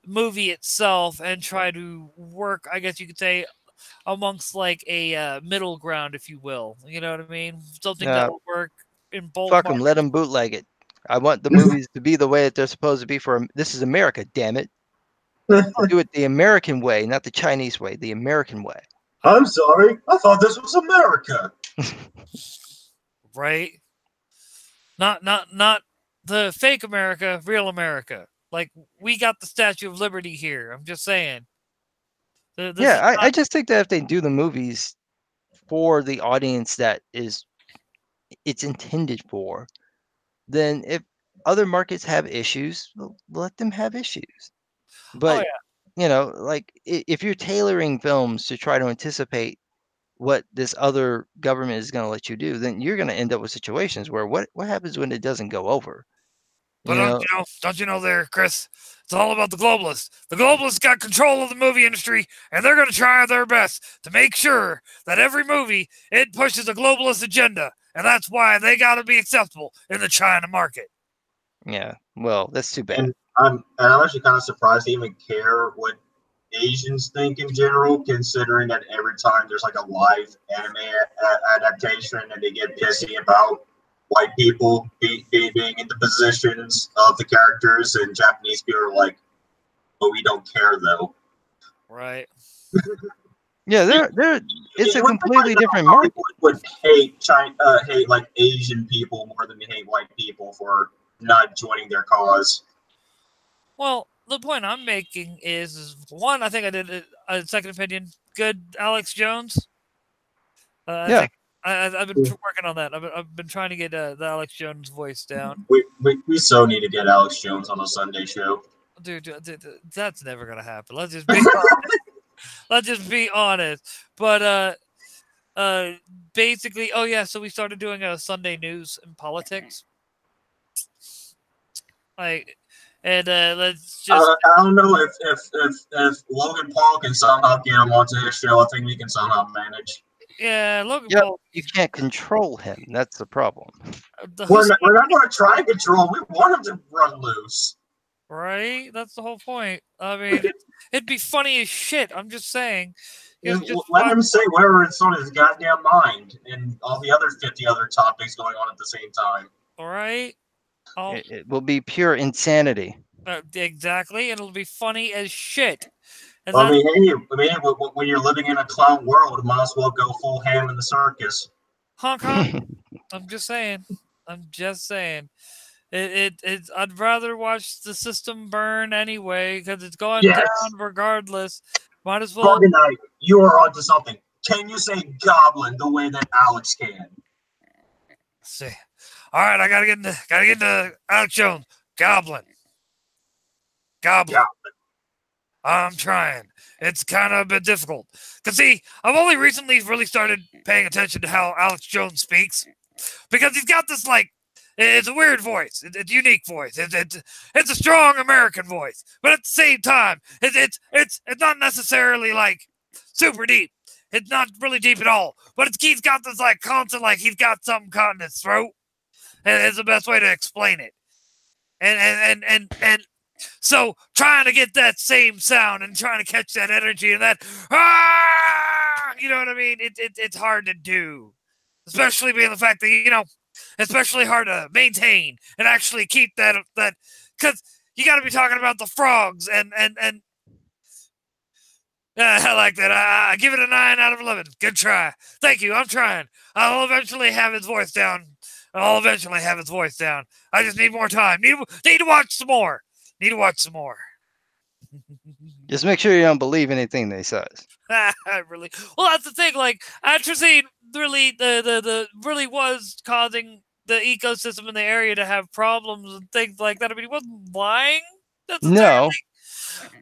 movie itself and try to work, I guess you could say, amongst like a middle ground, if you will. You know what I mean? Something that Uh, will work in both Fuck them. Let markets. them bootleg it. I want the movies to be the way that they're supposed to be for. This is America, damn it. Do it the American way, not the Chinese way. The American way. I'm sorry. I thought this was America. Right? Not the fake America, real America. Like we got the Statue of Liberty here. I'm just saying. This is Yeah, I not, just think that if they do the movies for the audience that is it's intended for, then if other markets have issues, let them have issues. oh But yeah. like if you're tailoring films to try to anticipate what this other government is going to let you do, then you're going to end up with situations where what happens when it doesn't go over? But You know, don't you know there, Chris? It's all about the globalists. The globalists got control of the movie industry, and they're going to try their best to make sure that every movie it pushes a globalist agenda, and that's why they got to be acceptable in the China market. yeah. Well, that's too bad. And I'm actually kind of surprised they even care what Asians think in general, considering that every time there's like a live anime adaptation and they get pissy about white people being in the positions of the characters, and Japanese people are like, but we don't care though. Right. Yeah, they're it's a You would think, completely like, different market. Hollywood would hate hate like Asian people more than they hate white people for not joining their cause. Well, the point I'm making is one, I think I did a second opinion. Good Alex Jones. I Yeah. think I've been working on that. I've been trying to get the Alex Jones voice down. We so need to get Alex Jones on the Sunday show. Dude, that's never gonna happen. Let's just be let's just be honest. But basically, oh yeah, so we started doing a Sunday news and politics. Like, and let's just I don't know if Logan Paul can somehow get him onto his show. I think we can somehow manage. yeah, Logan Yep. Paul. You can't control him. That's the problem. We're not going to try and control him. We want him to run loose. Right? That's the whole point. I mean, it'd be funny as shit. I'm just saying. Let him say whatever it's on his goddamn mind, and all the other 50 other topics going on at the same time. All right. It will be pure insanity. Exactly, and it'll be funny as shit. And I mean, when you're living in a clown world, might as well go full ham in the circus. Hong Kong. I'm just saying. It's. I'd rather watch the system burn anyway because it's going down regardless. Might as well. Knight, you are onto something. Can you say goblin the way that Alex can? See. All right, I gotta get into Alex Jones. Goblin. I'm trying. It's kind of a bit difficult. Because, see, I've only recently really started paying attention to how Alex Jones speaks. Because he's got this, like, it's a weird voice. It's a unique voice. It's a strong American voice. But at the same time, it's not necessarily, like, super deep. It's not really deep at all. But he's got this, like, constant, like, he's got something caught in his throat. And it's the best way to explain it. And so trying to get that same sound and trying to catch that energy and that, you know what I mean? It's hard to do, especially being the fact that, especially hard to maintain and actually keep that because you got to be talking about the frogs and I like that. I give it a 9 out of 11. Good try. Thank you. I'm trying. I'll eventually have his voice down. I just need more time. Need to watch some more. Just make sure you don't believe anything they says. Really? Well, that's the thing. Like, atrazine really, the really was causing the ecosystem in the area to have problems and things like that. I mean, he wasn't lying necessarily. No.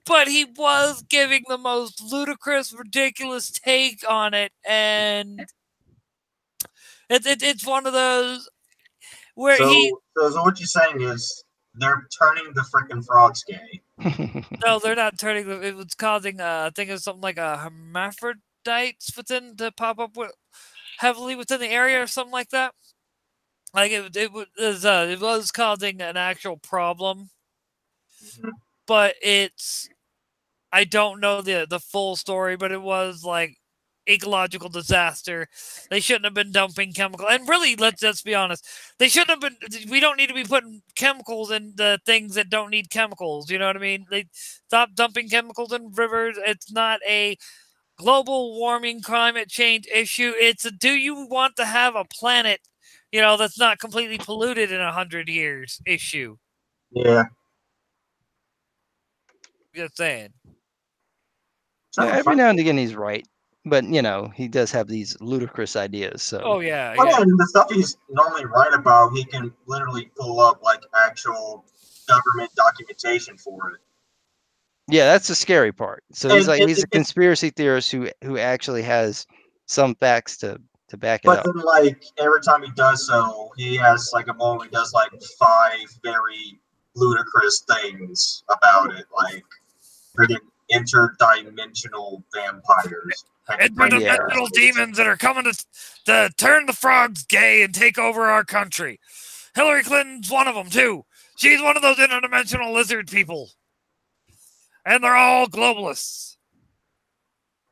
But he was giving the most ludicrous, ridiculous take on it, and it's one of those where So what you're saying is they're turning the freaking frogs gay. No, they're not turning them. It was causing, I think it was something like a hermaphrodites to pop up heavily within the area or something like that. Like it was causing an actual problem, but I don't know the full story, but it was like ecological disaster. They shouldn't have been dumping chemical. And really, let's be honest, they shouldn't have been. We don't need to be putting chemicals in the things that don't need chemicals. You know what I mean? They stop dumping chemicals in rivers. It's not a global warming climate change issue. It's a, do you want to have a planet, that's not completely polluted in 100 years issue? Yeah. Just saying. Yeah, every now and again he's right, but he does have these ludicrous ideas. So. Oh yeah. Well, yeah. And the stuff he's normally right about, he can literally pull up like actual government documentation for it. Yeah, that's the scary part. So he's a conspiracy theorist who actually has some facts to back it up. But then, like, every time he does so, he has like a moment. He does like 5 very ludicrous things about it, like freaking interdimensional vampires. Interdimensional demons that are coming to turn the frogs gay and take over our country. Hillary Clinton's one of them, too. She's one of those interdimensional lizard people. And they're all globalists.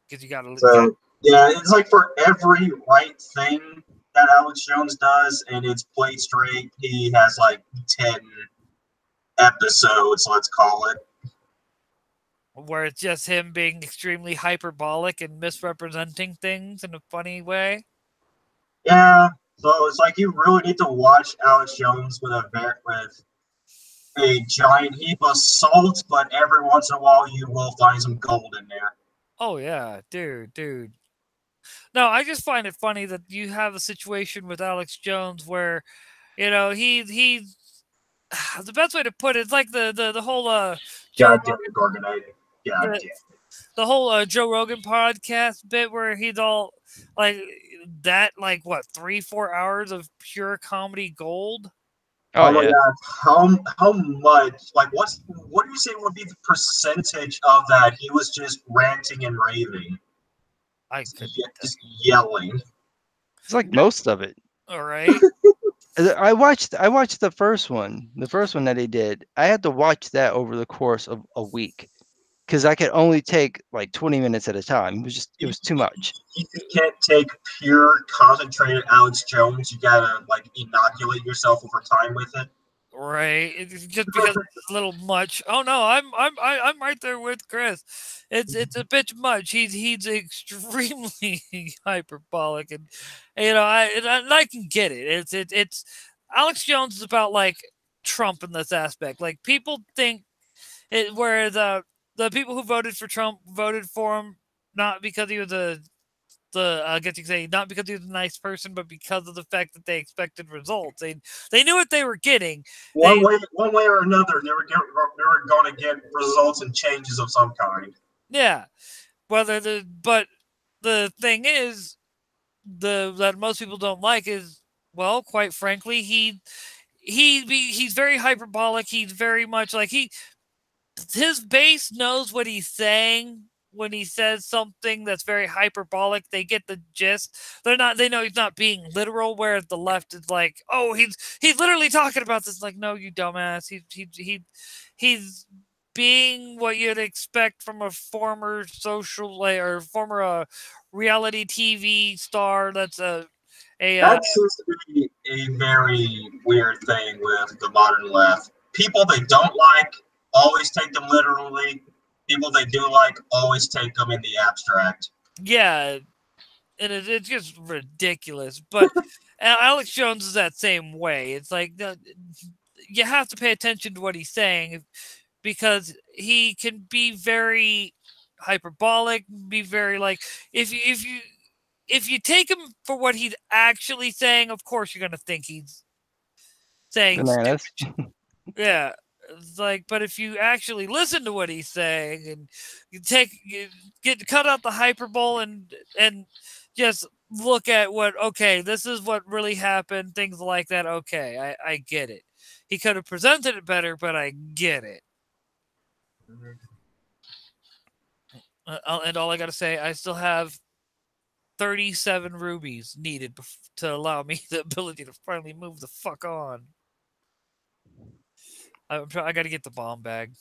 Because you got to... Yeah, it's like for every right thing that Alex Jones does, and it's played straight, he has like 10 episodes, let's call it. Where it's just him being extremely hyperbolic and misrepresenting things in a funny way. Yeah, so it's like you really need to watch Alex Jones with a giant heap of salt, but every once in a while you will find some gold in there. Oh yeah, dude. No, I just find it funny that you have a situation with Alex Jones where, he's the best way to put it is like the whole the whole Joe Rogan podcast bit where he's all like that, like what 3-4 hours of pure comedy gold. Oh my God! How much? Like, what do you say would be the percentage of that? He was just ranting and raving. Just yelling. It's like most of it. All right. I watched the first one that he did. I had to watch that over the course of a week because I could only take like 20 minutes at a time. It was too much. You can't take pure concentrated Alex Jones. You gotta like inoculate yourself over time with it. Right. It's just because it's a little much. Oh no, I'm right there with Chris. It's a bit much. He's extremely hyperbolic, and I can get it. It's Alex Jones is about like Trump in this aspect. Like people think where the people who voted for Trump voted for him not because he was I guess you could say not because he was a nice person, but because of the fact that they expected results. They knew what they were getting. One way or another, they were going to get results and changes of some kind. Yeah, but the thing is, that most people don't like is, well, quite frankly, he's very hyperbolic. He's very much like his base knows what he's saying. When he says something that's very hyperbolic, they get the gist. They know he's not being literal, whereas the left is like, oh, he's literally talking about this. Like, no, you dumbass. He's being what you'd expect from a former former reality TV star that's That seems to be a very weird thing with the modern left. People they don't like always take them literally. People they do like always take them in the abstract. Yeah, and it's just ridiculous. But Alex Jones is that same way. It's like you have to pay attention to what he's saying because he can be very hyperbolic, be very like if you take him for what he's actually saying, of course you're gonna think he's saying Bananas. stupid. Yeah. It's like, but if you actually listen to what he's saying and you cut out the hyperbole and just look at okay, this is what really happened, things like that. Okay, I get it. He could have presented it better, but I get it. And all I gotta say, I still have 37 rubies needed to allow me the ability to finally move the fuck on. I got to get the bomb bag.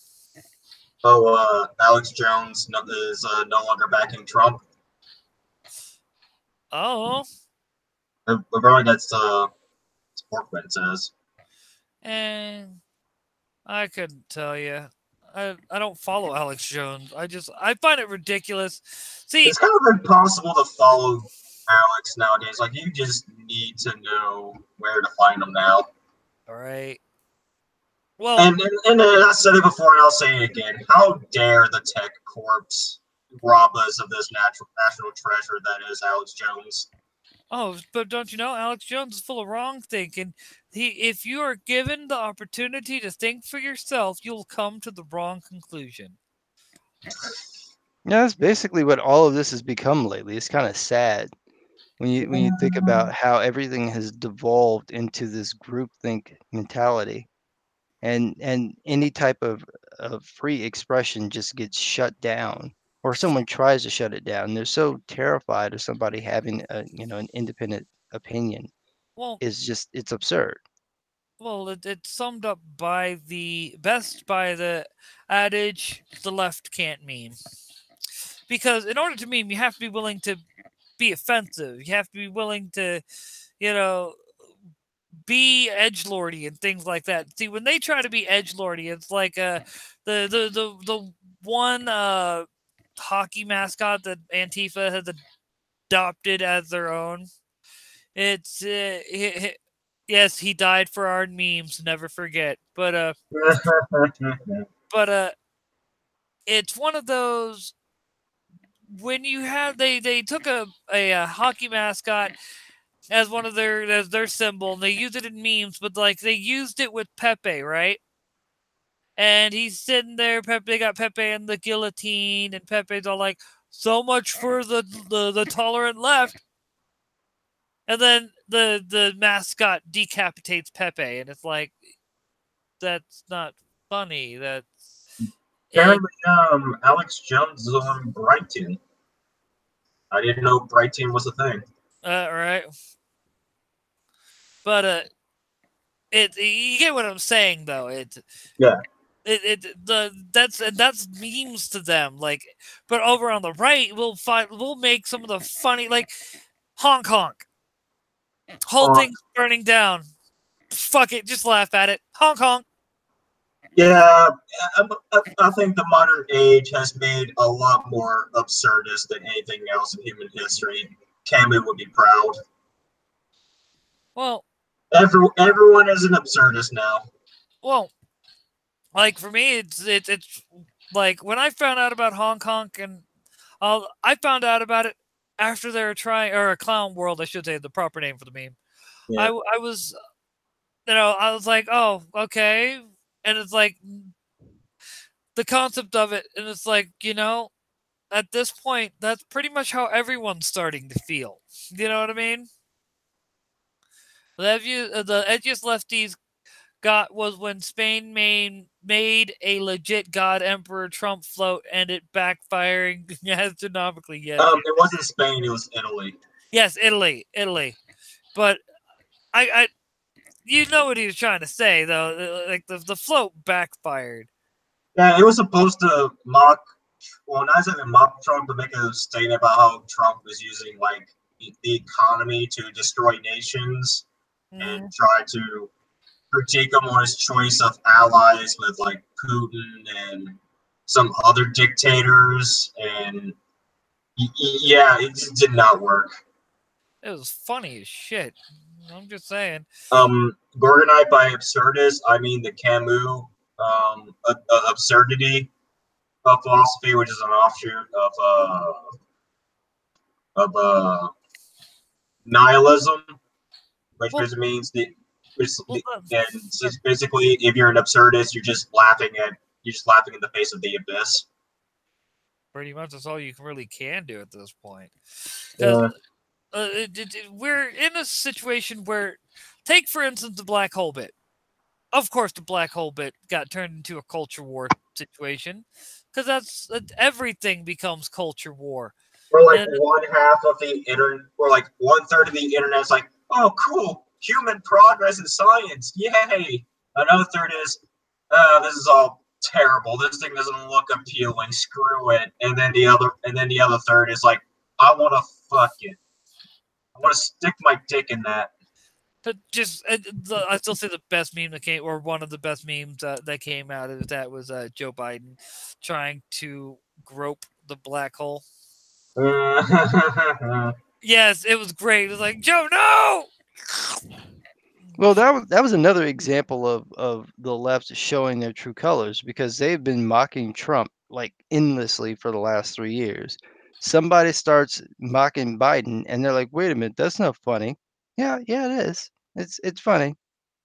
Oh, Alex Jones is no longer backing Trump. Oh. Apparently that's Sporkman says. And I couldn't tell you. I don't follow Alex Jones. I find it ridiculous. See, it's kind of impossible to follow Alex nowadays. Like you just need to know where to find him now. All right. Well, and I said it before, and I'll say it again. How dare the tech corps rob us of this national treasure that is Alex Jones? Oh, but don't you know, Alex Jones is full of wrong thinking. If you are given the opportunity to think for yourself, you'll come to the wrong conclusion. Yeah, that's basically what all of this has become lately. It's kind of sad when you think about how everything has devolved into this groupthink mentality. And any type of free expression just gets shut down, or someone tries to shut it down. They're so terrified of somebody having an independent opinion. Well, it's absurd. Well, it's summed up by the adage, the left can't meme. Because in order to meme, you have to be willing to be offensive. You have to be willing to, be edgelordy and things like that. See, when they try to be edgelordy, it's like the one hockey mascot that Antifa has adopted as their own. It's yes, he died for our memes. Never forget. But it's one of those when you have they took a hockey mascot as one of their symbol, and they used it in memes, but like they used it with Pepe, right? And he's sitting there. They got Pepe in the guillotine, and Pepe's all like, "So much for the tolerant left." And then the mascot decapitates Pepe, and it's like, that's not funny. Apparently, Alex Jones is on Brighton. I didn't know Brighton was a thing. Right. But you get what I'm saying, though. That's memes to them. Like, but over on the right, we'll make some of the funny, like Hong Kong. Whole thing's burning down. Fuck it, just laugh at it. Hong Kong. Yeah, I think the modern age has made a lot more absurdist than anything else in human history. Camus would be proud. Well, everyone is an absurdist now. Well, like for me, it's like when I found out about Hong Kong, and I found out about it after they were trying, or a Clown World, I should say, the proper name for the meme. Yeah. I was like, oh, okay. And it's like the concept of it. And it's like, at this point, that's pretty much how everyone's starting to feel. You know what I mean? The edgiest lefties was when Spain made a legit God Emperor Trump float, and it backfiring astronomically. Yes. It wasn't Spain, it was Italy. Yes, Italy. But I you know what he was trying to say, though. Like the float backfired. Yeah, it was supposed to mock. Well, not even mock Trump, but make a statement about how Trump was using like the economy to destroy nations and Mhm. try to critique him on his choice of allies with like Putin and some other dictators, and yeah, it just did not work. It was funny as shit. I'm just saying. Gorgonite by Absurdus, I mean the Camus absurdity of philosophy, which is an offshoot of nihilism, which Well, basically means the which, well, and it's basically if you're an absurdist, you're just laughing in the face of the abyss. pretty much that's all you really can do at this point. Because Yeah. we're in a situation where, take for instance the black hole bit. Of course, the black hole bit got turned into a culture war situation because that's everything becomes culture war. Or like And one half of the internet, or like one third of the internet's like, oh, cool, human progress in science, yay. Another third is, this is all terrible. This thing doesn't look appealing. Screw it. And then the other third is like, I want to fuck it. I want to stick my dick in that. but just I still say the best meme that came, or one of the best memes that came out of that was Joe Biden trying to grope the black hole. Yes, it was great. It was like, Joe, no. Well, that was another example of the left showing their true colors because they've been mocking Trump like endlessly for the last 3 years. Somebody starts mocking Biden and they're like, "Wait a minute, that's not funny." Yeah, yeah, it is. It's funny.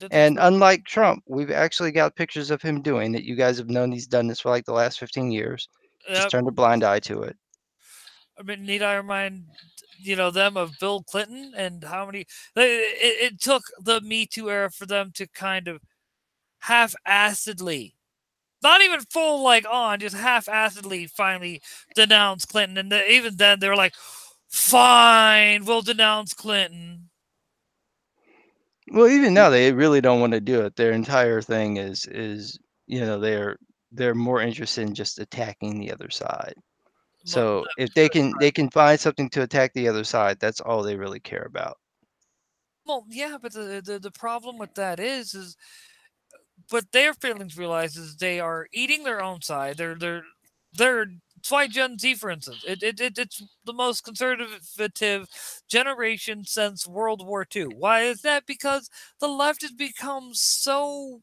It's And unlike Trump, we've actually got pictures of him doing that. You guys have known he's done this for like the last 15 years. Just Yep. turned a blind eye to it. I mean, need I remind them of Bill Clinton and how many? It took the Me Too era for them to kind of half-assedly, not even full like on, just half-assedly finally denounce Clinton, and even then they were like, "Fine, we'll denounce Clinton." Well, even now they really don't want to do it. Their entire thing is they're more interested in just attacking the other side. But So if they can find something to attack the other side, that's all they really care about. well, yeah, but the problem with that is what their feelings realize is they are eating their own side. They're it's why Gen Z, for instance, it's the most conservative generation since World War II. Why is that? Because the left has become so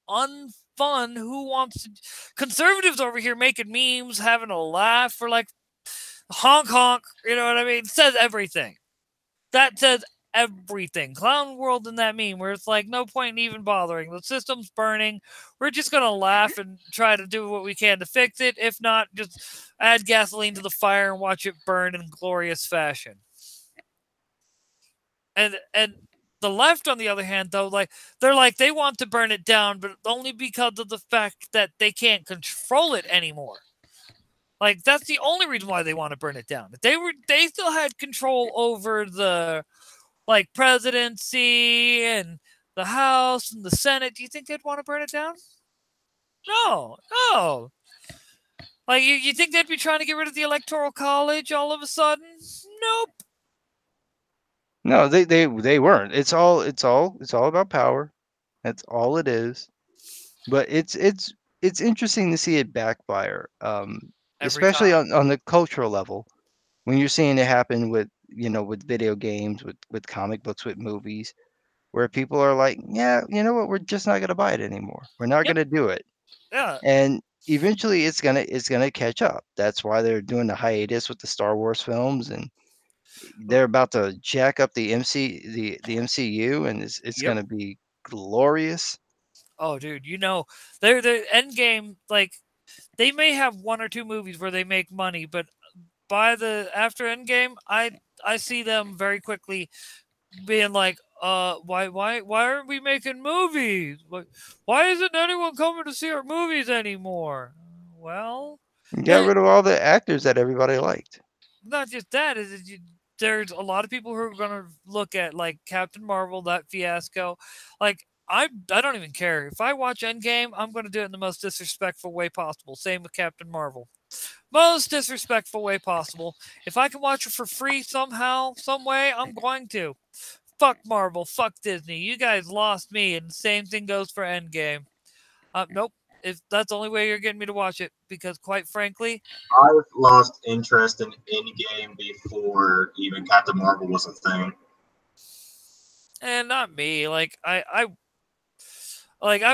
unfun. Who wants to? Conservatives over here making memes, having a laugh for like honk honk. You know what I mean? It says everything. That says everything. Clown World in that meme where it's like no point in even bothering. The system's burning. We're just gonna laugh and try to do what we can to fix it. If not, just add gasoline to the fire and watch it burn in glorious fashion. And the left, on the other hand, though, they want to burn it down, but only because of the fact that they can't control it anymore. Like that's the only reason why they want to burn it down. If they still had control over the like presidency and the House and the Senate, do you think they'd want to burn it down? No, no. Like you think they'd be trying to get rid of the Electoral College all of a sudden? Nope. No, they weren't. It's all about power. That's all it is. But it's interesting to see it backfire, Every especially time. on the cultural level when you're seeing it happen with with video games, with comic books, with movies, where people are like, yeah, you know what, we're just not gonna buy it anymore. We're not Yep. gonna do it. Yeah. And eventually it's gonna catch up. That's why they're doing the hiatus with the Star Wars films and they're about to jack up the MCU and it's Yep. gonna be glorious. Oh, dude, they're Endgame. Like they may have one or two movies where they make money, but after Endgame, I see them very quickly being like, why aren't we making movies? Why isn't anyone coming to see our movies anymore? Well, Get eh, rid of all the actors that everybody liked. not just that. There's a lot of people who are gonna look at like Captain Marvel, that fiasco. Like I don't even care if I watch Endgame. I'm gonna do it in the most disrespectful way possible. Same with Captain Marvel. Most disrespectful way possible. If I can watch it for free somehow, some way, I'm going to. Fuck Marvel, fuck Disney. You guys lost me, and the same thing goes for Endgame. Nope. If that's the only way you're getting me to watch it, because quite frankly, I've lost interest in Endgame before even Captain Marvel was a thing. and not me. I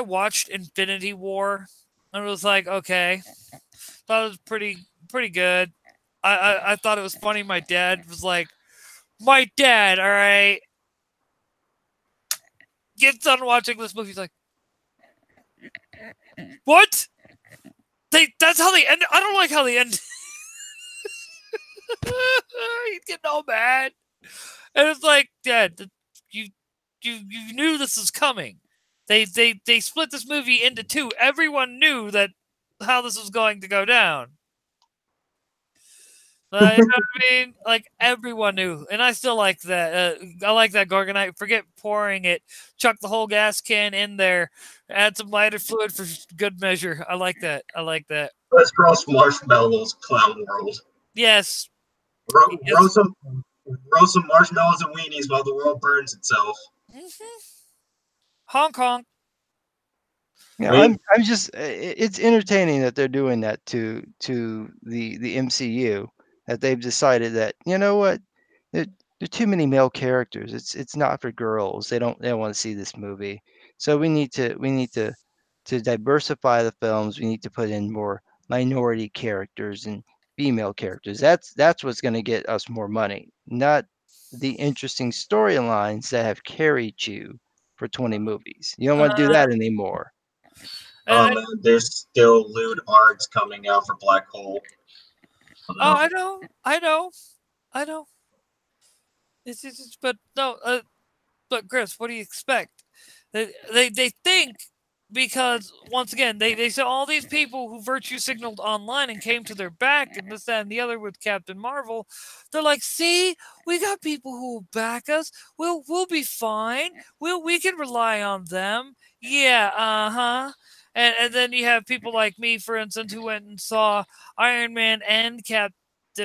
watched Infinity War, and it was like, okay, thought it was pretty good. I thought it was funny. My dad was like, my dad, all right, get done watching this movie. He's like, what? That's how they end. I don't like how they end. He's getting all mad, and it's like, Dad, you knew this was coming. They split this movie into two. Everyone knew that how this was going to go down. You know what I mean? Like, everyone knew, and I still like that. I like that Gorgonite. Forget pouring it. Chuck the whole gas can in there. Add some lighter fluid for good measure. I like that. Let's cross marshmallows, Clown World. Yes. Roll some marshmallows and weenies while the world burns itself. Mm-hmm. Hong Kong. Yeah, I'm just. It's entertaining that they're doing that to the MCU. That they've decided that, you know what, there are too many male characters. It's not for girls. They don't want to see this movie. So we need to diversify the films. We need to put in more minority characters and female characters. That's what's going to get us more money, not the interesting storylines that have carried you for 20 movies. You don't want to do that anymore. Oh man, there's still lewd arts coming out for Black Hole. I know. But no. But Chris, what do you expect? They think, because once again they saw all these people who virtue signaled online and came to their back and this, that, and the other with Captain Marvel. They're like, see, we got people who will back us. We'll be fine. We can rely on them. Yeah, uh-huh. And then you have people like me, for instance, who went and saw Iron Man and Captain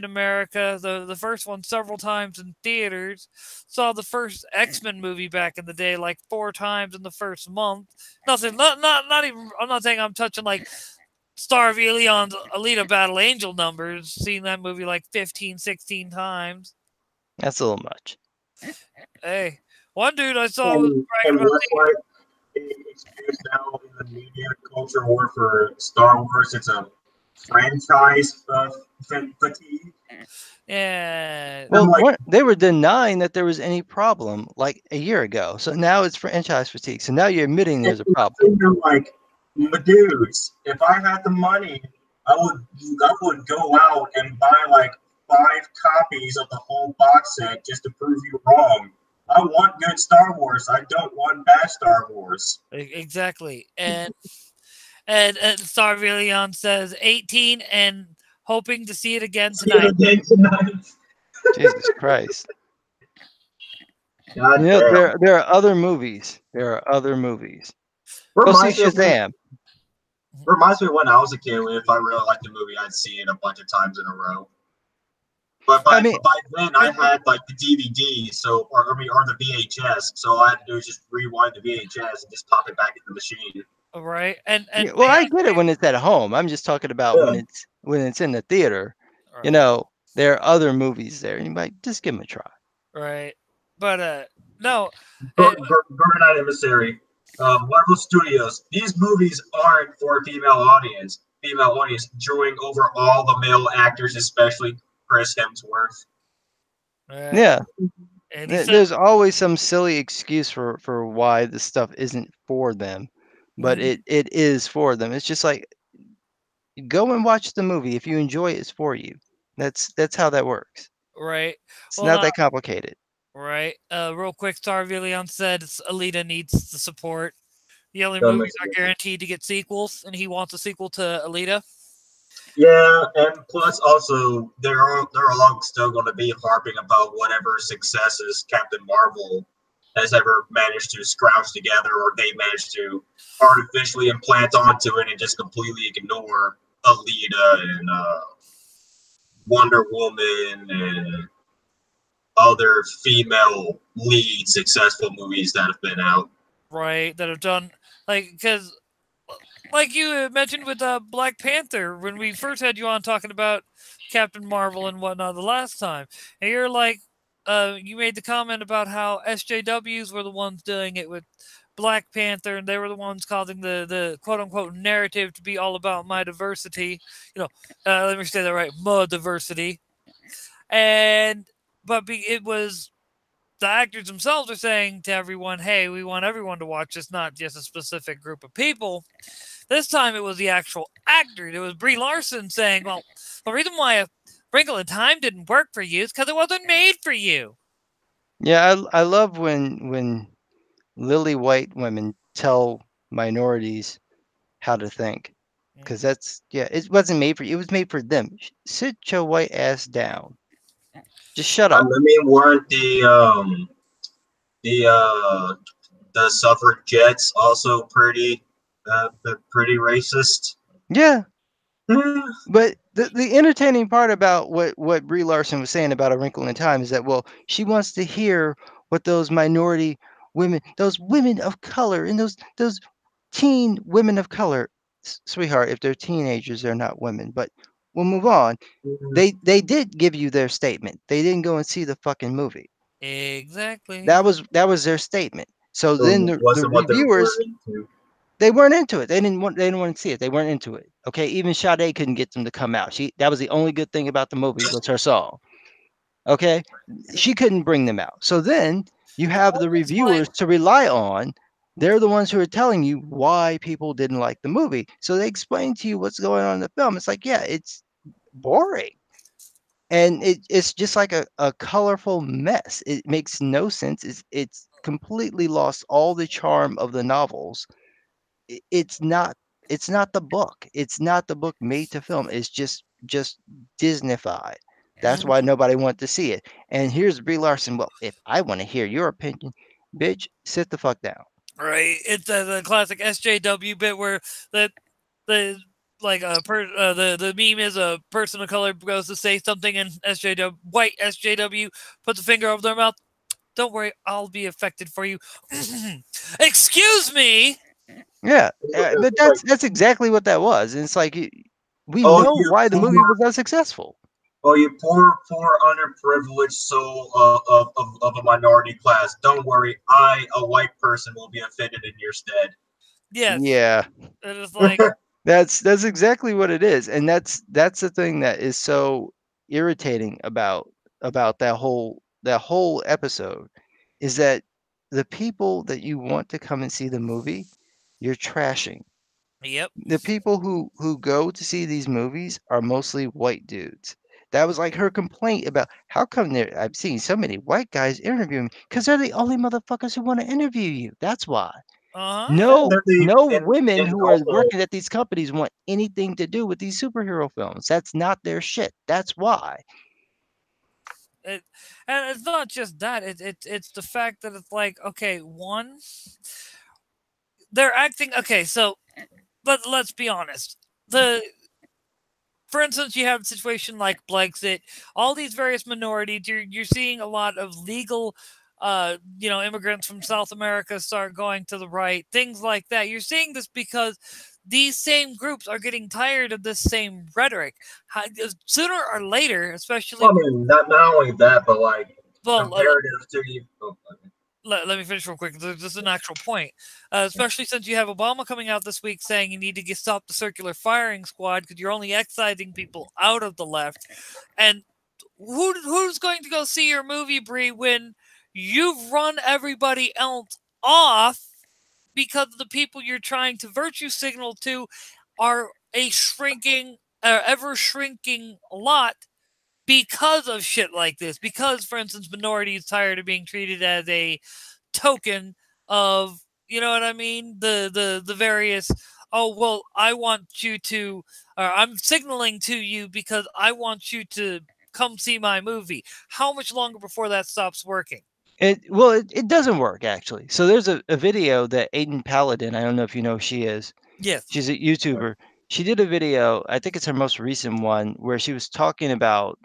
America, the first one, several times in theaters. Saw the first X-Men movie back in the day like 4 times in the first month. Nothing, not even. I'm not saying I'm touching like Star of Elion's Alita Battle Angel numbers. Seen that movie like 15, 16 times. That's a little much. Hey, one dude I saw was bragging about excuse now in the media culture war for Star Wars. It's a franchise fatigue. Yeah. Well, they were denying that there was any problem like a year ago. So now it's franchise fatigue. So now you're admitting there's a problem. Like, dudes, if I had the money, I would go out and buy like 5 copies of the whole box set just to prove you wrong. I want good Star Wars. I don't want bad Star Wars. Exactly. And Star of Elion says 18 and hoping to see it again tonight. Jesus Christ. God, there are other movies. Go see Shazam. Reminds me of when I was a kid. If I really liked the movie, I'd see it a bunch of times in a row. But by then, I had like the DVD, or the VHS. So all I had to do is just rewind the VHS and just pop it back in the machine. Right, yeah, well, I get it when it's at home. I'm just talking about when it's in the theater. Right. You know, there are other movies there. You might just give them a try. Right, but no. Gorgonite Emissary, Marvel Studios. These movies aren't for a female audience, drawing over all the male actors, especially Chris Hemsworth. Yeah. And there's always some silly excuse for why this stuff isn't for them, but it is for them. It's just like, go and watch the movie. If you enjoy it, it's for you. That's how that works. Right. It's not that complicated. Right. Real quick, Star of Elion said Alita needs the support. The only movies are guaranteed to get sequels, and he wants a sequel to Alita. Yeah, and plus also they're all still going to be harping about whatever successes Captain Marvel has ever managed to scrounge together, or they managed to artificially implant onto it and just completely ignore Alita and Wonder Woman and other female lead successful movies that have been out. Right, that have done because like you mentioned with Black Panther when we first had you on talking about Captain Marvel and whatnot the last time, and you're like, you made the comment about how SJWs were the ones doing it with Black Panther, and they were the ones causing the quote unquote narrative to be all about my diversity. Let me say that right, my diversity, and it was the actors themselves are saying to everyone, hey, we want everyone to watch this, not just a specific group of people. This time it was the actual actor. It was Brie Larson saying, well, the reason why A Wrinkle in Time didn't work for you is because it wasn't made for you. Yeah, I love when lily white women tell minorities how to think, because it wasn't made for you. It was made for them. Sit your white ass down. Just shut I up. mean, weren't the suffragettes also pretty racist? Yeah, Yeah. but the entertaining part about what Brie Larson was saying about A Wrinkle in Time is that, well, she wants to hear what those minority women, those women of color, and those teen women of color, sweetheart, if they're teenagers, they're not women. But we'll move on. They did give you their statement. They didn't go and see the fucking movie. Exactly. That was their statement. So then the wasn't what they were reviewers, into. they weren't into it. They didn't want to see it. They weren't into it. Okay, even Sade couldn't get them to come out. That was the only good thing about the movie was her song. Okay, she couldn't bring them out. So then you have the reviewers to rely on. They're the ones who are telling you why people didn't like the movie. So they explain to you what's going on in the film. It's like, yeah, it's boring. And it's just like a colorful mess. It makes no sense. It's completely lost all the charm of the novels. It's not the book. It's not the book made to film. It's just Disneyfied. That's why nobody wanted to see it. And here's Brie Larson. Well, if I want to hear your opinion, bitch, sit the fuck down. Right. It's the classic SJW bit where the the meme is a person of color goes to say something and white SJW puts a finger over their mouth. Don't worry, I'll be affected for you. Excuse me. Yeah, but that's exactly what that was. And it's like we know why the movie was unsuccessful. Oh, you poor underprivileged soul of a minority class. Don't worry, I, a white person, will be offended in your stead. Yes. Yeah. It is like that's exactly what it is, and that's the thing that is so irritating about that whole episode is that the people that you want to come and see the movie, you're trashing. Yep. The people who go to see these movies are mostly white dudes. That was like her complaint about how come I've seen so many white guys interviewing me because they're the only motherfuckers who want to interview you. That's why. No women who are working at these companies want anything to do with these superhero films. That's not their shit. That's why. And it's not just that. It's the fact that it's like, okay, one, they're acting okay. So, let's be honest. For instance, you have a situation like Brexit, all these various minorities. You're seeing a lot of legal, immigrants from South America start going to the right, things like that. You're seeing this because these same groups are getting tired of this same rhetoric. Sooner or later, especially. I mean, not only that, but like comparative to you. Let me finish real quick. This is an actual point, especially since you have Obama coming out this week saying you need to stop the circular firing squad because you're only excising people out of the left. And who's going to go see your movie, Brie, when you've run everybody else off because the people you're trying to virtue signal to are a ever shrinking lot because of shit like this? Because, for instance, minorities tired of being treated as a token of, you know what I mean? The various, oh, well, I want you to, or I'm signaling to you because I want you to come see my movie. How much longer before that stops working? It doesn't work, actually. So there's a video that Aiden Paladin, I don't know if you know who she is. Yes. She's a YouTuber. she did a video, I think it's her most recent one, where she was talking about,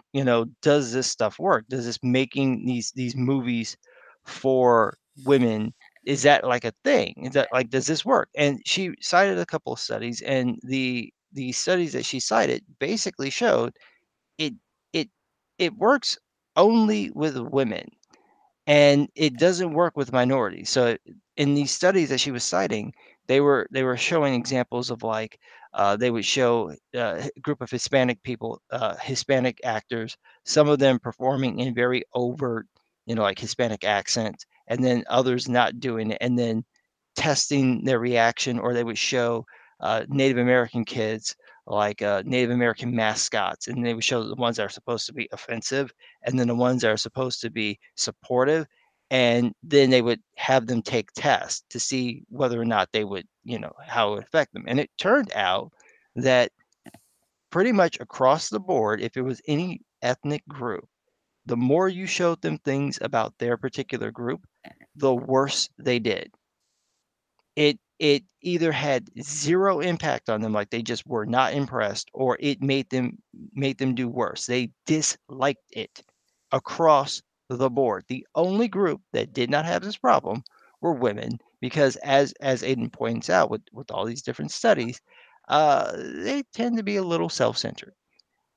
does this stuff work? Does this making these movies for women, is that like a thing? Is that like, does this work? And she cited a couple of studies, and the studies that she cited basically showed it it it works only with women, and it doesn't work with minorities. So in these studies that she was citing, they were showing examples of, like, they would show a group of Hispanic people, Hispanic actors, some of them performing in very overt, like Hispanic accents, and then others not doing it, and then testing their reaction. Or they would show Native American kids, like Native American mascots, and they would show the ones that are supposed to be offensive, and then the ones that are supposed to be supportive. And then they would have them take tests to see whether or not they would, how it would affect them. And it turned out that pretty much across the board, if it was any ethnic group, the more you showed them things about their particular group, the worse they did. It either had zero impact on them, like they just were not impressed, or it made them do worse. They disliked it across the board. The only group that did not have this problem were women, because as Aiden points out, with all these different studies, they tend to be a little self-centered,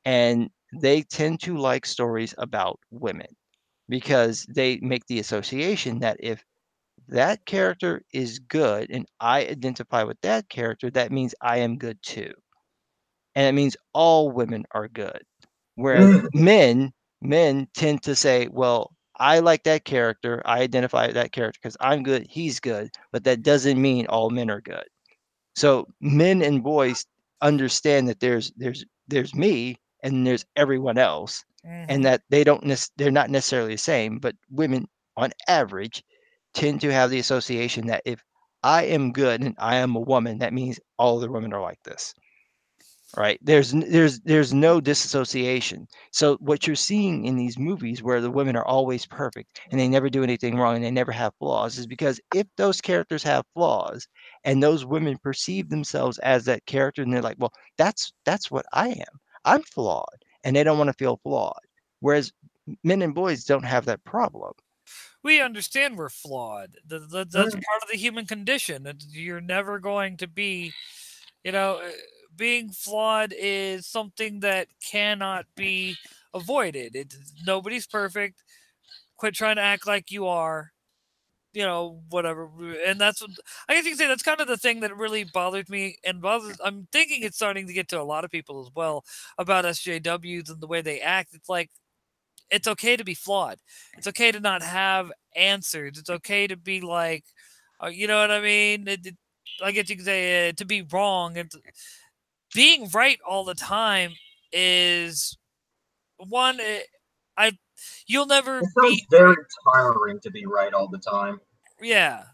and they tend to like stories about women because they make the association that if that character is good and I identify with that character, that means I am good too. And it means all women are good. Whereas men tend to say, well, I like that character, I identify with that character because I'm good, he's good, but that doesn't mean all men are good. So men and boys understand that there's me and there's everyone else, and that they're not necessarily the same. But women, on average, tend to have the association that if I am good and I am a woman, that means all the women are like this. Right? There's no disassociation. So what you're seeing in these movies where the women are always perfect and they never do anything wrong and they never have flaws is because if those characters have flaws and those women perceive themselves as that character, and they're like, well, that's what I am. I'm flawed, and they don't want to feel flawed. Whereas men and boys don't have that problem. We understand we're flawed. That's part of the human condition. You're never going to be, you know, being flawed is something that cannot be avoided. Nobody's perfect. Quit trying to act like you are. Whatever. And that's what I guess you can say. That's kind of the thing that really bothered me and bothers. I'm thinking it's starting to get to a lot of people as well about SJWs and the way they act. It's like, it's okay to be flawed. It's okay to not have answers. It's okay to be like, you know what I mean? I guess you could say to be wrong. And being right all the time is one. You'll never It sounds be very right. tiring to be right all the time. Yeah.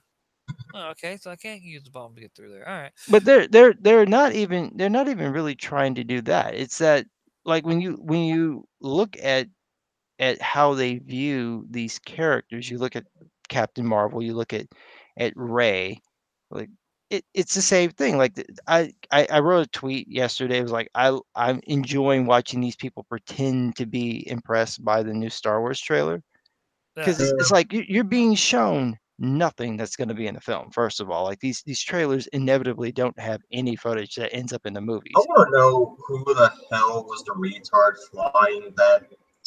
Oh, okay, so I can't use the bomb to get through there. All right. But they're not even really trying to do that. It's that, like, when you look at how they view these characters, you look at Captain Marvel, you look at Ray, like it's the same thing. Like I wrote a tweet yesterday. It was like I'm enjoying watching these people pretend to be impressed by the new Star Wars trailer, because Yeah. it's like you're being shown nothing that's going to be in the film. First of all, like these trailers inevitably don't have any footage that ends up in the movies. I want to know who the hell was the retard flying that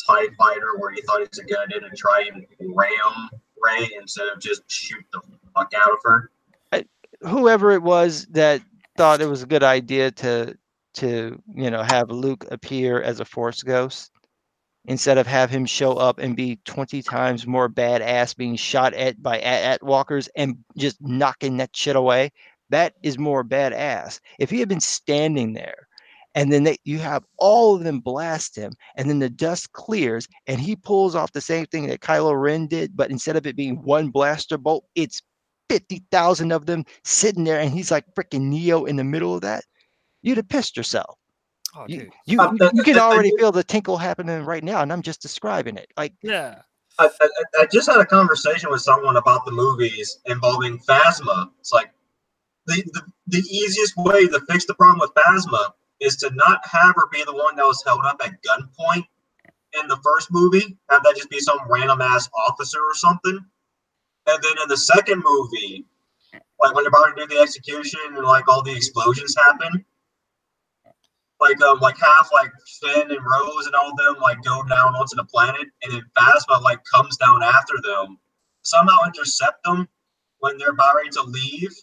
TIE fighter where he thought he was a good idea to try and ram Ray instead of just shoot the fuck out of her. Whoever it was that thought it was a good idea to have Luke appear as a Force ghost instead of have him show up and be 20 times more badass being shot at by at walkers and just knocking that shit away. That is more badass. If he had been standing there and then you have all of them blast him and then the dust clears and he pulls off the same thing that Kylo Ren did, but instead of it being one blaster bolt, it's 50,000 of them sitting there and he's like freaking Neo in the middle of that, you'd have pissed yourself. Oh, You, dude. you can already feel the tinkle happening right now, and I'm just describing it. Like, Yeah. I just had a conversation with someone about the movies involving Phasma. It's like, the easiest way to fix the problem with Phasma is to not have her be the one that was held up at gunpoint in the first movie. Have that just be some random ass officer or something. And then in the second movie, like when they're about to do the execution and like all the explosions happen, like half like Finn and Rose and all of them like go down onto the planet, and then Phasma like comes down after them, somehow intercept them when they're about ready to leave,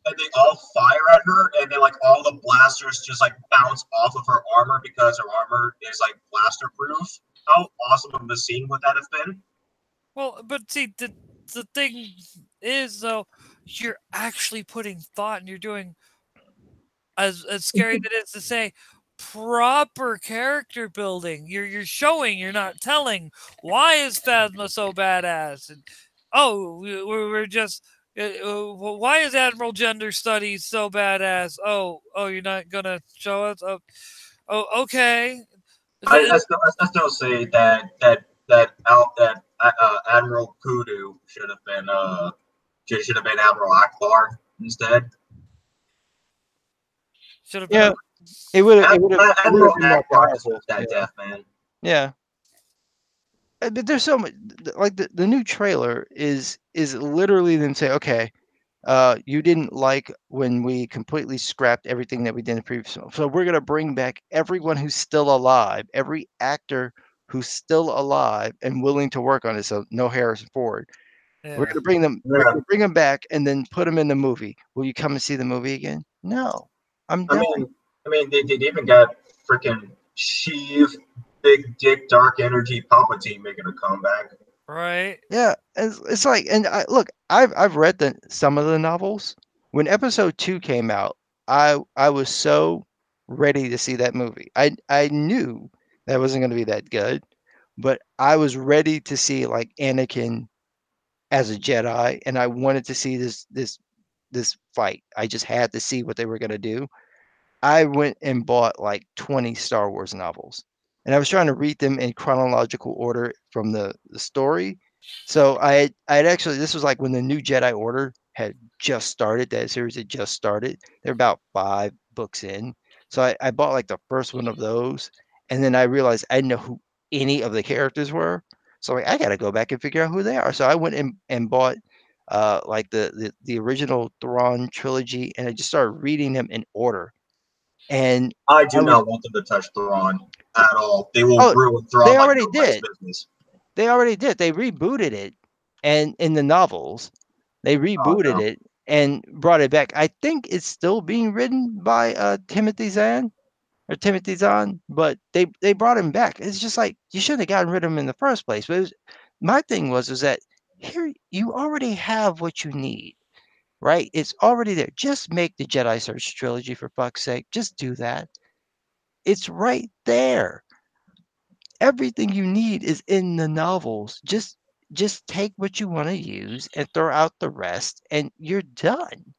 and they all fire at her, and then like all the blasters just like bounce off of her armor because her armor is like blaster proof. How awesome of a scene would that have been? Well, but see, the thing is though, you're actually putting thought, and you're doing as scary that it is to say, proper character building. You're showing, you're not telling. Why is Phasma so badass? And oh, we're just. Why is Admiral Gender Studies so badass? Oh, you're not gonna show us? Okay. I still say that Admiral Kudu should have been Admiral Akbar instead. Should have been. Yeah, it would have Admiral been more Akbar powerful. deserves that death, man. Yeah. But there's so much, like the new trailer is literally them say, okay, you didn't like when we completely scrapped everything that we did in the previous film. So we're gonna bring back everyone who's still alive, every actor who's still alive and willing to work on it. So no Harrison Ford. Yeah. We're gonna bring them. We're gonna bring them back and then put them in the movie. Will you come and see the movie again? No, I'm done. I mean, they even got freaking Sheev, Big Dick, Dark Energy, Palpatine making a comeback. Right. Yeah, it's like, and look, I've read some of the novels. When episode 2 came out, I was so ready to see that movie. I knew that wasn't going to be that good, but I was ready to see like Anakin as a Jedi, and I wanted to see this fight. I just had to see what they were going to do. I went and bought like 20 Star Wars novels, and I was trying to read them in chronological order from the story. So I had actually, this was like when the new Jedi Order had just started. That series had just started. They're about 5 books in. So I bought like the first one of those, and then I realized I didn't know who any of the characters were. So like, I got to go back and figure out who they are. So I went and bought like the original Thrawn trilogy, and I just started reading them in order. And I do not want them to touch Thrawn at all. They will ruin Thrawn. They already like did. Business. They already did. They rebooted it, and in the novels, they rebooted it and brought it back. I think it's still being written by Timothy Zahn, but they brought him back. It's just like you shouldn't have gotten rid of him in the first place. But my thing was that here you already have what you need. Right? It's already there. Just make the Jedi Search trilogy, for fuck's sake. Just do that. It's right there. Everything you need is in the novels. Just take what you want to use and throw out the rest, and you're done.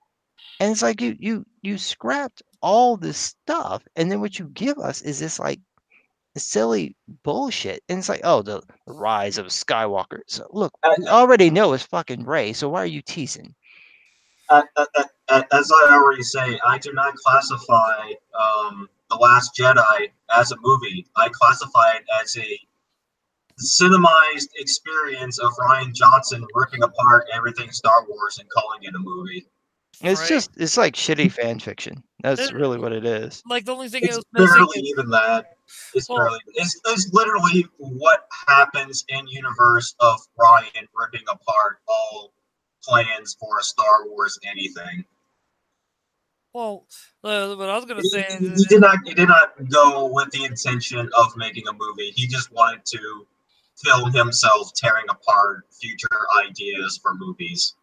And it's like you scrapped all this stuff, and then what you give us is this like silly bullshit. And it's like, oh, the rise of Skywalker. So look, we already know it's fucking Rey. So why are you teasing? As I already say, I do not classify The Last Jedi as a movie. I classify it as a cinemized experience of Rian Johnson ripping apart everything Star Wars and calling it a movie. It's just, it's like shitty fan fiction. That's really what it is. Like the only thing it's it was missing barely even that. It's barely. It's literally what happens in universe of Ryan ripping apart all plans for a Star Wars anything. Well, what I was gonna say is he did not go with the intention of making a movie. He just wanted to film himself tearing apart future ideas for movies.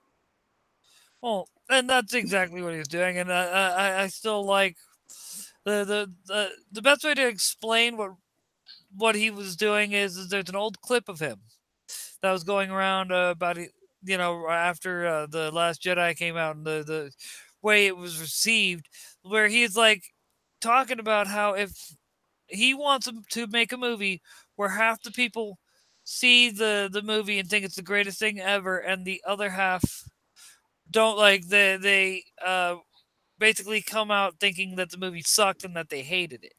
Well, and that's exactly what he was doing, and I still like the best way to explain what he was doing is there's an old clip of him that was going around about after the Last Jedi came out and the way it was received, where he's like talking about how if he wants to make a movie where half the people see the movie and think it's the greatest thing ever, and the other half don't, like they basically come out thinking that the movie sucked and that they hated it.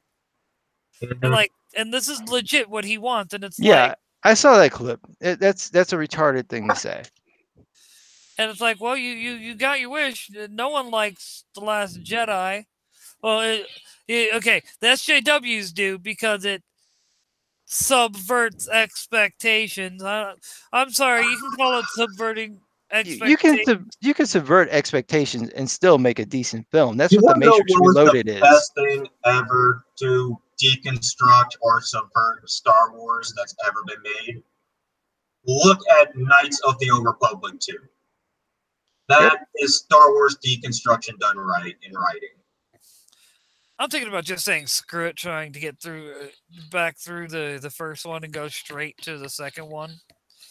Mhm. And this is legit what he wants, and it's Yeah, I saw that clip. That's a retarded thing to say. well, you got your wish. No one likes The Last Jedi. Well, okay, the SJWs do because it subverts expectations. I'm sorry, you can call it subverting expectations. You can subvert expectations and still make a decent film. That's You what The want to know Matrix what was the Reloaded is. best thing ever to deconstruct or subvert Star Wars that's ever been made? Look at Knights of the Old Republic 2. That is Star Wars deconstruction done right in writing. I'm thinking about just saying screw it, trying to get through back through the first one and go straight to the second one.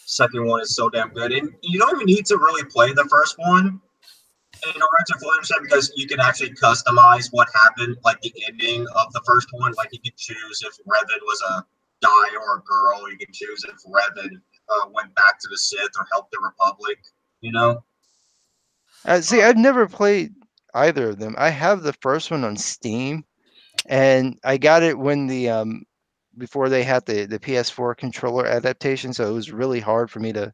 Second one is so damn good, and you don't even need to really play the first one in order to fully understand, because you can actually customize what happened, like the ending of the first one. Like you can choose if Revan was a guy or a girl. You can choose if Revan went back to the Sith or helped the Republic. You know. See, I've never played either of them. I have the first one on Steam, and I got it when before they had the PS4 controller adaptation, so it was really hard for me to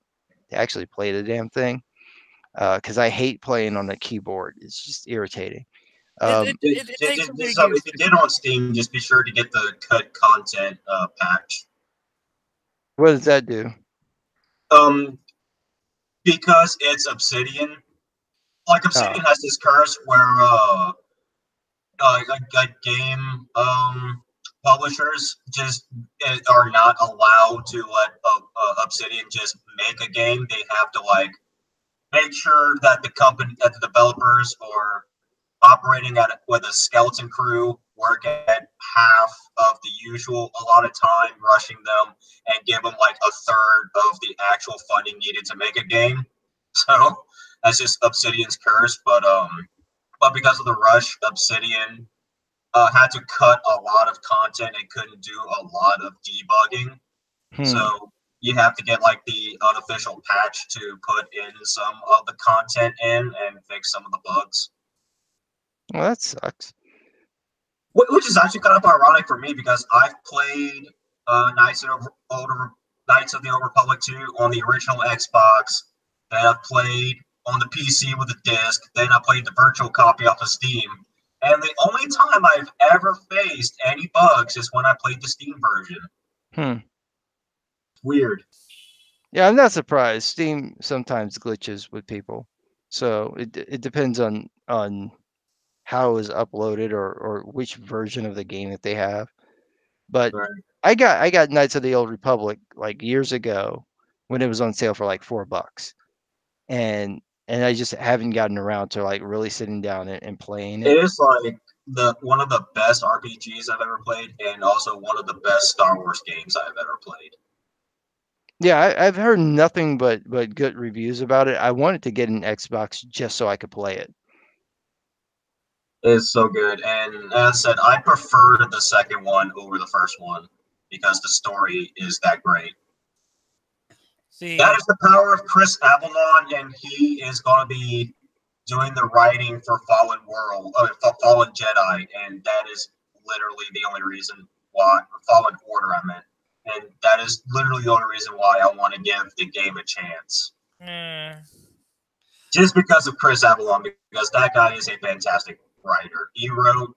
actually play the damn thing because I hate playing on the keyboard. It's just irritating. It takes a big If you get on Steam, just be sure to get the cut content patch. What does that do? Because it's Obsidian. Like Obsidian has this curse where like game publishers just are not allowed to let Obsidian just make a game. They have to like make sure that that the developers are operating at with a skeleton crew, work at half of the usual allotted time, rushing them, and give them like a third of the actual funding needed to make a game. So that's just Obsidian's curse. But because of the rush, Obsidian had to cut a lot of content and couldn't do a lot of debugging. So you have to get like the unofficial patch to put in some of the content in and fix some of the bugs. Well, that sucks. Which is actually kind of ironic for me because I've played Knights of the Old Republic 2 on the original Xbox, and I've played on the PC with a disc. Then I played the virtual copy off of Steam. And the only time I've ever faced any bugs is when I played the Steam version. Weird. Yeah, I'm not surprised. Steam sometimes glitches with people, so it depends on how it was uploaded or which version of the game that they have. But Right. I got Knights of the Old Republic like years ago when it was on sale for like $4, and I just haven't gotten around to like really sitting down and playing it. It is like one of the best RPGs I've ever played, and also one of the best Star Wars games I've ever played. Yeah, I've heard nothing but good reviews about it. I wanted to get an Xbox just so I could play it. It's so good, and as I said, I prefer the second one over the first one because the story is that great. See, that is the power of Chris Avellone, and he is going to be doing the writing for Fallen Jedi, and that is literally the only reason why Fallen Order I meant, and that is literally the only reason why I want to give the game a chance. Just because of Chris Avellone, because that guy is a fantastic writer. He wrote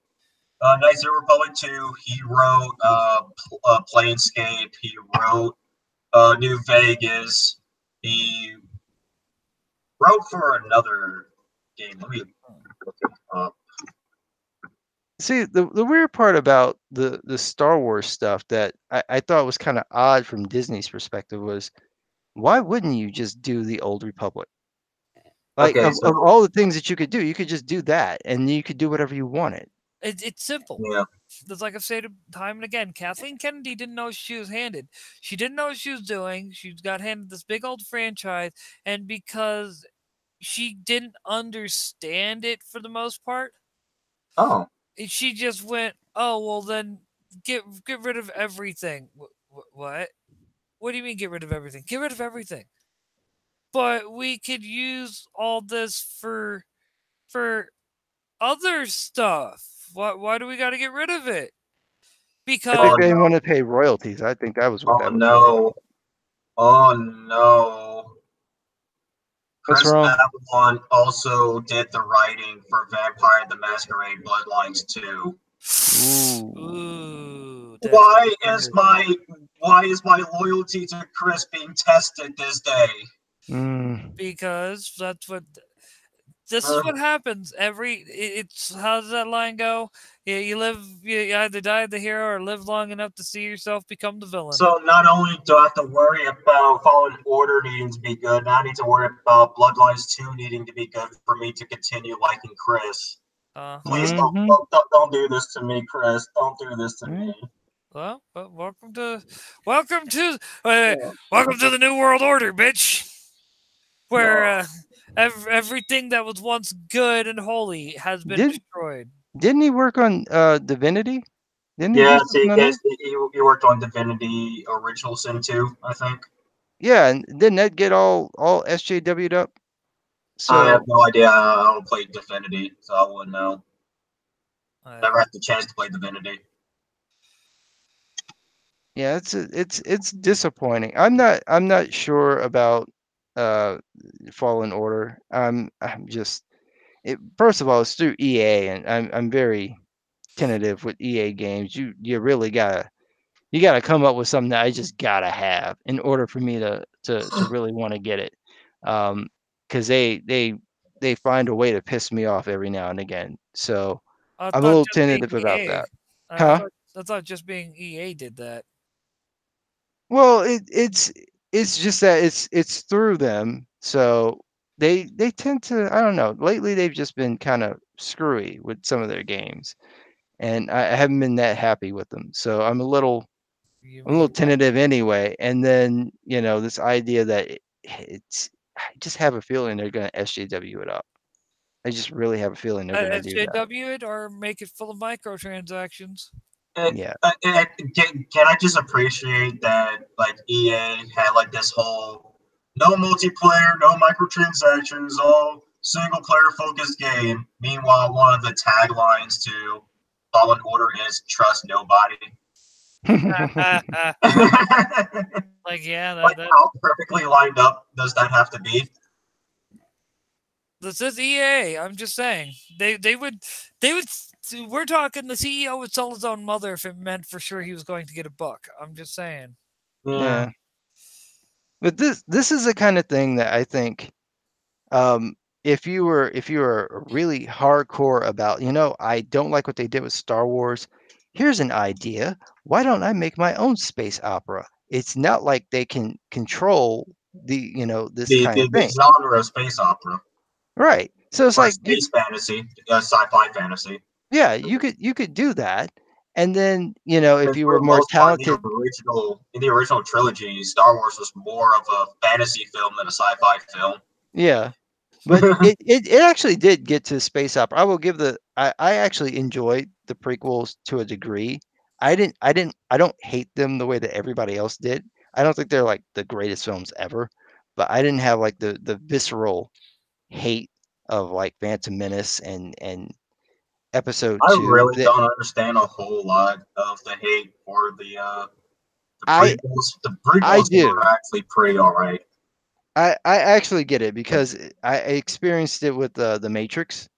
Knights of the Republic 2. He wrote Planescape. He wrote New Vegas. He wrote for another game. Let me look it up. See, the weird part about the Star Wars stuff that I thought was kind of odd from Disney's perspective was, why wouldn't you just do the Old Republic? Like, Okay, of all the things that you could do, you could just do that, and you could do whatever you wanted. It's simple. Yeah. It's like I've said time and again. Kathleen Kennedy didn't know what she was handed. She didn't know what she was doing. She got handed this big old franchise, and because she didn't understand it for the most part, she just went, "Oh well, then get rid of everything." What? What do you mean get rid of everything? Get rid of everything. But we could use all this for other stuff. Why do we got to get rid of it? I Because think they no. want to pay royalties. I think that was what Oh that was for. no. Oh no. What's Chris wrong? Avellone also did the writing for Vampire the Masquerade Bloodlines 2. ooh, that's Why is my loyalty to Chris being tested this day? because that's what this is what happens it's how does that line go? You either die the hero or live long enough to see yourself become the villain. So not only do I have to worry about Fallen Order needing to be good, now I need to worry about Bloodlines 2 needing to be good for me to continue liking Chris. Please don't do this to me, Chris. Don't do this to me. Well, welcome to the New World Order, bitch. Where everything that was once good and holy has been destroyed. Didn't he work on Divinity? Didn't he? Yeah, he worked on Divinity Original Sin 2, I think. Yeah, and didn't that get all SJW'd up? So I have no idea. I don't play Divinity, so I wouldn't know. Never had the chance to play Divinity. Yeah, it's disappointing. I'm not sure about Fallen Order. I'm just first of all, it's through EA, and I'm very tentative with EA games. You really gotta come up with something that I just gotta have in order for me to really want to get it. Because they find a way to piss me off every now and again. So I'm a little tentative about that. Huh? I thought just being EA did that. Well, it's just that it's through them. So they tend to, I don't know. Lately they've just been kind of screwy with some of their games, and I haven't been that happy with them. So I'm a little tentative anyway. And then this idea that I just have a feeling they're going to SJW it up. I just really have a feeling they're going to do that. SJW it or make it full of microtransactions. Yeah. Can I just appreciate that like EA had like this whole no multiplayer, no microtransactions, all single player focused game. Meanwhile, one of the taglines to Fallen Order is trust nobody. Like yeah, how perfectly lined up does that have to be? This is EA. I'm just saying they would. We're talking the CEO would sell his own mother if it meant for sure he was going to get a buck. I'm just saying. Yeah. But this is the kind of thing that I think, if you were really hardcore about, I don't like what they did with Star Wars. Here's an idea. Why don't I make my own space opera? It's not like they can control the kind of thing. The genre of space opera. Right. So it's like space fantasy, sci-fi fantasy. Yeah, you could do that, and then if you were more talented. In the original trilogy, Star Wars was more of a fantasy film than a sci-fi film. Yeah, but it actually did get to space opera. I will give I actually enjoyed the prequels to a degree. I don't hate them the way that everybody else did. I don't think they're like the greatest films ever, but I didn't have like the visceral hate of like Phantom Menace and Episode 2. I really don't understand a whole lot of the hate for the prequels. The prequels were actually pretty alright. I actually get it because I experienced it with the Matrix.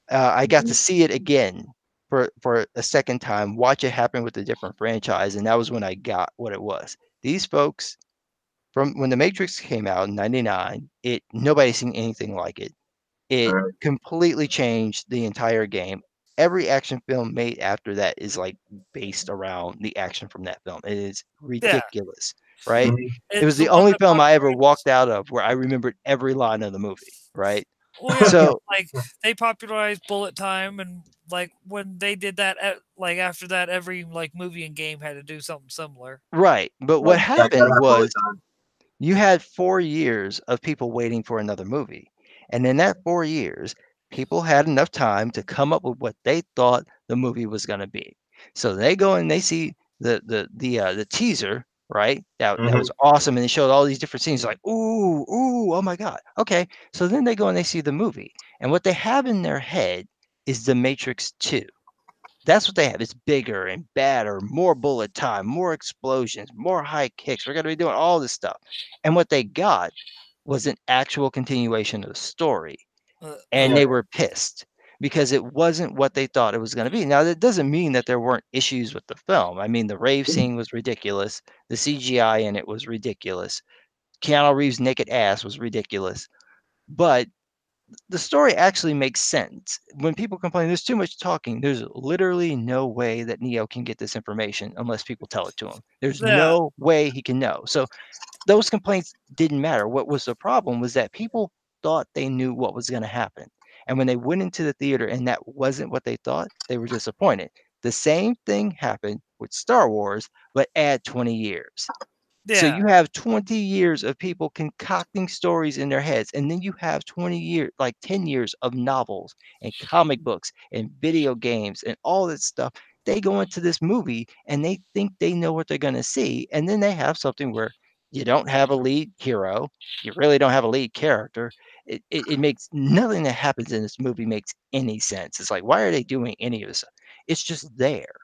I got to see it again for a second time, watch it happen with a different franchise, and that was when I got what it was. These folks, from when the Matrix came out in '99, nobody's seen anything like it. It completely changed the entire game. Every action film made after that is like based around the action from that film. It is ridiculous, right? It was the only film I ever walked out of where I remembered every line of the movie, right? Well, yeah, so like they popularized bullet time, and like when they did that, like after that, every like movie and game had to do something similar. Right, but what happened was you had 4 years of people waiting for another movie. And in that 4 years, people had enough time to come up with what they thought the movie was going to be. So they go and they see the teaser, right? That was awesome, and they showed all these different scenes. Like, ooh, oh my god, okay. So then they go and they see the movie, and what they have in their head is The Matrix 2. That's what they have. It's bigger and badder, more bullet time, more explosions, more high kicks. We're going to be doing all this stuff. And what they got was an actual continuation of the story. And Yeah. they were pissed because it wasn't what they thought it was going to be. Now, that doesn't mean that there weren't issues with the film. I mean, the rave scene was ridiculous. The CGI in it was ridiculous. Keanu Reeves' naked ass was ridiculous. But the story actually makes sense. When people complain there's too much talking, there's literally no way that Neo can get this information unless people tell it to him. There's Yeah. no way he can know. So those complaints didn't matter. What was the problem was that people thought they knew what was going to happen. And when they went into the theater and that wasn't what they thought, they were disappointed. The same thing happened with Star Wars, but add 20 years. So Yeah. you have 20 years of people concocting stories in their heads, and then you have 20 years, like 10 years of novels and comic books and video games and all that stuff. They go into this movie and they think they know what they're going to see, and then they have something where you don't have a lead hero, you really don't have a lead character. It makes nothing that happens in this movie makes any sense. It's like, why are they doing any of this? It's just there.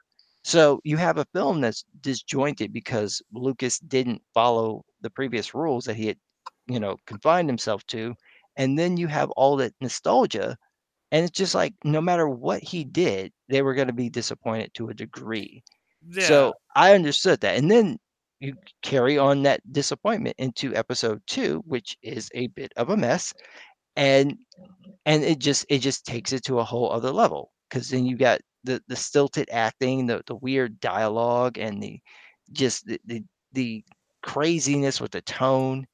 So you have a film that's disjointed because Lucas didn't follow the previous rules that he had, confined himself to. And then you have all that nostalgia. And it's just like no matter what he did, they were going to be disappointed to a degree. Yeah. So I understood that. And then you carry on that disappointment into episode 2, which is a bit of a mess. And it just takes it to a whole other level because then you got the stilted acting, the weird dialogue, and the craziness with the tone,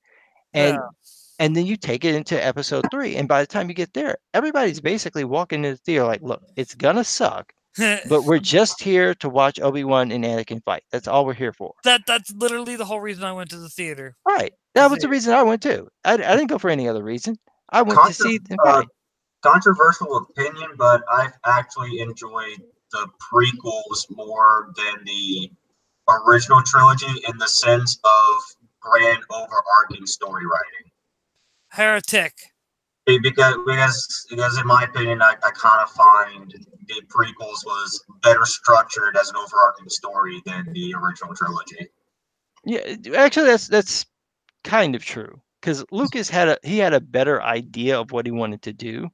Yeah. and then you take it into episode 3, and by the time you get there, everybody's basically walking into the theater like, look, it's gonna suck, but we're just here to watch Obi-Wan and Anakin fight. That's all we're here for. That's literally the whole reason I went to the theater. Right. That was the reason I went too. I didn't go for any other reason. I went to see them fight. Controversial opinion, but I've actually enjoyed the prequels more than the original trilogy in the sense of grand overarching story writing. Heretic. Because in my opinion, I kind of find the prequels was better structured as an overarching story than the original trilogy. Yeah, actually, that's kind of true because Lucas had a better idea of what he wanted to do,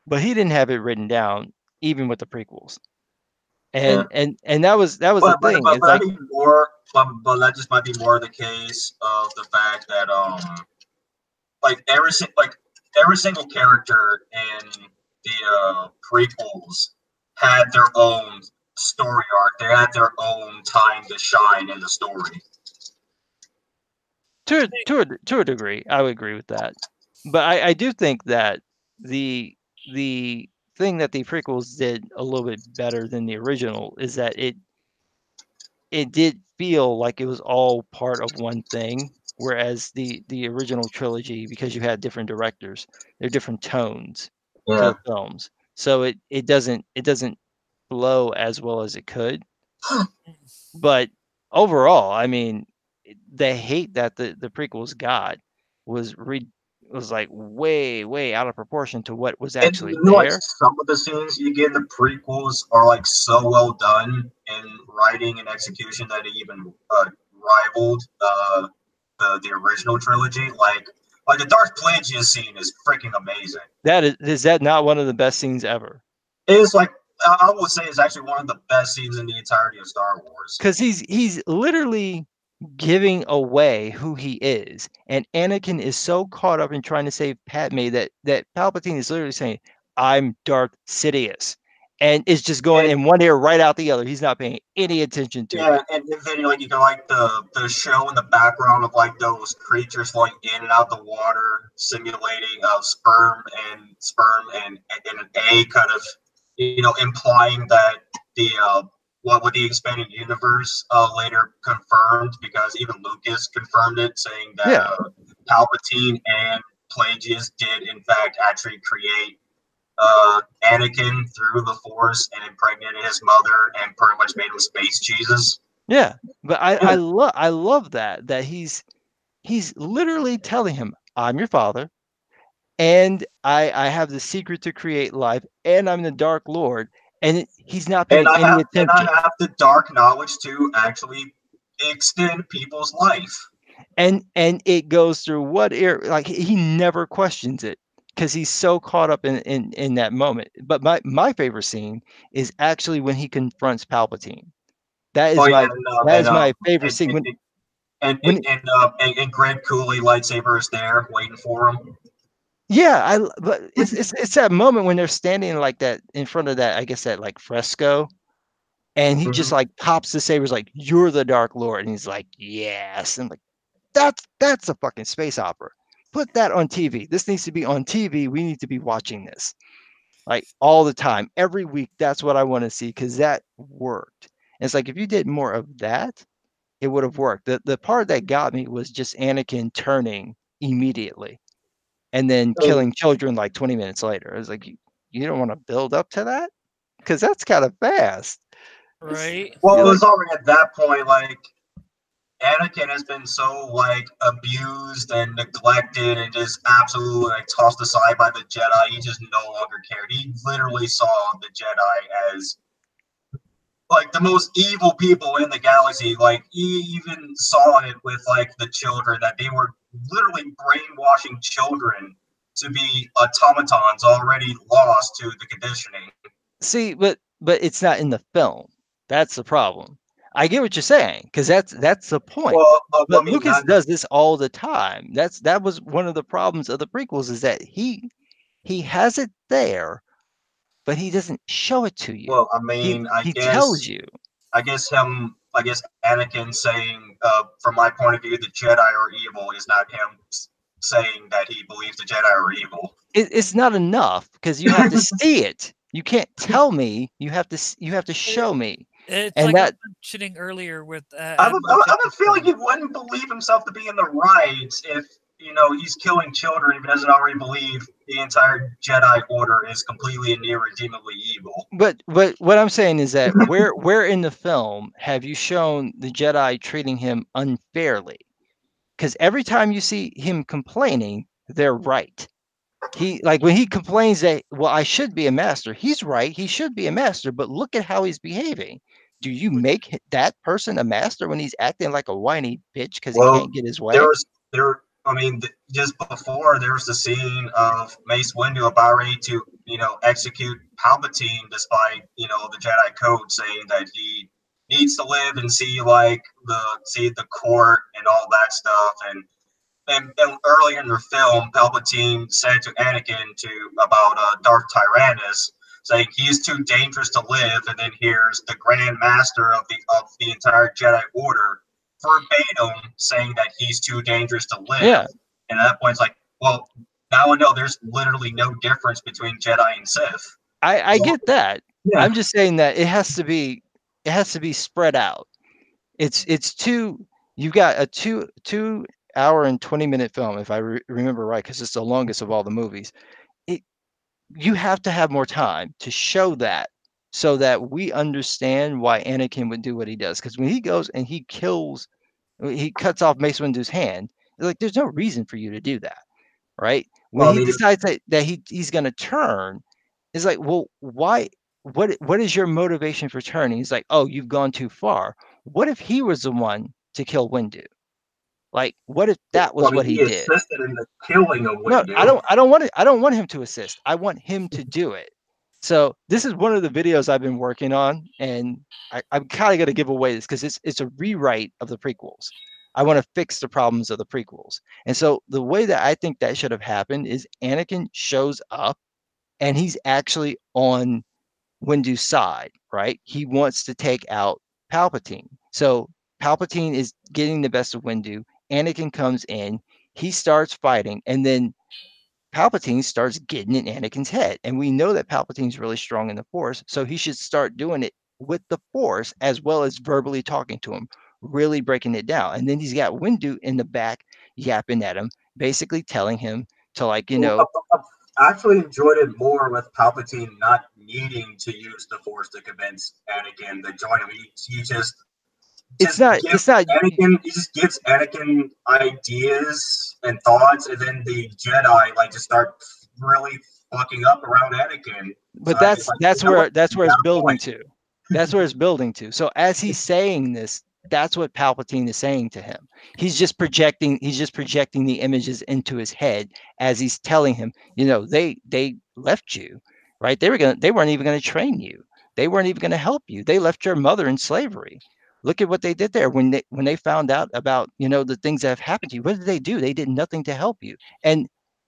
but he didn't have it written down even with the prequels. And that was the thing. But It's like, I think more, but that just might be more the case of the fact that like every single character in the prequels had their own story arc. They had their own time to shine in the story. to a degree, I would agree with that. But I do think that the thing that the prequels did a little bit better than the original is that it did feel like it was all part of one thing, whereas the original trilogy, because you had different directors, they're different tones to Yeah. the films, so it doesn't flow as well as it could. But overall, I mean, the hate that the prequels got was like way out of proportion to what was actually And like there. some of the scenes you get in the prequels are like so well done in writing and execution that it even rivaled the original trilogy. Like the Darth Plagueis scene is freaking amazing. Is that not one of the best scenes ever? It is like I would say it's actually one of the best scenes in the entirety of Star Wars. Because he's literally giving away who he is, and Anakin is so caught up in trying to save Padme that Palpatine is literally saying, "I'm Darth Sidious," and it's just going in one ear right out the other. He's not paying any attention to it. Yeah, and then you got like the show in the background of like those creatures flowing in and out the water, simulating sperm and an egg, kind of implying that the what the expanded universe later confirmed, because even Lucas confirmed it, saying that Palpatine and Plagueis did in fact actually create Anakin through the Force and impregnated his mother and pretty much made him space Jesus. Yeah, but I love that he's literally telling him, "I'm your father. and I have the secret to create life, and I'm the Dark Lord, and he's not And paying I any have attention. the dark knowledge to actually extend people's life. And it goes through what ear, like he never questions it because he's so caught up in that moment. But my favorite scene is actually when he confronts Palpatine. That Oh is yeah, my that is my favorite and scene when Greg Cooley lightsaber is there waiting for him. yeah, but it's that moment when they're standing like that in front of that, I guess that like fresco, and he just Mhm. like pops the sabers like, "You're the Dark Lord," and he's like, "Yes," and like that's a fucking space opera. Put that on TV. This needs to be on TV. We need to be watching this like all the time, every week. That's what I want to see because that worked. And it's like if you did more of that, it would have worked. The part that got me was just Anakin turning immediately and then killing children like 20 minutes later. I was like, you don't want to build up to that because that's kind of fast. Right. Well, You're it like, was already at that point, like Anakin has been so like abused and neglected and just absolutely like tossed aside by the Jedi. He just no longer cared. He literally saw the Jedi as like the most evil people in the galaxy. Like he even saw it with like the children that they were literally brainwashing children to be automatons already lost to the conditioning. see, but it's not in the film. That's the problem. I get what you're saying because that's the point. Well, I But mean, Lucas not does this all the time. That was one of the problems of the prequels is that he has it there, but he doesn't show it to you. well. I mean, He tells you. I guess Anakin saying, from my point of view, the Jedi are evil is not him saying that he believes the Jedi are evil. It's not enough because you have to see it. You can't tell me. You have to show me. It's And like I was that mentioning earlier with I have, Admiral a feeling he wouldn't believe himself to be in the right if he's killing children if he doesn't already believe the entire Jedi Order is completely and irredeemably evil. but what I'm saying is that where in the film have you shown the Jedi treating him unfairly? Because every time you see him complaining, they're right. He like when he complains that, well, I should be a master. He's right. He should be a master, but look at how he's behaving. Do you make that person a master when he's acting like a whiny bitch because he Well, can't get his there way? was there. I mean, just before there was the scene of Mace Windu about ready to execute Palpatine, despite the Jedi Code saying that he needs to live and see the court and all that stuff. And earlier in the film, Palpatine said to Anakin about Darth Tyrannus, saying he's too dangerous to live. And then here's the Grand Master of the entire Jedi Order verbatim saying that he's too dangerous to live. Yeah, And at that point, it's like, well, now I know there's literally no difference between Jedi and Sith. I Well, get that. yeah. I'm just saying that it has to be spread out. It's two. You've got a 2 hour and 20-minute film, if I remember right, because it's the longest of all the movies. It, you have to have more time to show that so that we understand why Anakin would do what he does. Because when he goes and he cuts off Mace Windu's hand, like there's no reason for you to do that, right? When Well, I he mean, decides that he's going to turn, it's like, well, why? What is your motivation for turning? He's like, oh, you've gone too far. What if he was the one to kill Windu? Like, what if that was what he he did? assisted in the killing of No, Windu. I don't want him to assist. I want him to do it. So this is one of the videos I've been working on, and I'm kind of going to give away this because it's a rewrite of the prequels. I want to fix the problems of the prequels. And so the way that I think that should have happened is Anakin shows up and he's actually on Windu's side, right? He wants to take out Palpatine. So Palpatine is getting the best of Windu. Anakin comes in, he starts fighting, and then Palpatine starts getting in Anakin's head. And we know that Palpatine's really strong in the Force, so he should start doing it with the Force as well as verbally talking to him, really breaking it down. And then he's got Windu in the back yapping at him, basically telling him to I actually enjoyed it more with Palpatine not needing to use the Force to convince Anakin to join him. He just it's not. It's not. Anakin. He just gives Anakin ideas and thoughts, and then the Jedi like just start really fucking up around Anakin. But So it's like, that's you know where what? that's where You it's got a building point. to. That's where it's building to. So as he's saying this, that's what Palpatine is saying to him. He's just projecting. He's just projecting the images into his head as he's telling him. You know, they left you, right? They weren't even gonna train you. They weren't even gonna help you. They left your mother in slavery. Look at what they did there when they found out about the things that have happened to you. What did they do? They did nothing to help you. And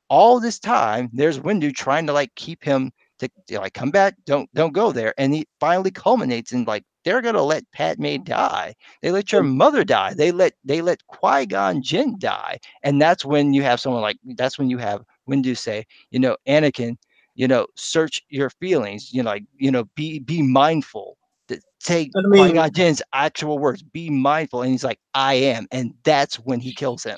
all this time, there's Windu trying to like keep him to like come back, don't go there, and he finally culminates in like they're gonna let Padme die. They let your mother die. They let Qui-Gon Jinn die, and that's when you have someone like that's when you have Windu say, Anakin, search your feelings, be mindful. Take I mean, Qui-Gon Jinn's actual words, be mindful, and he's like, I am, and that's when he kills him,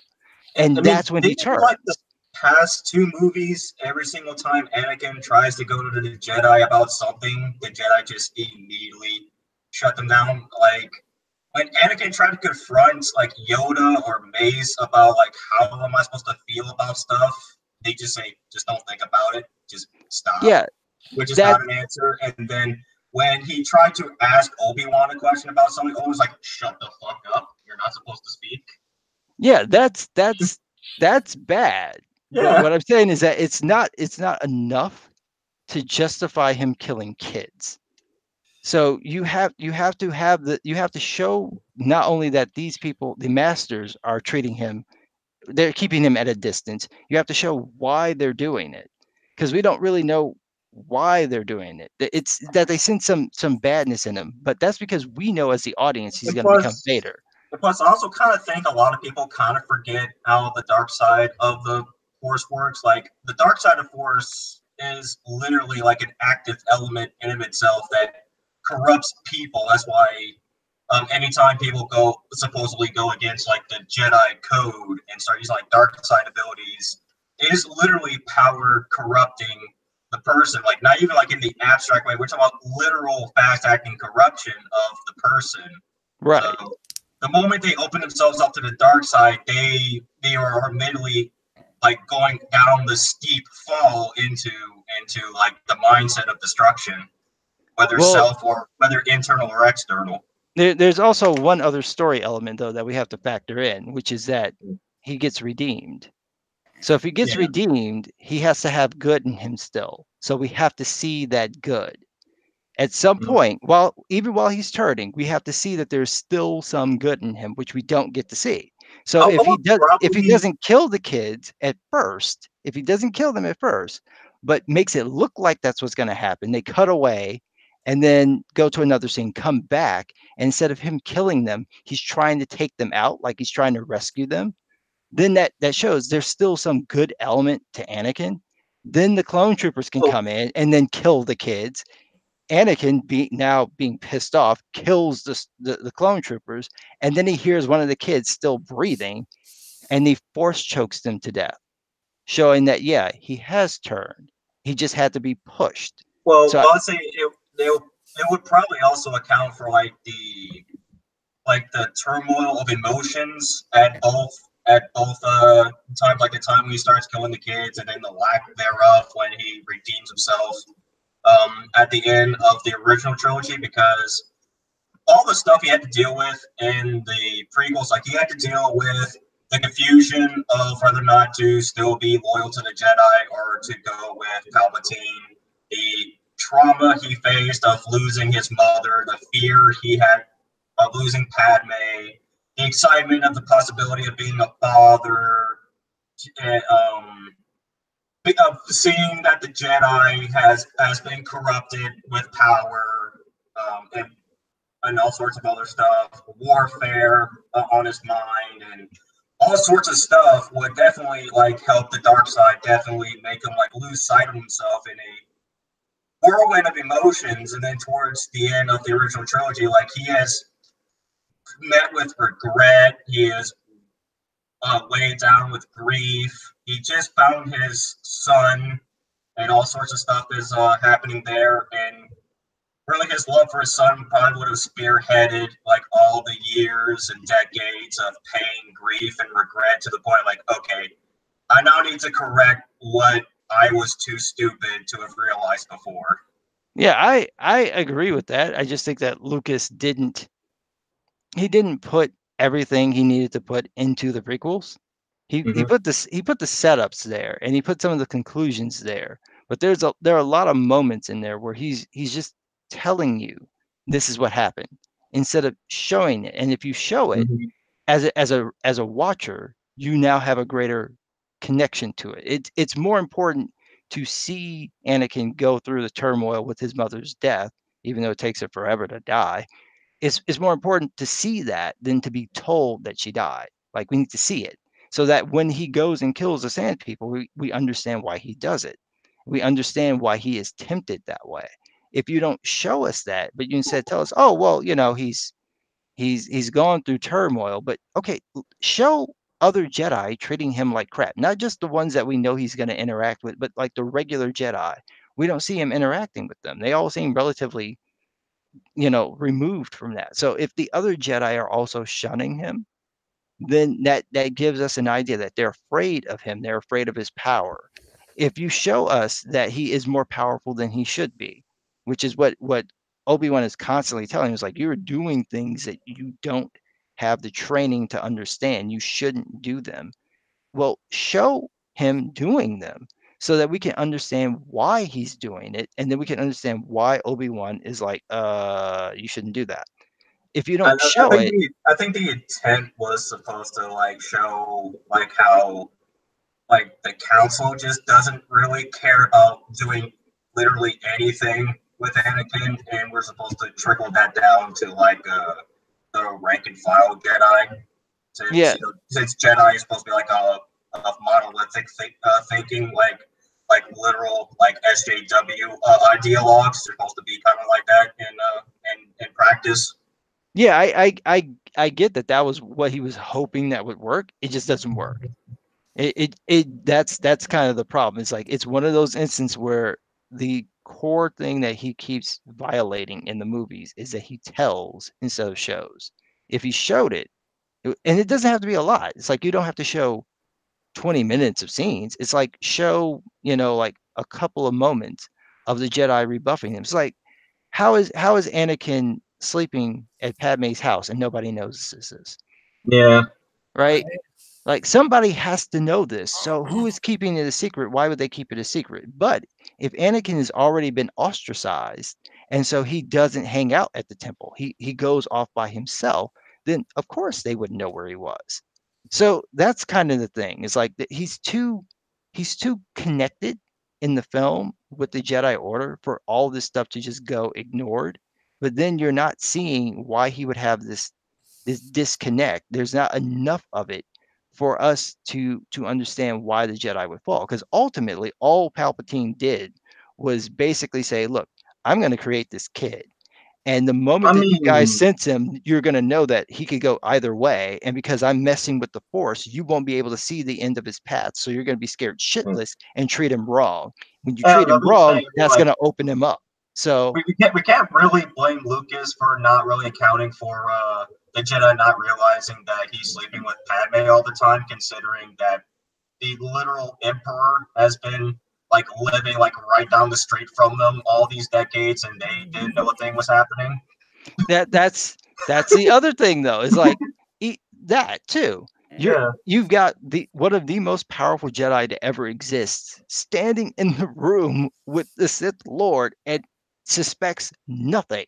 and that's when he didn't you like the turns. past two movies? Every single time Anakin tries to go to the Jedi about something, the Jedi just immediately shut them down. Like when Anakin tried to confront like Yoda or Mace about like how am I supposed to feel about stuff, they just say, just don't think about it, just stop, Yeah, which is that not an answer. And then when he tried to ask Obi-Wan a question about something, Obi was like, shut the fuck up, you're not supposed to speak. Yeah, that's bad. But Yeah. what I'm saying is that it's not enough to justify him killing kids. So you have to show not only that these people, the masters, are treating him, they're keeping him at a distance. You have to show why they're doing it, because we don't really know why they're doing it. It's that they sense some badness in him, but that's because we know as the audience he's And going to become plus, Vader. I also kind of think a lot of people kind of forget how the dark side of the Force works. Like the dark side of Force is literally like an active element in of itself that corrupts people. That's why anytime people supposedly go against like the Jedi code and start using like dark side abilities, it is literally power corrupting the person. Like not even like in the abstract way. We're talking about literal fast acting corruption of the person. Right. So the moment they open themselves up to the dark side, they are mentally like going down the steep fall into like the mindset of destruction, whether Well, self or whether internal or external. there's also one other story element though that we have to factor in, which is that he gets redeemed. So if he gets Yeah. redeemed, he has to have good in him still. So we have to see that good. At some point, even while he's turning, we have to see that there's still some good in him, which we don't get to see. So I would if he probably doesn't kill the kids at first, if he doesn't kill them at first, but makes it look like that's what's going to happen, they cut away and then go to another scene, come back, and instead of him killing them, he's trying to take them out, like he's trying to rescue them. Then that shows there's still some good element to Anakin. Then the clone troopers can come in and then kill the kids. Anakin, now being pissed off, kills the clone troopers, and then he hears one of the kids still breathing, and he force chokes them to death, showing that yeah, he has turned. He just had to be pushed. well, So I'll say it would probably also account for like the turmoil of emotions at both times, like the time when he starts killing the kids and then the lack thereof when he redeems himself at the end of the original trilogy, because all the stuff he had to deal with in the prequels, like he had to deal with the confusion of whether or not to still be loyal to the Jedi or to go with Palpatine, the trauma he faced of losing his mother, the fear he had of losing Padme, the excitement of the possibility of being a father, and, of seeing that the Jedi has been corrupted with power, and all sorts of other stuff, warfare on his mind, and all sorts of stuff would definitely like help the dark side definitely make him like lose sight of himself in a whirlwind of emotions. And then towards the end of the original trilogy, like he has met with regret, he is weighed down with grief, he just found his son, and all sorts of stuff is happening there, and really his love for his son probably would have spearheaded like all the years and decades of pain, grief, and regret to the point like, okay, I now need to correct what I was too stupid to have realized before. Yeah, I agree with that. I just think that Lucas didn't put everything he needed to put into the prequels. He put the setups there, and he put some of the conclusions there. But there are a lot of moments in there where he's just telling you this is what happened instead of showing it. And if you show it as a watcher, you now have a greater connection to it. It's more important to see Anakin go through the turmoil with his mother's death, even though it takes her forever to die. It's more important to see that than to be told that she died. Like, we need to see it so that when he goes and kills the sand people, we understand why he does it. We understand why he is tempted that way. If you don't show us that, but you instead tell us, oh, well, he's gone through turmoil, but okay, show other Jedi treating him like crap, not just the ones that we know he's going to interact with, but like the regular Jedi. We don't see him interacting with them. They all seem relatively, removed from that. So if the other Jedi are also shunning him, then that gives us an idea that they're afraid of him. They're afraid of his power. If you show us that he is more powerful than he should be, which is what Obi-Wan is constantly telling us, like, you're doing things that you don't have the training to understand. You shouldn't do them. Well, show him doing them so that we can understand why he's doing it, and then we can understand why Obi-Wan is like, you shouldn't do that. If you don't show it, I think the intent was supposed to like show like how like the council just doesn't really care about doing literally anything with Anakin, and we're supposed to trickle that down to like the rank and file Jedi. Yeah. Since Jedi is supposed to be like a monolithic thinking, like literal like SJW ideologues. They're supposed to be kind of like that in practice. Yeah, I get that was what he was hoping that would work. It just doesn't work. That's kind of the problem. It's like, it's one of those instances where the core thing that he keeps violating in the movies is that he tells instead of shows. If he showed it, and it doesn't have to be a lot. It's like, you don't have to show 20 minutes of scenes. It's like, show, like a couple of moments of the Jedi rebuffing him. It's like, how is Anakin sleeping at Padme's house and nobody knows this is? Yeah. Right? Like, somebody has to know this. So who is keeping it a secret? Why would they keep it a secret? But if Anakin has already been ostracized, and so he doesn't hang out at the temple, he goes off by himself, then of course they wouldn't know where he was. So that's kind of the thing. It's like that he's too connected in the film with the Jedi Order for all this stuff to just go ignored. But then you're not seeing why he would have this disconnect. There's not enough of it for us to understand why the Jedi would fall. Because ultimately, all Palpatine did was basically say, look, I'm going to create this kid. And the moment that you guys sense him, you're going to know that he could go either way. And because I'm messing with the Force, you won't be able to see the end of his path. So you're going to be scared shitless and treat him wrong. When you treat him wrong, that's going to open him up. So we can't really blame Lucas for not really accounting for the Jedi not realizing that he's sleeping with Padme all the time, considering that the literal Emperor has been like living like right down the street from them all these decades, and they didn't know a thing was happening. That's the other thing, though, is like that too. You've got one of the most powerful Jedi to ever exist standing in the room with the Sith Lord and suspects nothing.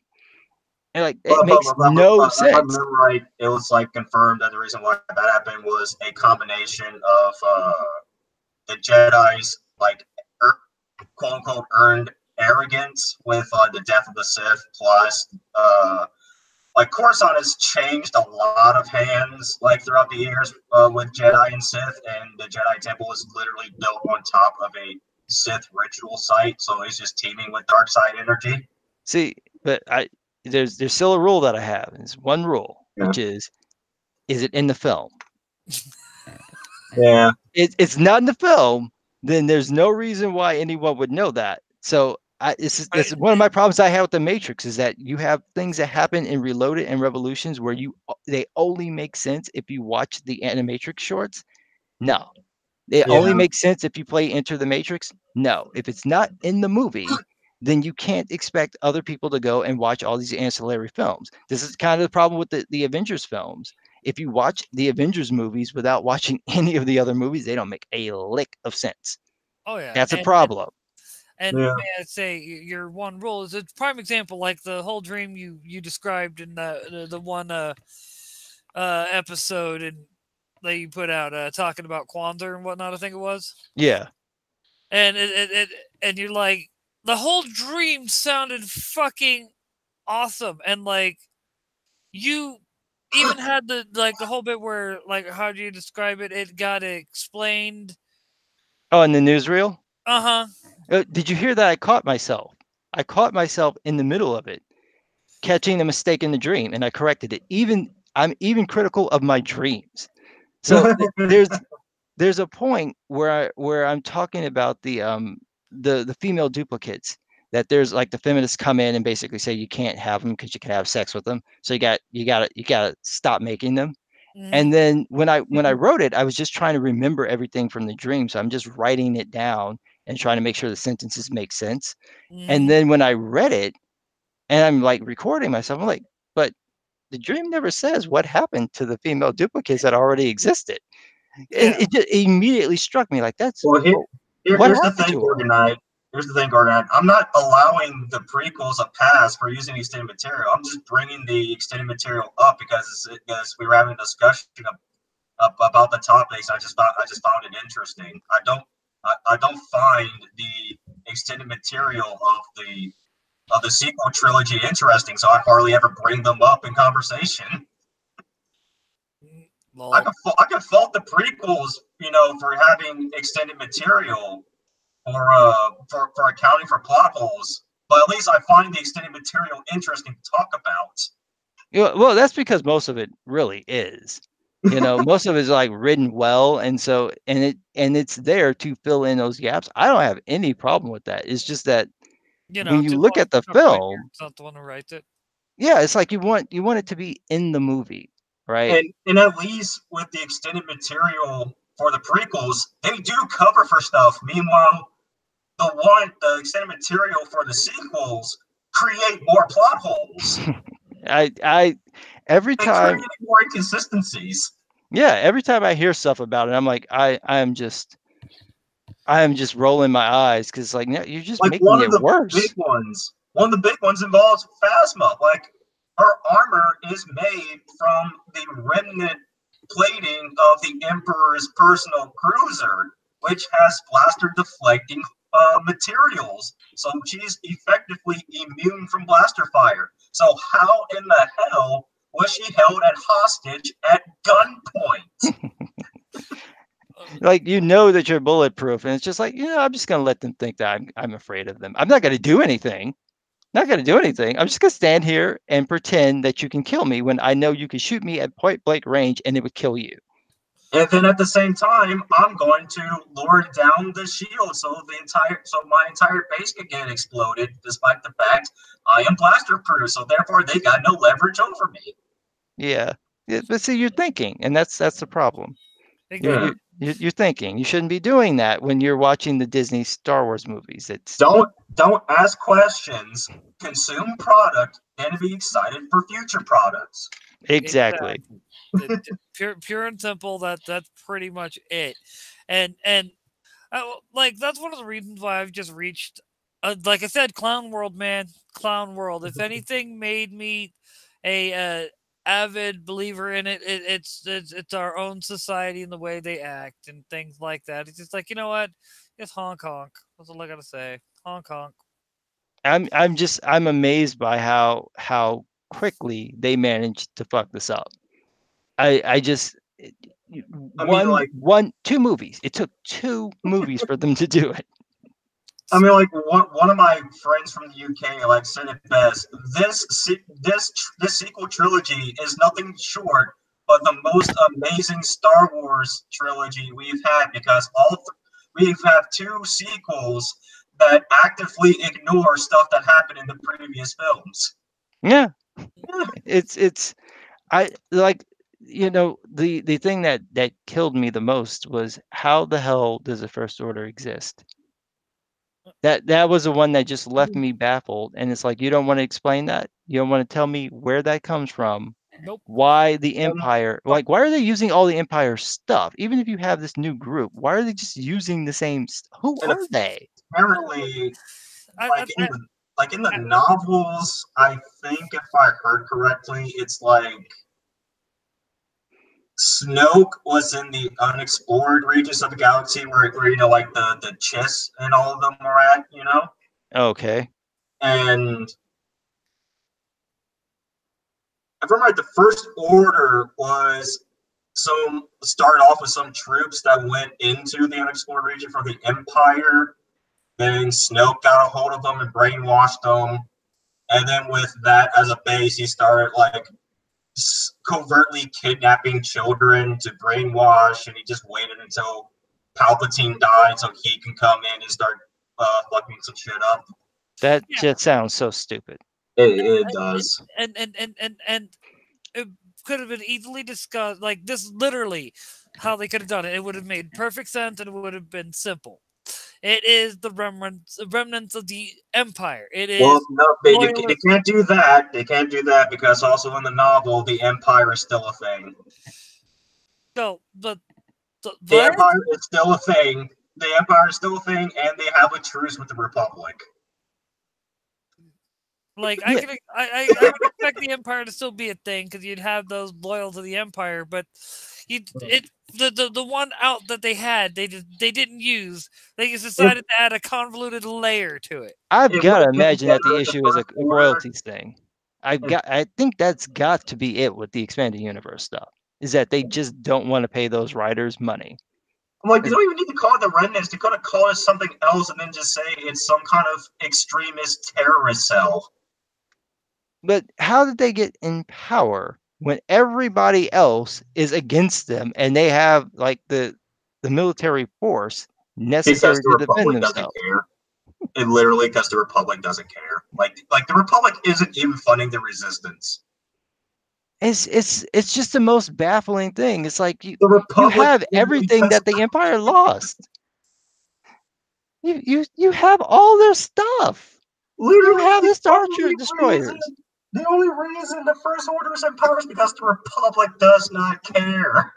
And like, it makes no sense. If I remember right, it was like confirmed that the reason why that happened was a combination of the Jedi's like quote unquote earned arrogance with the death of the Sith, plus like Coruscant has changed a lot of hands like throughout the years with Jedi and Sith, and the Jedi Temple is literally built on top of a Sith ritual site, so it's just teeming with dark side energy. See, but there's still a rule that I have. It's one rule, which is it in the film? Yeah. It's not in the film, then there's no reason why anyone would know that. So This is one of my problems I have with the Matrix is that you have things that happen in Reloaded and Revolutions where they only make sense if you watch the Animatrix shorts. No, it Yeah. only makes sense if you play Enter the Matrix. No, if it's not in the movie, then you can't expect other people to go and watch all these ancillary films. This is kind of the problem with the Avengers films. If you watch the Avengers movies without watching any of the other movies, they don't make a lick of sense. Oh yeah, That's a problem. And Yeah. may I say, your one rule is a prime example, like the whole dream you described in the one episode and that you put out talking about Kwanzaa and whatnot. I think it was. Yeah. And and you're like, the whole dream sounded fucking awesome, and like you even had the whole bit where, like, how do you describe it? It got explained. Oh, in the newsreel? Uh-huh. Did you hear that? I caught myself. I caught myself in the middle of it, catching a mistake in the dream, and I corrected it. I'm even critical of my dreams. So there's a point where I'm talking about the female duplicates, that there's like the feminists come in and basically say you can't have them because you can have sex with them. So you gotta stop making them. And then when I wrote it, I was just trying to remember everything from the dream. So I'm just writing it down and trying to make sure the sentences make sense. And then when I read it and I'm like recording myself, I'm like, but the dream never says what happened to the female duplicates that already existed. And it just immediately struck me like that's Well, what here's the happened thing, to her? Gorgonite. Here's the thing, Gorgonite. I'm not allowing the prequels a pass for using extended material. I'm just bringing the extended material up because we were having a discussion about the topics. I just found it interesting. I don't find the extended material of the sequel trilogy interesting, so I hardly ever bring them up in conversation. I could fault the prequels, for having extended material for accounting for plot holes, but at least I find the extended material interesting to talk about. Yeah, well, that's because most of it really is. Most of it is like written well, and it's there to fill in those gaps. I don't have any problem with that. It's just that when you look at the film, it's not the one who writes it. yeah, it's like you want it to be in the movie, right? And at least with the extended material for the prequels, they do cover for stuff. Meanwhile, the extended material for the sequels create more plot holes. Every time create more inconsistencies. Yeah, every time I hear stuff about it, I'm like, I am just rolling my eyes because like, no, you're just making it worse. One of the big ones involves Phasma. Like, her armor is made from the remnant plating of the Emperor's personal cruiser, which has blaster deflecting materials. So she's effectively immune from blaster fire. So how in the hell was she held at hostage at gunpoint? Like, that you're bulletproof, and it's just like, I'm just gonna let them think that I'm afraid of them. I'm not gonna do anything. I'm just gonna stand here and pretend that you can kill me when I know you can shoot me at point blank range and it would kill you. And then at the same time, I'm going to lure down the shield so my entire base can get exploded, despite the fact I am blaster proof. So therefore, they got no leverage over me. Yeah, but see, you're thinking, and that's the problem. Yeah. You're thinking. You shouldn't be doing that when you're watching the Disney Star Wars movies. Don't ask questions. Consume product and be excited for future products. Exactly. Pure and simple. That's pretty much it. And like, that's one of the reasons why I've just reached, like I said, Clown World, man, Clown World. If anything made me a avid believer in it, it's our own society and the way they act and things like that. It's just like, you know what? It's Hong Kong. That's all I gotta say. Hong Kong. I'm amazed by how quickly they managed to fuck this up. Two movies. It took 2 movies for them to do it. I mean, like, one of my friends from the UK said it best. This sequel trilogy is nothing short but the most amazing Star Wars trilogy we've had, because we have 2 sequels that actively ignore stuff that happened in the previous films. Yeah, Yeah. it's I like, the thing that killed me the most was, how the hell does the First Order exist? That was the one that just left me baffled, and it's like, you don't want to explain that? You don't want to tell me where that comes from? Nope. Why the Empire? Like, why are they using all the Empire stuff? Even if you have this new group, why are they just using the same? Who And are they? apparently, I, like in the novels, I think if I heard correctly, it's like Snoke was in the unexplored regions of the galaxy where like the Chiss and all of them are at, Okay. And if I'm right, the First Order was start off with some troops that went into the unexplored region for the Empire. Then Snoke got a hold of them and brainwashed them. And then with that as a base, he started like covertly kidnapping children to brainwash, and he just waited until Palpatine died so he can come in and start fucking some shit up. That just sounds so stupid. It does. And it could have been easily discussed. Like, this literally how they could have done it. It would have made perfect sense, and it would have been simple. It is the remnants of the Empire. It is. Well, no, they can't do that. They can't do that because also in the novel, the Empire is still a thing. No, but the Empire is still a thing. The Empire is still a thing, and they have a truce with the Republic. Like, I would expect the Empire to still be a thing because you'd have those loyal to the Empire, but the one out that they had, they didn't use. They just decided to add a convoluted layer to it. I've got to imagine that the issue is a royalties thing. I think that's got to be it with the expanded universe stuff, is that they just don't want to pay those writers money. I'm like, you don't even need to call it the remnants. They could have called it something else and then just say it's some kind of extremist terrorist cell. But how did they get in power when everybody else is against them and they have like the military force necessary to defend themselves? It literally because the Republic doesn't care. Like the Republic isn't even funding the Resistance. It's just the most baffling thing. It's like you have everything that the Empire lost. You have all their stuff. Literally, you have the Star Destroyers. The only reason the First Order is in power is because the Republic does not care.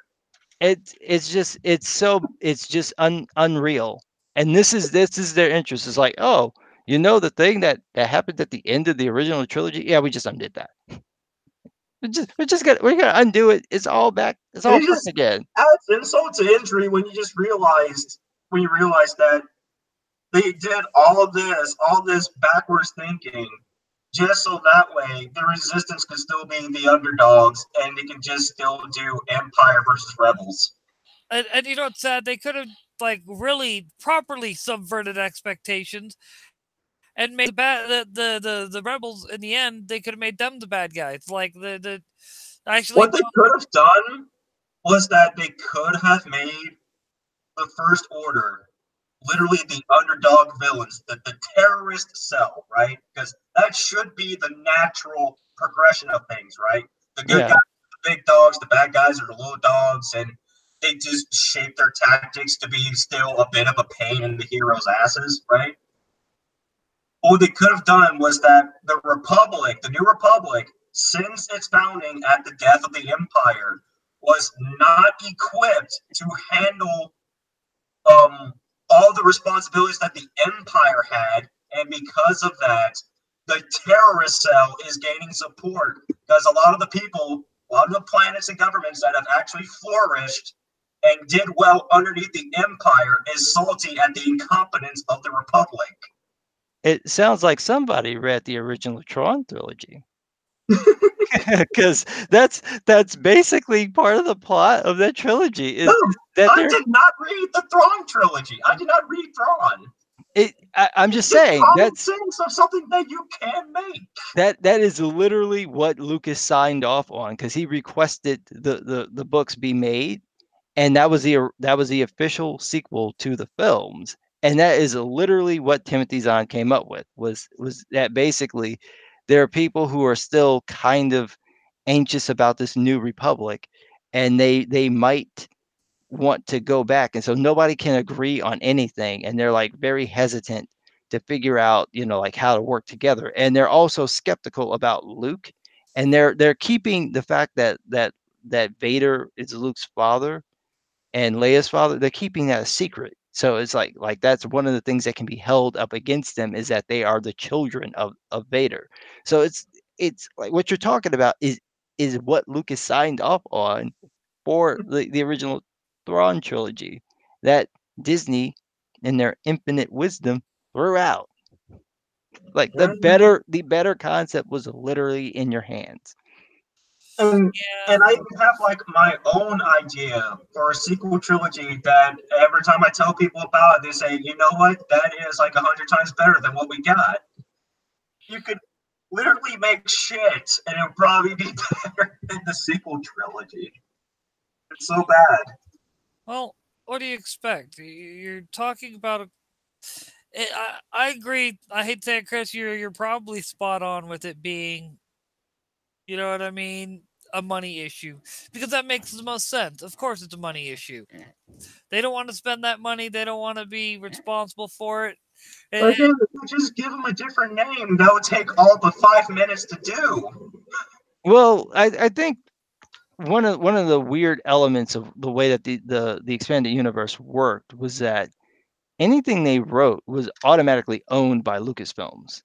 It's just unreal. And this is their interest. It's like, oh, the thing that happened at the end of the original trilogy? Yeah, we just undid that. We're gonna undo it. It's all back. It's all just again. Adds insult to injury when you realize that they did all this backwards thinking, just so that way the Resistance could still be the underdogs and they can just still do Empire versus Rebels. And it's sad, they could have like really properly subverted expectations and made the Rebels in the end. They could have made them the bad guys. Like actually, what they could have done was that they could have made the First Order literally the underdog villains, the terrorist cell, right? Because that should be the natural progression of things, right? The good guys are the big dogs, the bad guys are the little dogs, and they just shape their tactics to be still a bit of a pain in the heroes' asses, right? What they could have done was that the Republic, the New Republic, since its founding at the death of the Empire, was not equipped to handle all the responsibilities that the Empire had, and because of that, the terrorist cell is gaining support because a lot of the planets and governments that have actually flourished and did well underneath the Empire is salty at the incompetence of the Republic. It sounds like somebody read the original Tron trilogy. Because that's basically part of the plot of that trilogy. I did not read the Thrawn trilogy. I did not read Thrawn. I'm just saying that's sense of something that you can make. That is literally what Lucas signed off on, because he requested the books be made, and that was the official sequel to the films. And that is literally what Timothy Zahn came up with, was that basically there are people who are still kind of anxious about this new republic, and they might want to go back, and so nobody can agree on anything, and they're like very hesitant to figure out, like how to work together. And they're also skeptical about Luke, and they're keeping the fact that Vader is Luke's father and Leia's father, they're keeping that a secret. So it's like that's one of the things that can be held up against them, is that they are the children of Vader. So it's like what you're talking about is what Lucas signed off on for the original Thrawn trilogy, that Disney, in their infinite wisdom, threw out. Like the better concept was literally in your hands. And Yeah. I even have like my own idea for a sequel trilogy that every time I tell people about it, they say, you know what, that is like 100 times better than what we got. You could literally make shit and it would probably be better than the sequel trilogy. It's so bad. Well, what do you expect? You're talking about a. I agree. I hate to say it, Chris. You're probably spot on with it being, you know what I mean, a money issue, because that makes the most sense. Of course, it's a money issue. They don't want to spend that money. They don't want to be responsible for it. Just give them a different name. That would take all but 5 minutes to do. Well, I think one of the weird elements of the way that the expanded universe worked was that anything they wrote was automatically owned by Lucasfilms.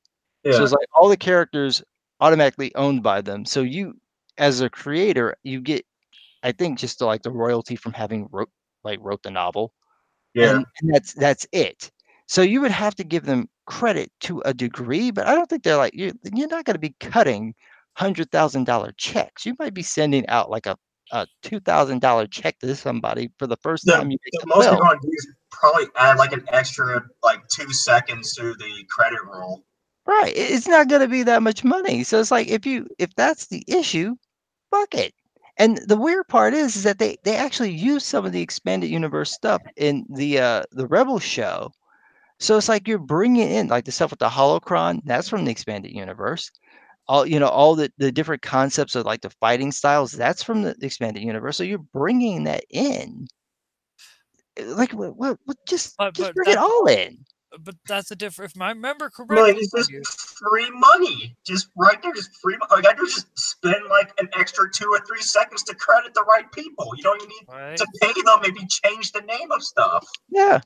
So it's like all the characters automatically owned by them. So you, as a creator, you get, I think, just like the royalty from having wrote the novel, and that's it. So you would have to give them credit to a degree, but I don't think they're like, you're not going to be cutting $100,000 checks. You might be sending out like a $2,000 check to somebody for the first time you make the most they're film. going to do is probably add like an extra like 2 seconds to the credit roll. Right. It's not going to be that much money. So it's like, if that's the issue, fuck it. And the weird part is that they actually use some of the expanded universe stuff in the Rebel show. So it's like you're bringing in like the stuff with the holocron, that's from the expanded universe. All the different concepts of like the fighting styles, that's from the expanded universe. So you're bringing that in. Like what just bring it all in. But that's a different. If I remember correctly, like it's just free money, just right there, just free. Like I just spend like an extra 2 or 3 seconds to credit the right people. You don't even need to pay them. Maybe change the name of stuff. Yeah.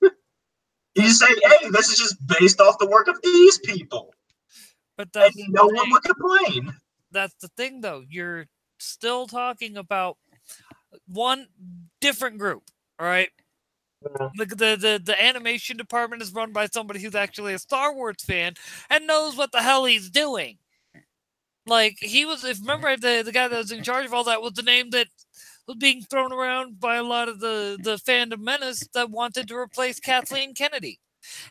You just say, "Hey, this is just based off the work of these people," but that's and no one would complain. That's the thing, though. You're still talking about one different group, all right? The animation department is run by somebody who's actually a Star Wars fan and knows what the hell he's doing. Like, he was, if remember, the guy that was in charge of all that was the name that was being thrown around by a lot of the fandom menace that wanted to replace Kathleen Kennedy.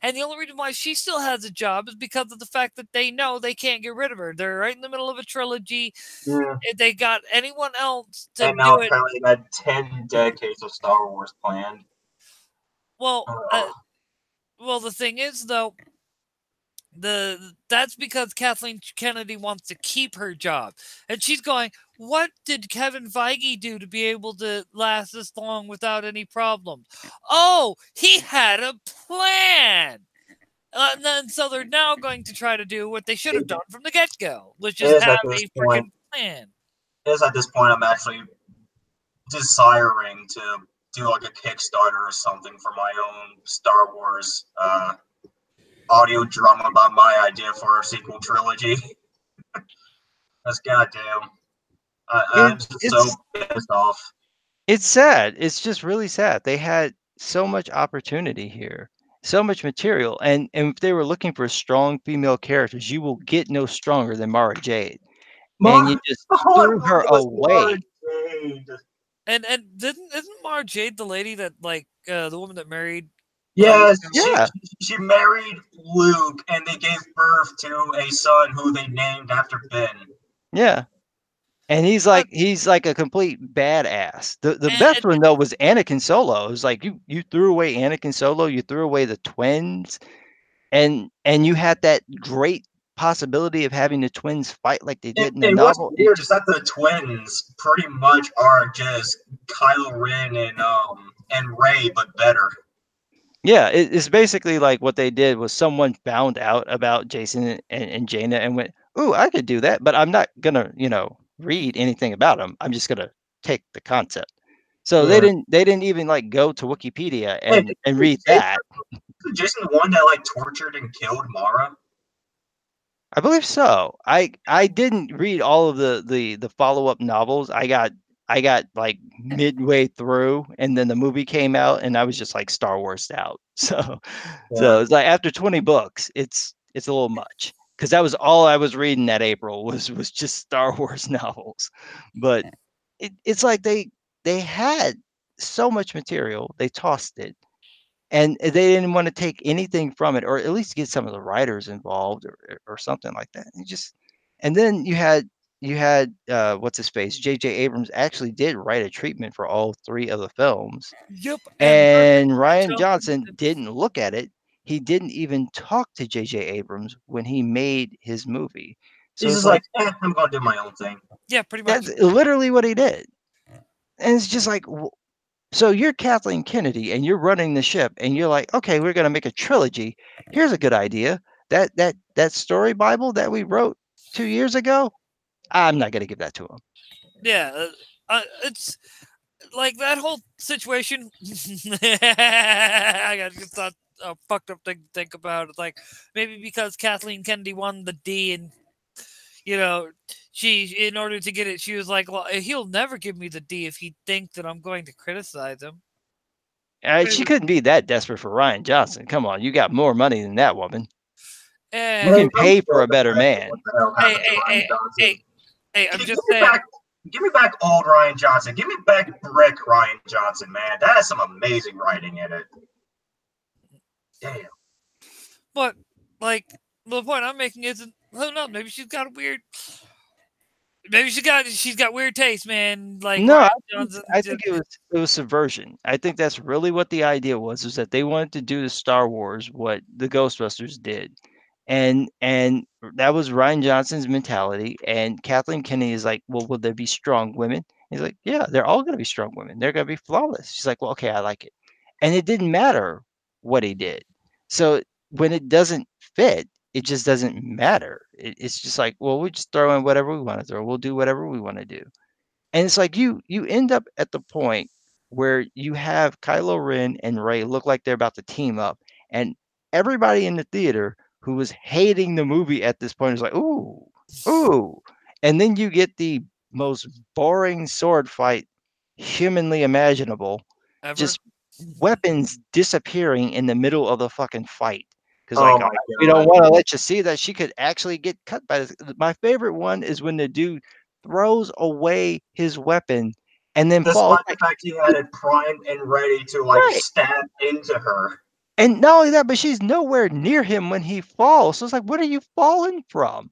And the only reason why she still has a job is because of the fact that they know they can't get rid of her. They're right in the middle of a trilogy. Yeah. If they got anyone else to and now do it. apparently they had 10 decades of Star Wars planned. Well, the thing is, though, that's because Kathleen Kennedy wants to keep her job. And she's going, what did Kevin Feige do to be able to last this long without any problems? Oh, he had a plan. And then, so they're now going to try to do what they should have done from the get-go, which is have a freaking plan. It is at this point I'm actually desiring to do like a Kickstarter or something for my own Star Wars audio drama about my idea for a sequel trilogy. That's goddamn. I'm just so pissed off. It's sad. It's just really sad. They had so much opportunity here, so much material, and if they were looking for strong female characters, you will get no stronger than Mara Jade, and you just threw her away. And isn't Mara Jade the lady that the woman that married? Yes, she married Luke, and they gave birth to a son who they named after Ben. Yeah. And he's like a complete badass. The best one though was Anakin Solo. It was like you threw away Anakin Solo, you threw away the twins, and you had that great possibility of having the twins fight like they did in the And what's novel. weird is that the twins pretty much are just Kylo Ren and Rey, but better. Yeah, it's basically like what they did was someone found out about Jason and Jaina and went, "Ooh, I could do that, but I'm not gonna, read anything about them. I'm just gonna take the concept." So Yeah. they didn't even like go to Wikipedia Hey, and read that. Isn't Jason the one that like tortured and killed Mara? I believe so. I didn't read all of the follow-up novels. I got like midway through and then the movie came out and I was just like Star Wars out. So Yeah. it's like after 20 books, it's a little much because that was all I was reading that April was just Star Wars novels. But it's like they had so much material, they tossed it and they didn't want to take anything from it or at least get some of the writers involved or something like that. And then you had what's his face, J.J. Abrams actually did write a treatment for all 3 of the films, Yep. and Rian Johnson Johnson did- didn't look at it. He didn't even talk to J.J. Abrams when he made his movie. So He's it's just like I'm gonna do my own thing. Yeah, pretty much. that's literally what he did. And it's just like, so you're Kathleen Kennedy and you're running the ship and you're like, okay, we're going to make a trilogy. Here's a good idea. That story Bible that we wrote 2 years ago, I'm not going to give that to him. Yeah, it's like that whole situation. I got just thought a fucked up thing to think about. It's like maybe because Kathleen Kennedy won the D, and she in order to get it, she was like, "Well, he'll never give me the D if he thinks that I'm going to criticize him." She couldn't be that desperate for Rian Johnson. Come on, you got more money than that woman. You And can pay for a better man. What the hell happened to Rian Johnson? hey, I'm Give just me saying. give me back old Rian Johnson. Give me back Brick Rian Johnson, man. That has some amazing writing in it. Damn. But like the point I'm making isn't. Who knows? Maybe she's got a weird. Maybe she's got weird taste, man. Like No, Rian I Johnson. think it was subversion. I think that's really what the idea was, is that they wanted to do to Star Wars what the Ghostbusters did. And that was Rian Johnson's mentality. And Kathleen Kennedy is like, well, will there be strong women? He's like, yeah, they're all going to be strong women. They're going to be flawless. She's like, well, okay, I like it. And it didn't matter what he did. So when it doesn't fit, it just doesn't matter. It's just like, well, we just throw in whatever we want to throw. We'll do whatever we want to do. And it's like you end up at the point where you have Kylo Ren and Rey look like they're about to team up, and everybody in the theater who was hating the movie at this point is like, ooh, ooh. And then you get the most boring sword fight humanly imaginable, Ever. just weapons disappearing in the middle of the fucking fight. Because Oh like, my we don't God. want to let you see that she could actually get cut by this. My favorite one is when the dude throws away his weapon and then falls. Despite the fact he had it primed and ready to like Right. stab into her. And not only that, but she's nowhere near him when he falls. So it's like, what are you falling from?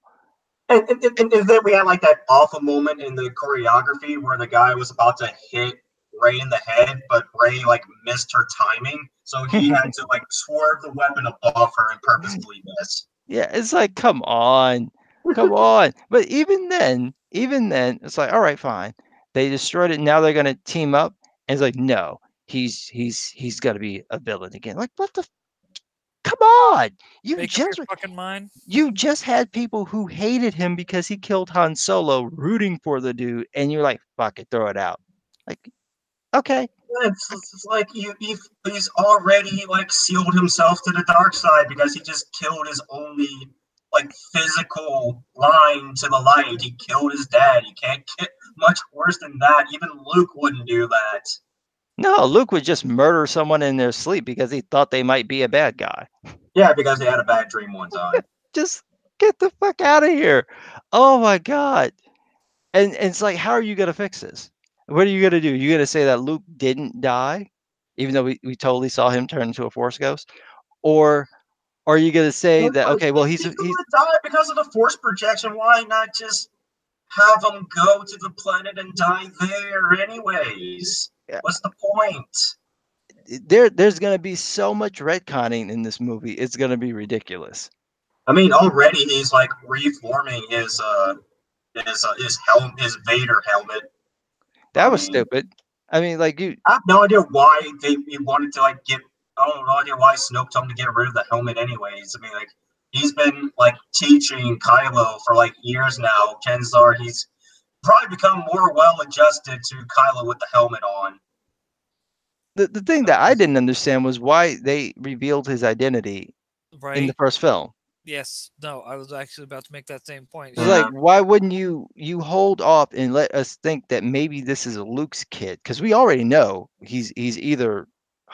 And then we had like that awful moment in the choreography where the guy was about to hit Ray in the head, but Ray like missed her timing, so he had to like swerve the weapon above her and purposefully miss. Yeah, it's like, come on, come on. But even then, it's like, all right, fine. They destroyed it. Now they're gonna team up. And it's like, no, he's gonna be a villain again. Like, what the? Come on! Make up your fucking mind. You just had people who hated him because he killed Han Solo, rooting for the dude, and you're like, fuck it, throw it out. Like, okay. It's like he's already like sealed himself to the dark side because he just killed his only like physical line to the light. He killed his dad. You can't get much worse than that. Even Luke wouldn't do that. No, Luke would just murder someone in their sleep because he thought they might be a bad guy. Yeah, because he had a bad dream one time. Just get the fuck out of here. Oh my God. And it's like, how are you going to fix this? What are you going to do? You're going to say that Luke didn't die, even though we totally saw him turn into a Force ghost? Or are you going to say that, okay, well, he's gonna die because of the Force projection. Why not just have them go to the planet and die there anyways. Yeah. What's the point? There's gonna be so much retconning in this movie. It's gonna be ridiculous. I mean, already he's like reforming his his Vader helmet. That I was mean, stupid. I mean, like you. I have no idea why they wanted to like get. I don't have no idea why Snoke told him to get rid of the helmet. Anyways, I mean, like he's been like teaching Kylo for like years now. Kenzar, he's probably become more well adjusted to Kylo with the helmet on. The thing that I didn't understand was why they revealed his identity in the Right? first film. Yes. No, I was actually about to make that same point. It's like, why wouldn't you hold off and let us think that maybe this is Luke's kid? Because we already know he's either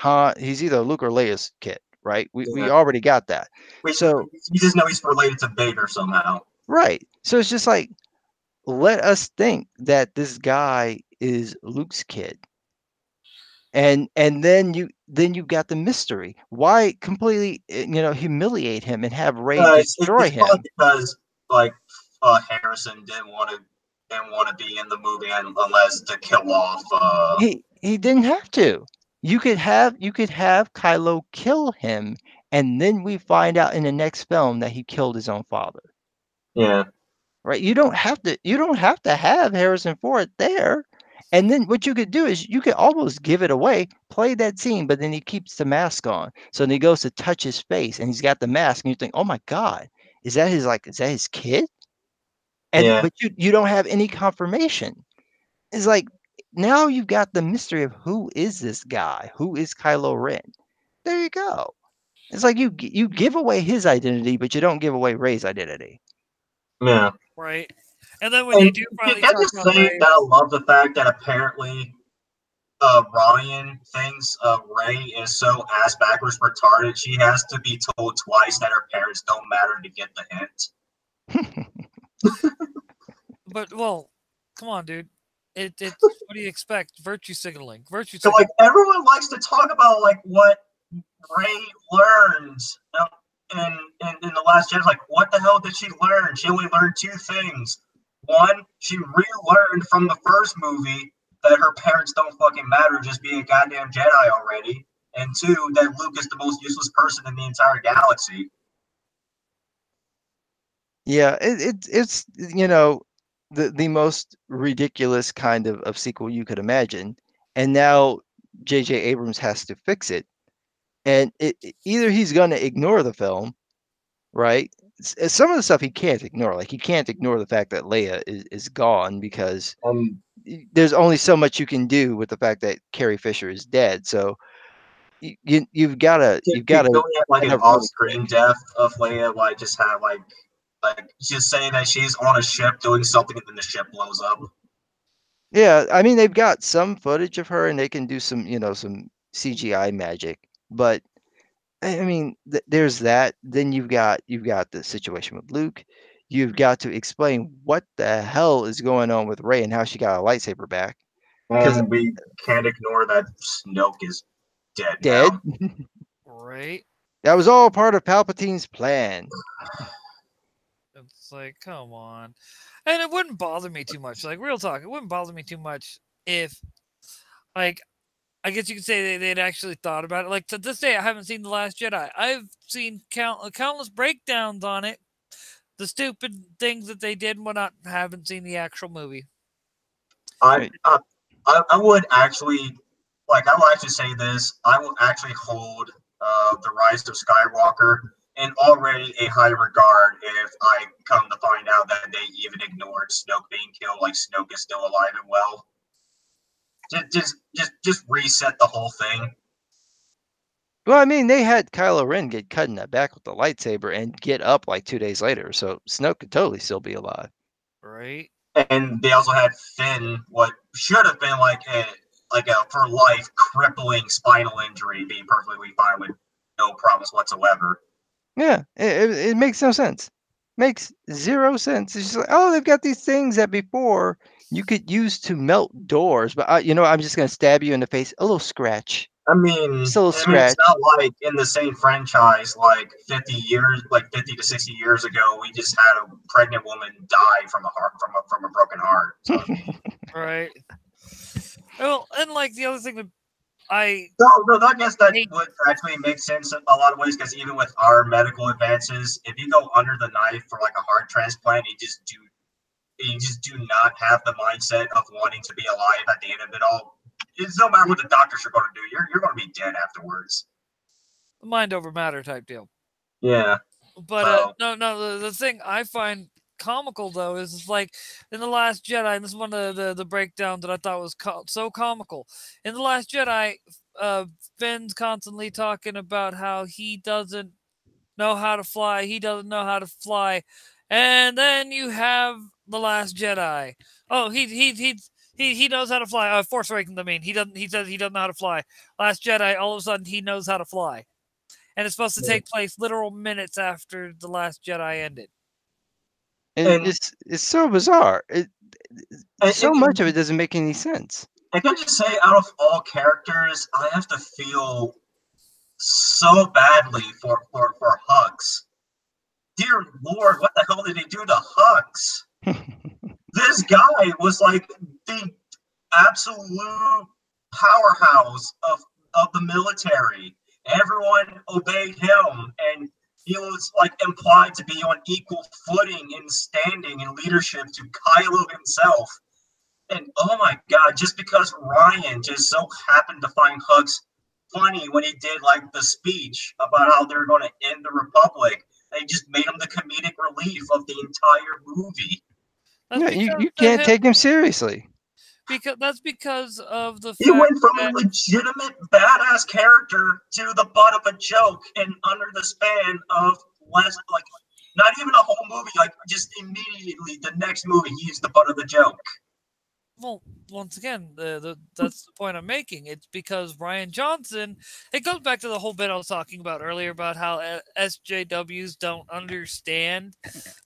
Luke or Leia's kid, right? We Yeah. already got that. We So just know he's related to Vader somehow. right. So it's just like, let us think that this guy is Luke's kid. And then you got the mystery. Why completely humiliate him and have Rey destroy It's him? probably because like Harrison didn't want to be in the movie unless to kill off. He didn't have to. You could have Kylo kill him, and then we find out in the next film that he killed his own father. Yeah. Right? You don't have to have Harrison Ford there. And then what you could do is you could almost give it away, play that scene, but then he keeps the mask on. So then he goes to touch his face and he's got the mask, and you think, oh my God, is that his kid? And Yeah. but you don't have any confirmation. It's like now you've got the mystery of who is this guy? Who is Kylo Ren? There you go. It's like you give away his identity, but you don't give away Rey's identity. Yeah. Right. And then when you do finally can I talk just about say Rey, that I love the fact that apparently Ryan thinks Rey is so ass backwards retarded she has to be told twice that her parents don't matter to get the hint. but well, come on, dude. It's what do you expect? Virtue signaling. Virtue So signaling. like everyone likes to talk about like what Rey learned in the last Jedi. Like, what the hell did she learn? She only learned two things. One, she relearned from the first movie that her parents don't fucking matter, just be a goddamn Jedi already. And two, that Luke is the most useless person in the entire galaxy. Yeah, it's the most ridiculous kind of sequel you could imagine, and now J.J. Abrams has to fix it, and either he's going to ignore the film, right? Some of the stuff he can't ignore, like he can't ignore the fact that Leia is gone because there's only so much you can do with the fact that Carrie Fisher is dead. So you've got to Don't have like an off-screen death of Leia, like just have like just saying that she's on a ship doing something and then the ship blows up. Yeah, I mean they've got some footage of her and they can do some some CGI magic, but I mean there's that. Then you've got the situation with Luke. You've got to explain what the hell is going on with Rey and how she got a lightsaber back. And we can't ignore that Snoke is dead. Now. Right. That was all part of Palpatine's plan. It's like, come on. And it wouldn't bother me too much. Like, real talk, it wouldn't bother me too much if, like, I guess you could say they'd actually thought about it. Like, to this day, I haven't seen The Last Jedi. I've seen countless breakdowns on it. The stupid things that they did and whatnot. Haven't seen the actual movie. I would actually, like, I will actually say this. I will actually hold The Rise of Skywalker in already a high regard if I come to find out that they even ignored Snoke being killed, like Snoke is still alive and well. Just reset the whole thing. Well, I mean, they had Kylo Ren get cut in the back with the lightsaber and get up like 2 days later, so Snoke could totally still be alive. Right. And they also had Finn, what should have been like a for life crippling spinal injury, being perfectly fine with no problems whatsoever. Yeah, it makes no sense. Makes zero sense. It's just like, oh, they've got these things that before you could use to melt doors, but I'm just gonna stab you in the face. A little scratch, I mean, just a little it's scratch. not like in the same franchise, like 50 to 60 years ago, we just had a pregnant woman die from a broken heart. So, Right. Well, and like the other thing that I no, I guess that hate. would actually make sense in a lot of ways because even with our medical advances, if you go under the knife for like a heart transplant, you just do not have the mindset of wanting to be alive at the end of it all. It's no matter what the doctors are going to do, you're going to be dead afterwards. Mind over matter type deal. Yeah. But So, no. The thing I find comical though is like in the Last Jedi, and this is one of the breakdown that I thought was so comical. In the Last Jedi, Finn's constantly talking about how he doesn't know how to fly. He doesn't know how to fly, and then you have the Last Jedi. Oh, he knows how to fly. Force Awakens. I mean, he doesn't. He says he doesn't know how to fly. Last Jedi. All of a sudden, he knows how to fly, and it's supposed to take place literal minutes after the Last Jedi ended. And and it's so bizarre. So and, much of it doesn't make any sense. I can just say, out of all characters, I have to feel so badly for Hux. Dear Lord, what the hell did he do to Hux? This guy was like the absolute powerhouse of the military. Everyone obeyed him, and he was like implied to be on equal footing in standing and leadership to Kylo himself. And oh my god, just because Ryan just so happened to find Hux funny when he did like the speech about how they're going to end the Republic, they just made him the comedic relief of the entire movie. Yeah, you can't take him seriously. That's because of the He fact went from that a legitimate badass character to the butt of a joke in under the span of less, like, not even a whole movie, like just immediately the next movie he's the butt of the joke. well, once again, that's the point I'm making. It's because Rian Johnson. It goes back to the whole bit I was talking about earlier about how SJWs don't understand,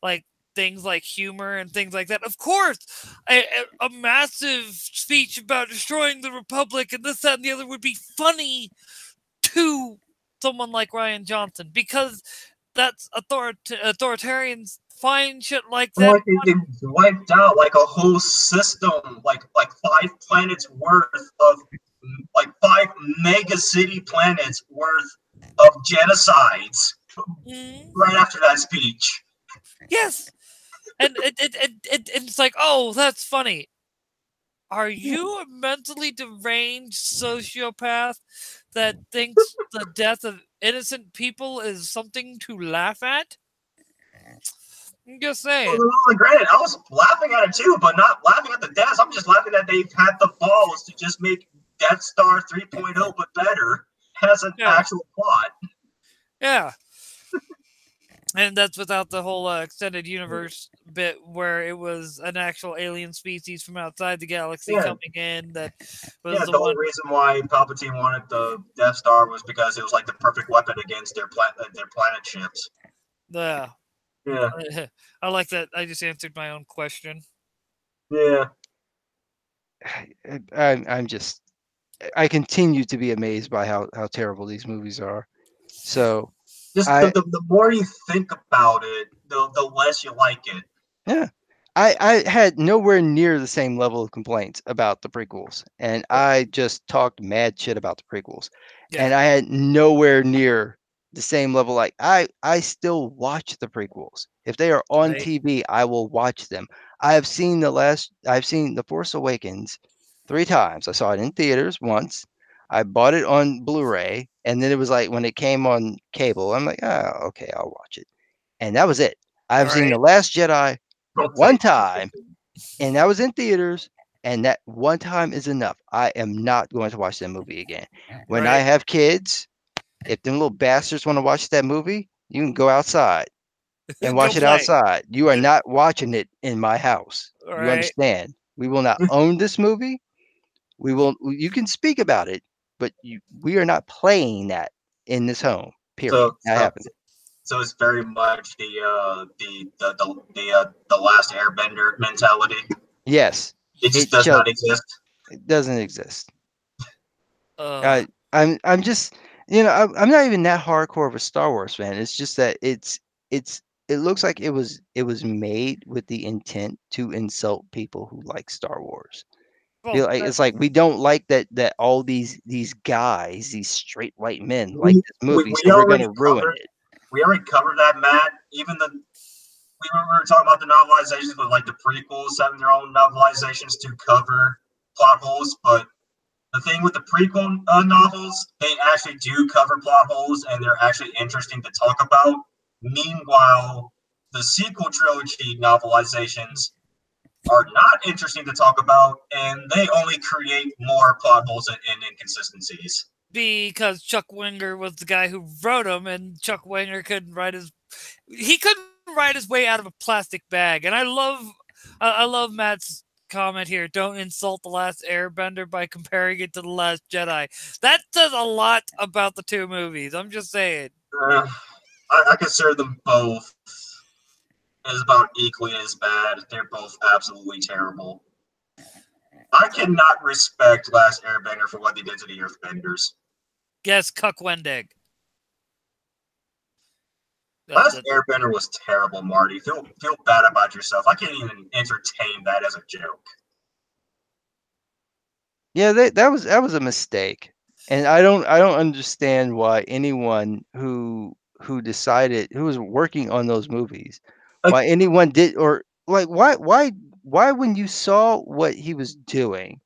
like things like humor and things like that. Of course, a massive speech about destroying the Republic and this, that, and the other would be funny to someone like Rian Johnson because that's authoritarians find shit like that. Like they wiped out like a whole system, like 5 planets worth of, like 5 mega city planets worth of genocides right after that speech. Yes, and it's like, oh, that's funny. Are you a mentally deranged sociopath that thinks the death of innocent people is something to laugh at? I'm just saying. Well, granted, I was laughing at it too, but not laughing at the deaths. I'm just laughing that they've had the balls to just make Death Star 3.0 but better has an actual plot. Yeah. And that's without the whole extended universe bit where it was an actual alien species from outside the galaxy coming in. That was the only reason why Palpatine wanted the Death Star was because it was like the perfect weapon against their planet ships. Yeah. I like that. I just answered my own question. Yeah. I'm just, I continue to be amazed by how terrible these movies are. So just the more you think about it, the less you like it. Yeah. I had nowhere near the same level of complaints about the prequels, and I just talked mad shit about the prequels. Yeah. And I had nowhere near the same level. Like I still watch the prequels. If they are on TV, I will watch them. I've seen The Force Awakens 3 times. I saw it in theaters once. I bought it on Blu-ray, and then it was like when it came on cable, I'm like, oh, okay, I'll watch it. And that was it. I've seen The Last Jedi one time, and that was in theaters, and that one time is enough. I am not going to watch that movie again. When I have kids, if them little bastards want to watch that movie, you can go outside and watch it outside. You are not watching it in my house. You understand? We will not own this movie. You can speak about it, but we are not playing that in this home. Period. That happened. So it's very much the Last Airbender mentality. Yes. It just does not exist. It doesn't exist. Uh, I'm just, you know, I'm not even that hardcore of a Star Wars fan. It's just that it looks like it was made with the intent to insult people who like Star Wars. well, Like, it's like we don't like that all these guys, these straight white men like this movie, so we're gonna ruin it. We already covered that, Matt. Even we were talking about the novelizations, but like the prequels having their own novelizations to cover plot holes. But the thing with the prequel novels, they actually do cover plot holes, and they're actually interesting to talk about. Meanwhile, the sequel trilogy novelizations are not interesting to talk about, and they only create more plot holes and inconsistencies. Because Chuck Wenger was the guy who wrote them, and Chuck Wenger couldn't write his way out of a plastic bag. And I love Matt's comment here. Don't insult The Last Airbender by comparing it to The Last Jedi. That says a lot about the two movies. I'm just saying. I consider them both as about equally as bad. They're both absolutely terrible. I cannot respect Last Airbender for what they did to the Earthbenders. Yes, Cuck Wendig. Last Airbender was terrible, Marty. Feel bad about yourself. I can't even entertain that as a joke. Yeah, that was a mistake, and I don't understand why anyone who was working on those movies, why anyone did, or like why when you saw what he was doing,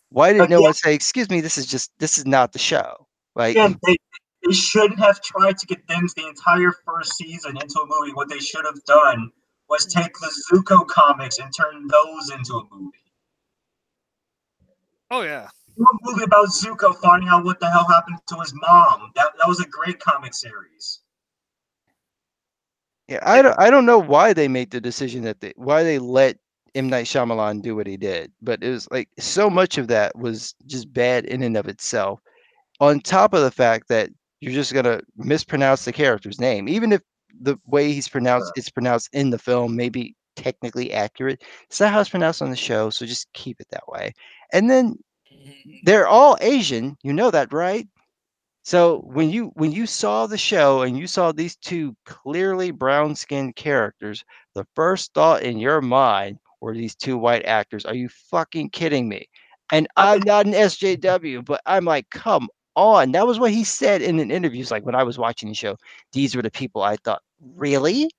why didn't no one say, "Excuse me, this is not the show"? Like, again, they shouldn't have tried to condense the entire first season into a movie. What they should have done was take the Zuko comics and turn those into a movie. Oh yeah. Do a movie about Zuko finding out what the hell happened to his mom. That was a great comic series. Yeah, I don't know why they made the decision why they let M. Night Shyamalan do what he did, but it was like so much of that was just bad in and of itself. On top of the fact that you're just gonna mispronounce the character's name, even if the way it's pronounced in the film may be technically accurate. It's not how it's pronounced on the show, so just keep it that way. And then they're all Asian, you know that, right? So when you saw the show and you saw these two clearly brown-skinned characters, the first thought in your mind were these two white actors. Are you fucking kidding me? And I'm not an SJW, but I'm like, come on. That was what he said in an interview. It's like when I was watching the show, these were the people I thought, really?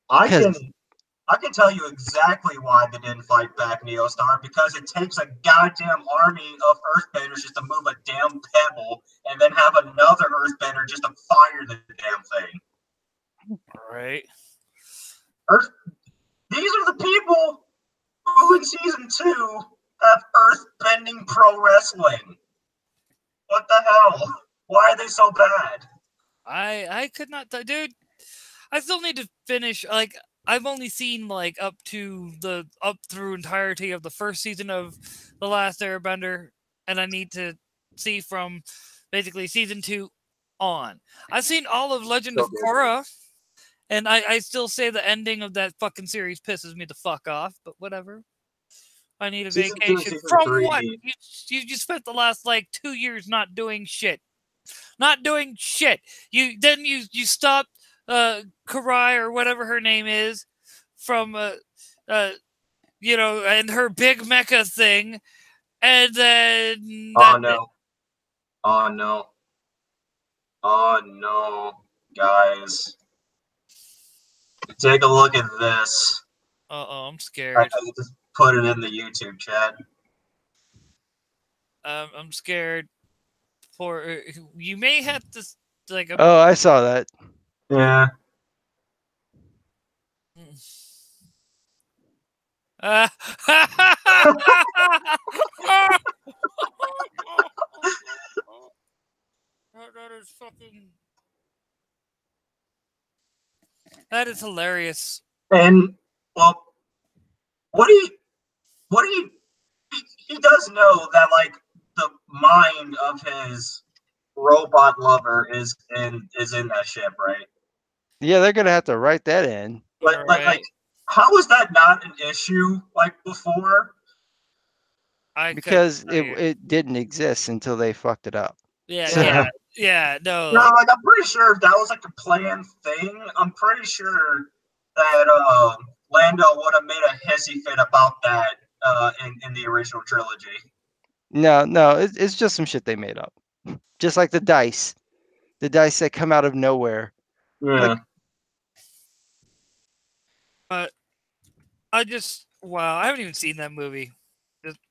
I can tell you exactly why they didn't fight back, Neostar, because it takes a goddamn army of Earthbenders just to move a damn pebble and then have another Earthbender just to fire the damn thing. Right. These are the people who in season 2 have Earthbending pro wrestling. What the hell? Why are they so bad? I could not, dude. I still need to finish, like, I've only seen like up through entirety of the first season of The Last Airbender, and I need to see from basically season 2 on. I've seen all of Legend of Korra, and I still say the ending of that fucking series pisses me the fuck off, but whatever. I need a vacation. From what? You spent the last like 2 years not doing shit. Not doing shit. You stopped Karai or whatever her name is from you know, and her big mecha thing, and then oh no, guys, take a look at this. I'm scared. I just put it in the YouTube chat. I'm scared. For you may have to like. Oh, I saw that. Yeah. That is fucking. That is hilarious. And well, what he does know that like the mind of his robot lover is in that ship, right? Yeah, they're gonna have to write that in. But like how was that not an issue like before? I because couldn't tell you. it didn't exist until they fucked it up. Yeah, So- yeah, no. No, like I'm pretty sure if that was like a planned thing, I'm pretty sure that Lando would have made a hissy fit about that in the original trilogy. No, it's just some shit they made up. Just like the dice that come out of nowhere. Yeah. But I haven't even seen that movie.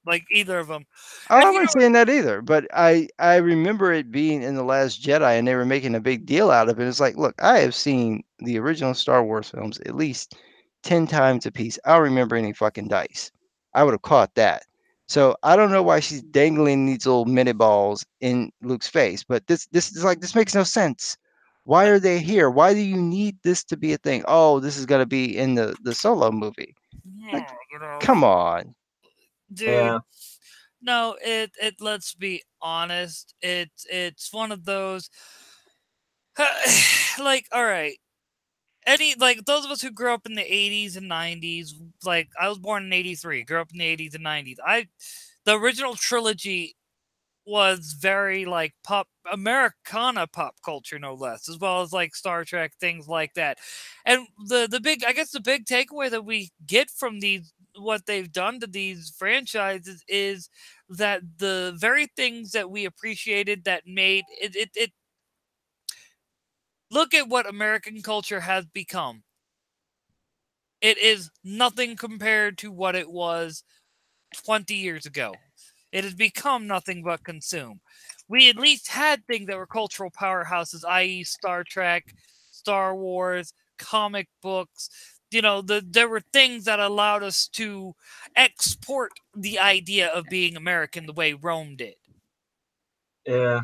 Like either of them. Oh, And I you wasn't saying that either, but I remember it being in The Last Jedi, and they were making a big deal out of it. It's like, look, I have seen the original Star Wars films at least 10 times a piece. I don't remember any fucking dice. I would have caught that. So I don't know why she's dangling these little mini balls in Luke's face, but this is like, this makes no sense. Why are they here? Why do you need this to be a thing? Oh, this is gonna be in the Solo movie. Like, you know, come on. dude. Yeah. No, it let's be honest. It's one of those like, all right. Like those of us who grew up in the 80s and 90s, like I was born in 83, grew up in the 80s and 90s. The original trilogy was very like Americana pop culture, no less, as well as like Star Trek, things like that. And the big, I guess the big takeaway that we get from what they've done to these franchises is that the very things that we appreciated that made it look at what American culture has become. It is nothing compared to what it was 20 years ago. It has become nothing but consume. We at least had things that were cultural powerhouses, i.e. Star Trek, Star Wars, comic books. You know, there were things that allowed us to export the idea of being American the way Rome did. Yeah.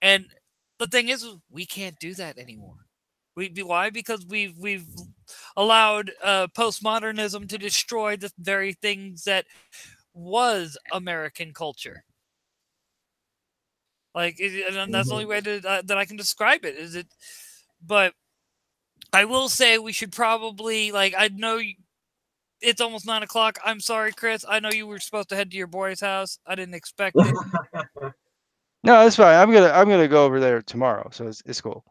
And the thing is, we can't do that anymore. Why? Because we've allowed postmodernism to destroy the very things that was American culture. Like, and that's the only way that I can describe it. Is it? But I will say we should probably, like, I know it's almost 9 o'clock. I'm sorry, Chris. I know you were supposed to head to your boy's house. I didn't expect it. No, it's fine. I'm gonna go over there tomorrow, so it's cool.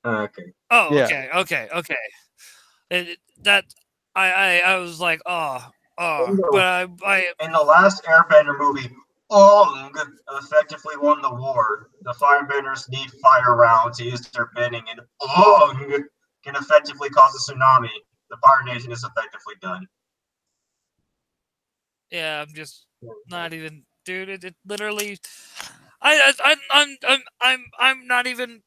Okay. Oh, Yeah. okay. I was like, but I In the last Airbender movie, Ong effectively won the war. The firebenders need fire rounds to use their bending, and Ong can effectively cause a tsunami. The Fire Nation is effectively done. yeah, I'm just not even, dude. It literally, I'm not even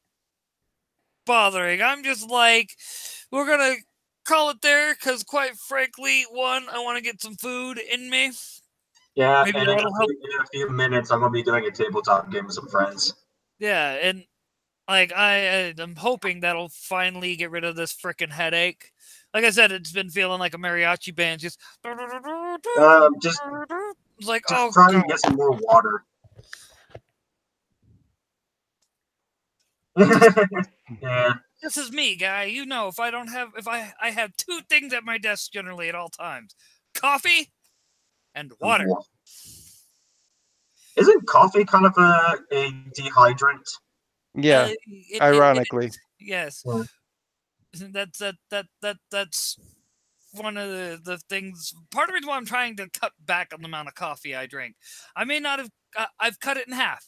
bothering. I'm just like, we're gonna call it there because, quite frankly, one, I want to get some food in me. Yeah, Maybe and in that'll help. a few minutes, I'm gonna be doing a tabletop game with some friends. Yeah, and like I'm hoping that'll finally get rid of this freaking headache. Like I said, it's been feeling like a mariachi band, just Just it's like, just oh trying god. to get some more water. Yeah. This is me, guy. You know, if I have two things at my desk generally at all times: coffee and water. Isn't coffee kind of a dehydrant? Yeah, ironically. Yes. Yeah. That's one of the things. Part of the reason why I'm trying to cut back on the amount of coffee I drink. I may not have. I've cut it in half.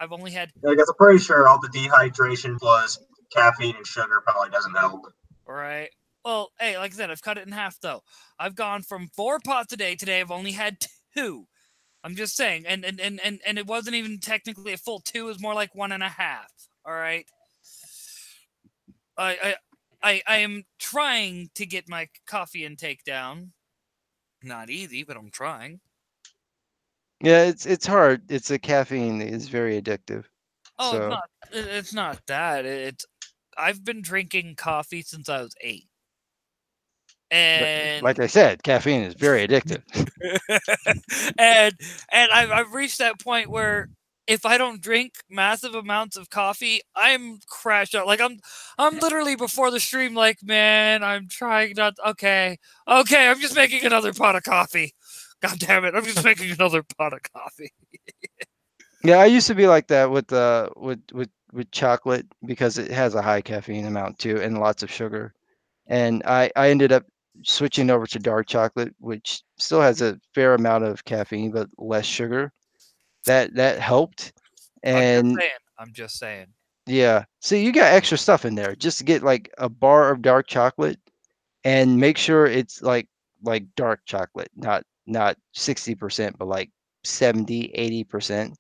I've only had. I guess I'm pretty sure all the dehydration plus caffeine and sugar probably doesn't help. Right. Well, hey, like I said, I've cut it in half though. I've gone from 4 pots a day. Today I've only had 2. I'm just saying, and it wasn't even technically a full 2. It was more like 1.5. All right. I am trying to get my coffee intake down. Not easy, but I'm trying. Yeah, it's hard. It's a caffeine is very addictive. Oh, So it's not that. I've been drinking coffee since I was 8. And like I said, caffeine is very addictive. and I've reached that point where if I don't drink massive amounts of coffee, I'm crashed out. Like I'm literally before the stream like, man, I'm trying not. Okay, I'm just making another pot of coffee. God damn it! I'm just making another pot of coffee. Yeah, I used to be like that with chocolate because it has a high caffeine amount too and lots of sugar. And I ended up switching over to dark chocolate, which still has a fair amount of caffeine but less sugar. That helped. And I'm just saying. yeah, see, you got extra stuff in there. Just get like a bar of dark chocolate and make sure it's like dark chocolate, not 60%, but like 70, 80%.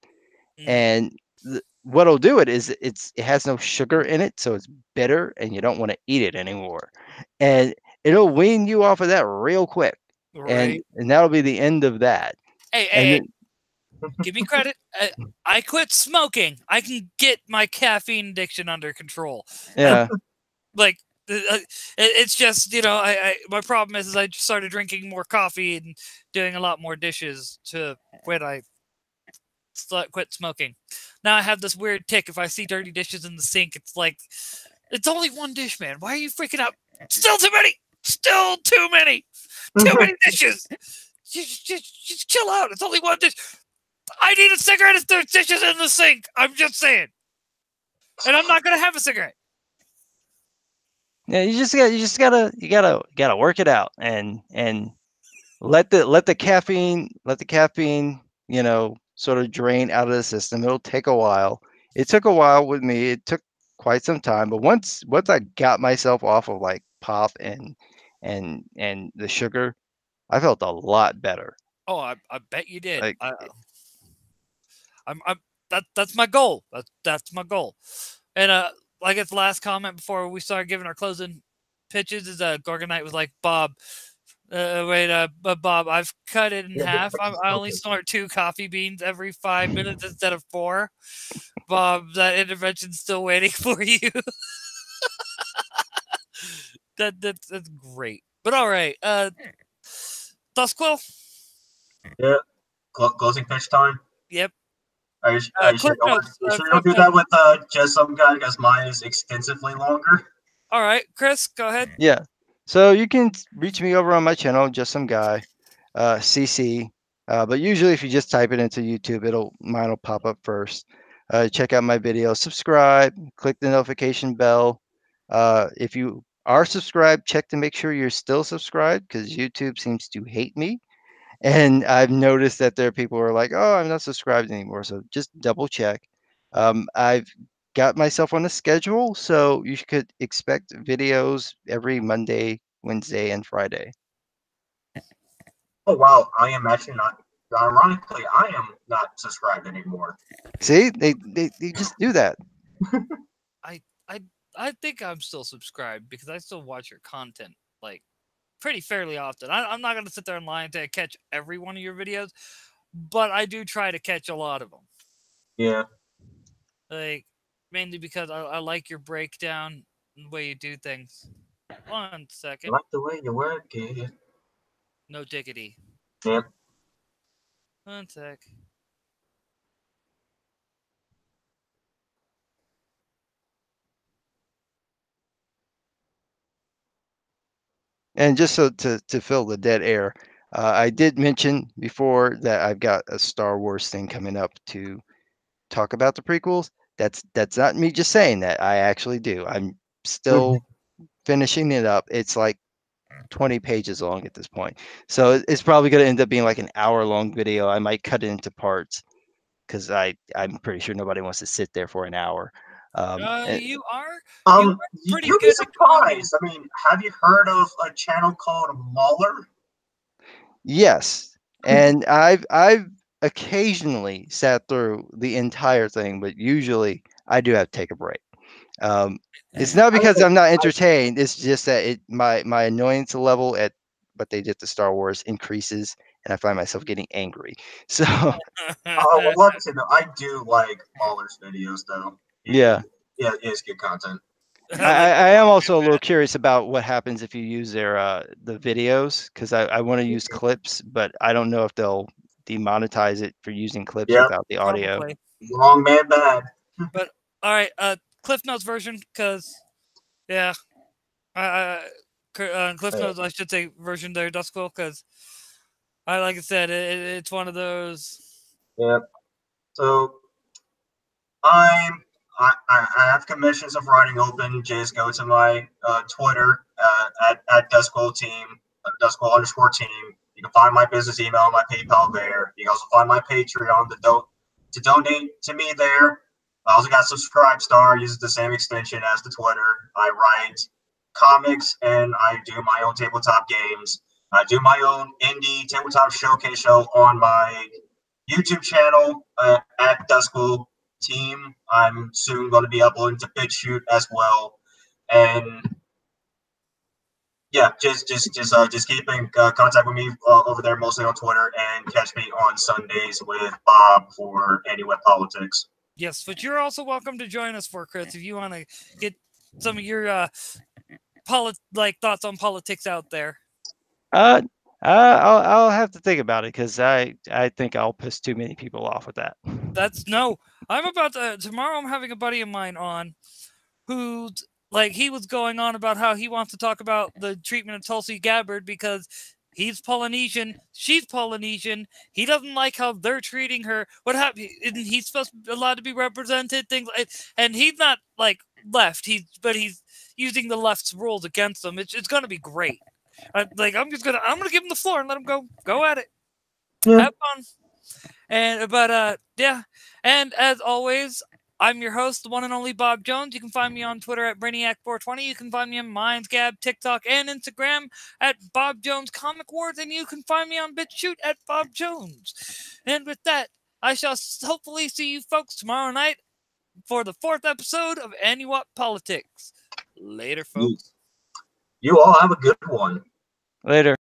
Mm. And what'll do it is it has no sugar in it, so it's bitter, and you don't want to eat it anymore. And it'll wean you off of that real quick, Right. and that'll be the end of that. Hey, And hey, then, give me credit. I quit smoking. I can get my caffeine addiction under control. yeah, Like, it's just, you know, my problem is I just started drinking more coffee and doing a lot more dishes to when I quit smoking. Now I have this weird tick. If I see dirty dishes in the sink, it's like, it's only one dish, man. Why are you freaking out? Still too many. Still too many. Too many dishes. Just chill out. It's only one dish. I need a cigarette if there's dishes in the sink. I'm just saying. And I'm not gonna have a cigarette. yeah, you gotta work it out and let the caffeine, sort of drain out of the system. It'll take a while. It took a while with me. It took quite some time, but once I got myself off of like pop and the sugar, I felt a lot better. Oh, I bet you did. Like I'm that's my goal. That's my goal. And I guess the last comment before we start giving our closing pitches is Gorgonite was like, Bob, but Bob, I've cut it in half. I only snort 2 coffee beans every 5 minutes instead of 4. Bob, that intervention's still waiting for you. That's great. But all right, Duskquill. Yeah. Closing pitch time. Yep. Are you sure Cliff you notes. don't do that with just some guy because mine is extensively longer? All right, Chris, go ahead. yeah. So you can reach me over on my channel, just some guy, CC. But usually, if you just type it into YouTube, mine will pop up first. Check out my video, subscribe, click the notification bell. If you are subscribed, check to make sure you're still subscribed because YouTube seems to hate me. And I've noticed that there are people who are like, "Oh, I'm not subscribed anymore." So just double check. I've got myself on a schedule, so you could expect videos every Monday, Wednesday, and Friday. Oh wow, I am actually not. Ironically, I am not subscribed anymore. See, they just do that. I think I'm still subscribed because I still watch your content like pretty fairly often. I'm not gonna sit there and lie and say I catch every one of your videos, but I do try to catch a lot of them. Yeah. Like mainly because I like your breakdown and the way you do things. 1 I second. like the way you work it. No diggity. Yep. 1 sec. And just so to fill the dead air, I did mention before that I've got a Star Wars thing coming up to talk about the prequels. That's not me just saying that. I actually do. I'm still finishing it up. It's like 20 pages long at this point. So it's probably going to end up being like an hour-long video. I might cut it into parts because I'm pretty sure nobody wants to sit there for an hour. You are pretty You'd be good at surprised. I mean, have you heard of a channel called Mauler? Yes, and I've occasionally sat through the entire thing, but usually I do have to take a break. It's not because I'm not entertained. It's just that my annoyance level at what they did to Star Wars increases, and I find myself getting angry. So Well, listen, I do like Mauler's videos, though. yeah, Yeah, it's good content. I am also a little curious about what happens if you use their the videos because I want to use clips, but I don't know if they'll demonetize it for using clips Yep. without the audio. Probably. Wrong man bad. But all right, Cliff Notes version, because yeah, Cliff Notes, I should say version there, Duskquill, because Like I said, it's one of those. Yep. So I have commissions of writing open. Just go to my Twitter at Duskwell Team, Duskwell_team. You can find my business email, my PayPal there. You can also find my Patreon to donate to me there. I also got Subscribestar, uses the same extension as the Twitter. I write comics and I do my own tabletop games. I do my own indie tabletop showcase show on my YouTube channel at Duskwell Team. I'm soon going to be uploading to BitChute as well, and yeah, just keep in contact with me over there, mostly on Twitter, and catch me on Sundays with Bob for Anyway Politics. Yes, but you're also welcome to join us for Chris if you want to get some of your thoughts on politics out there. I'll have to think about it because I think I'll piss too many people off with that. I'm about to tomorrow. I'm having a buddy of mine on, who's like he was going on about how he wants to talk about the treatment of Tulsi Gabbard because he's Polynesian, she's Polynesian. He doesn't like how they're treating her. What happened? He's supposed to be allowed to be represented. Things like, and he's not like left. He's using the left's rules against them. It's gonna be great. I'm gonna give him the floor and let him go at it. Yeah. Have fun. And yeah. And as always, I'm your host, the one and only Bob Jones. You can find me on Twitter at Brainiac420. You can find me on Mindsgab, TikTok, and Instagram at Bob Jones Comic Wars, and you can find me on BitChute at Bob Jones. And with that, I shall hopefully see you folks tomorrow night for the 4th episode of Anyway Politics. Later, folks. You all have a good one. Later.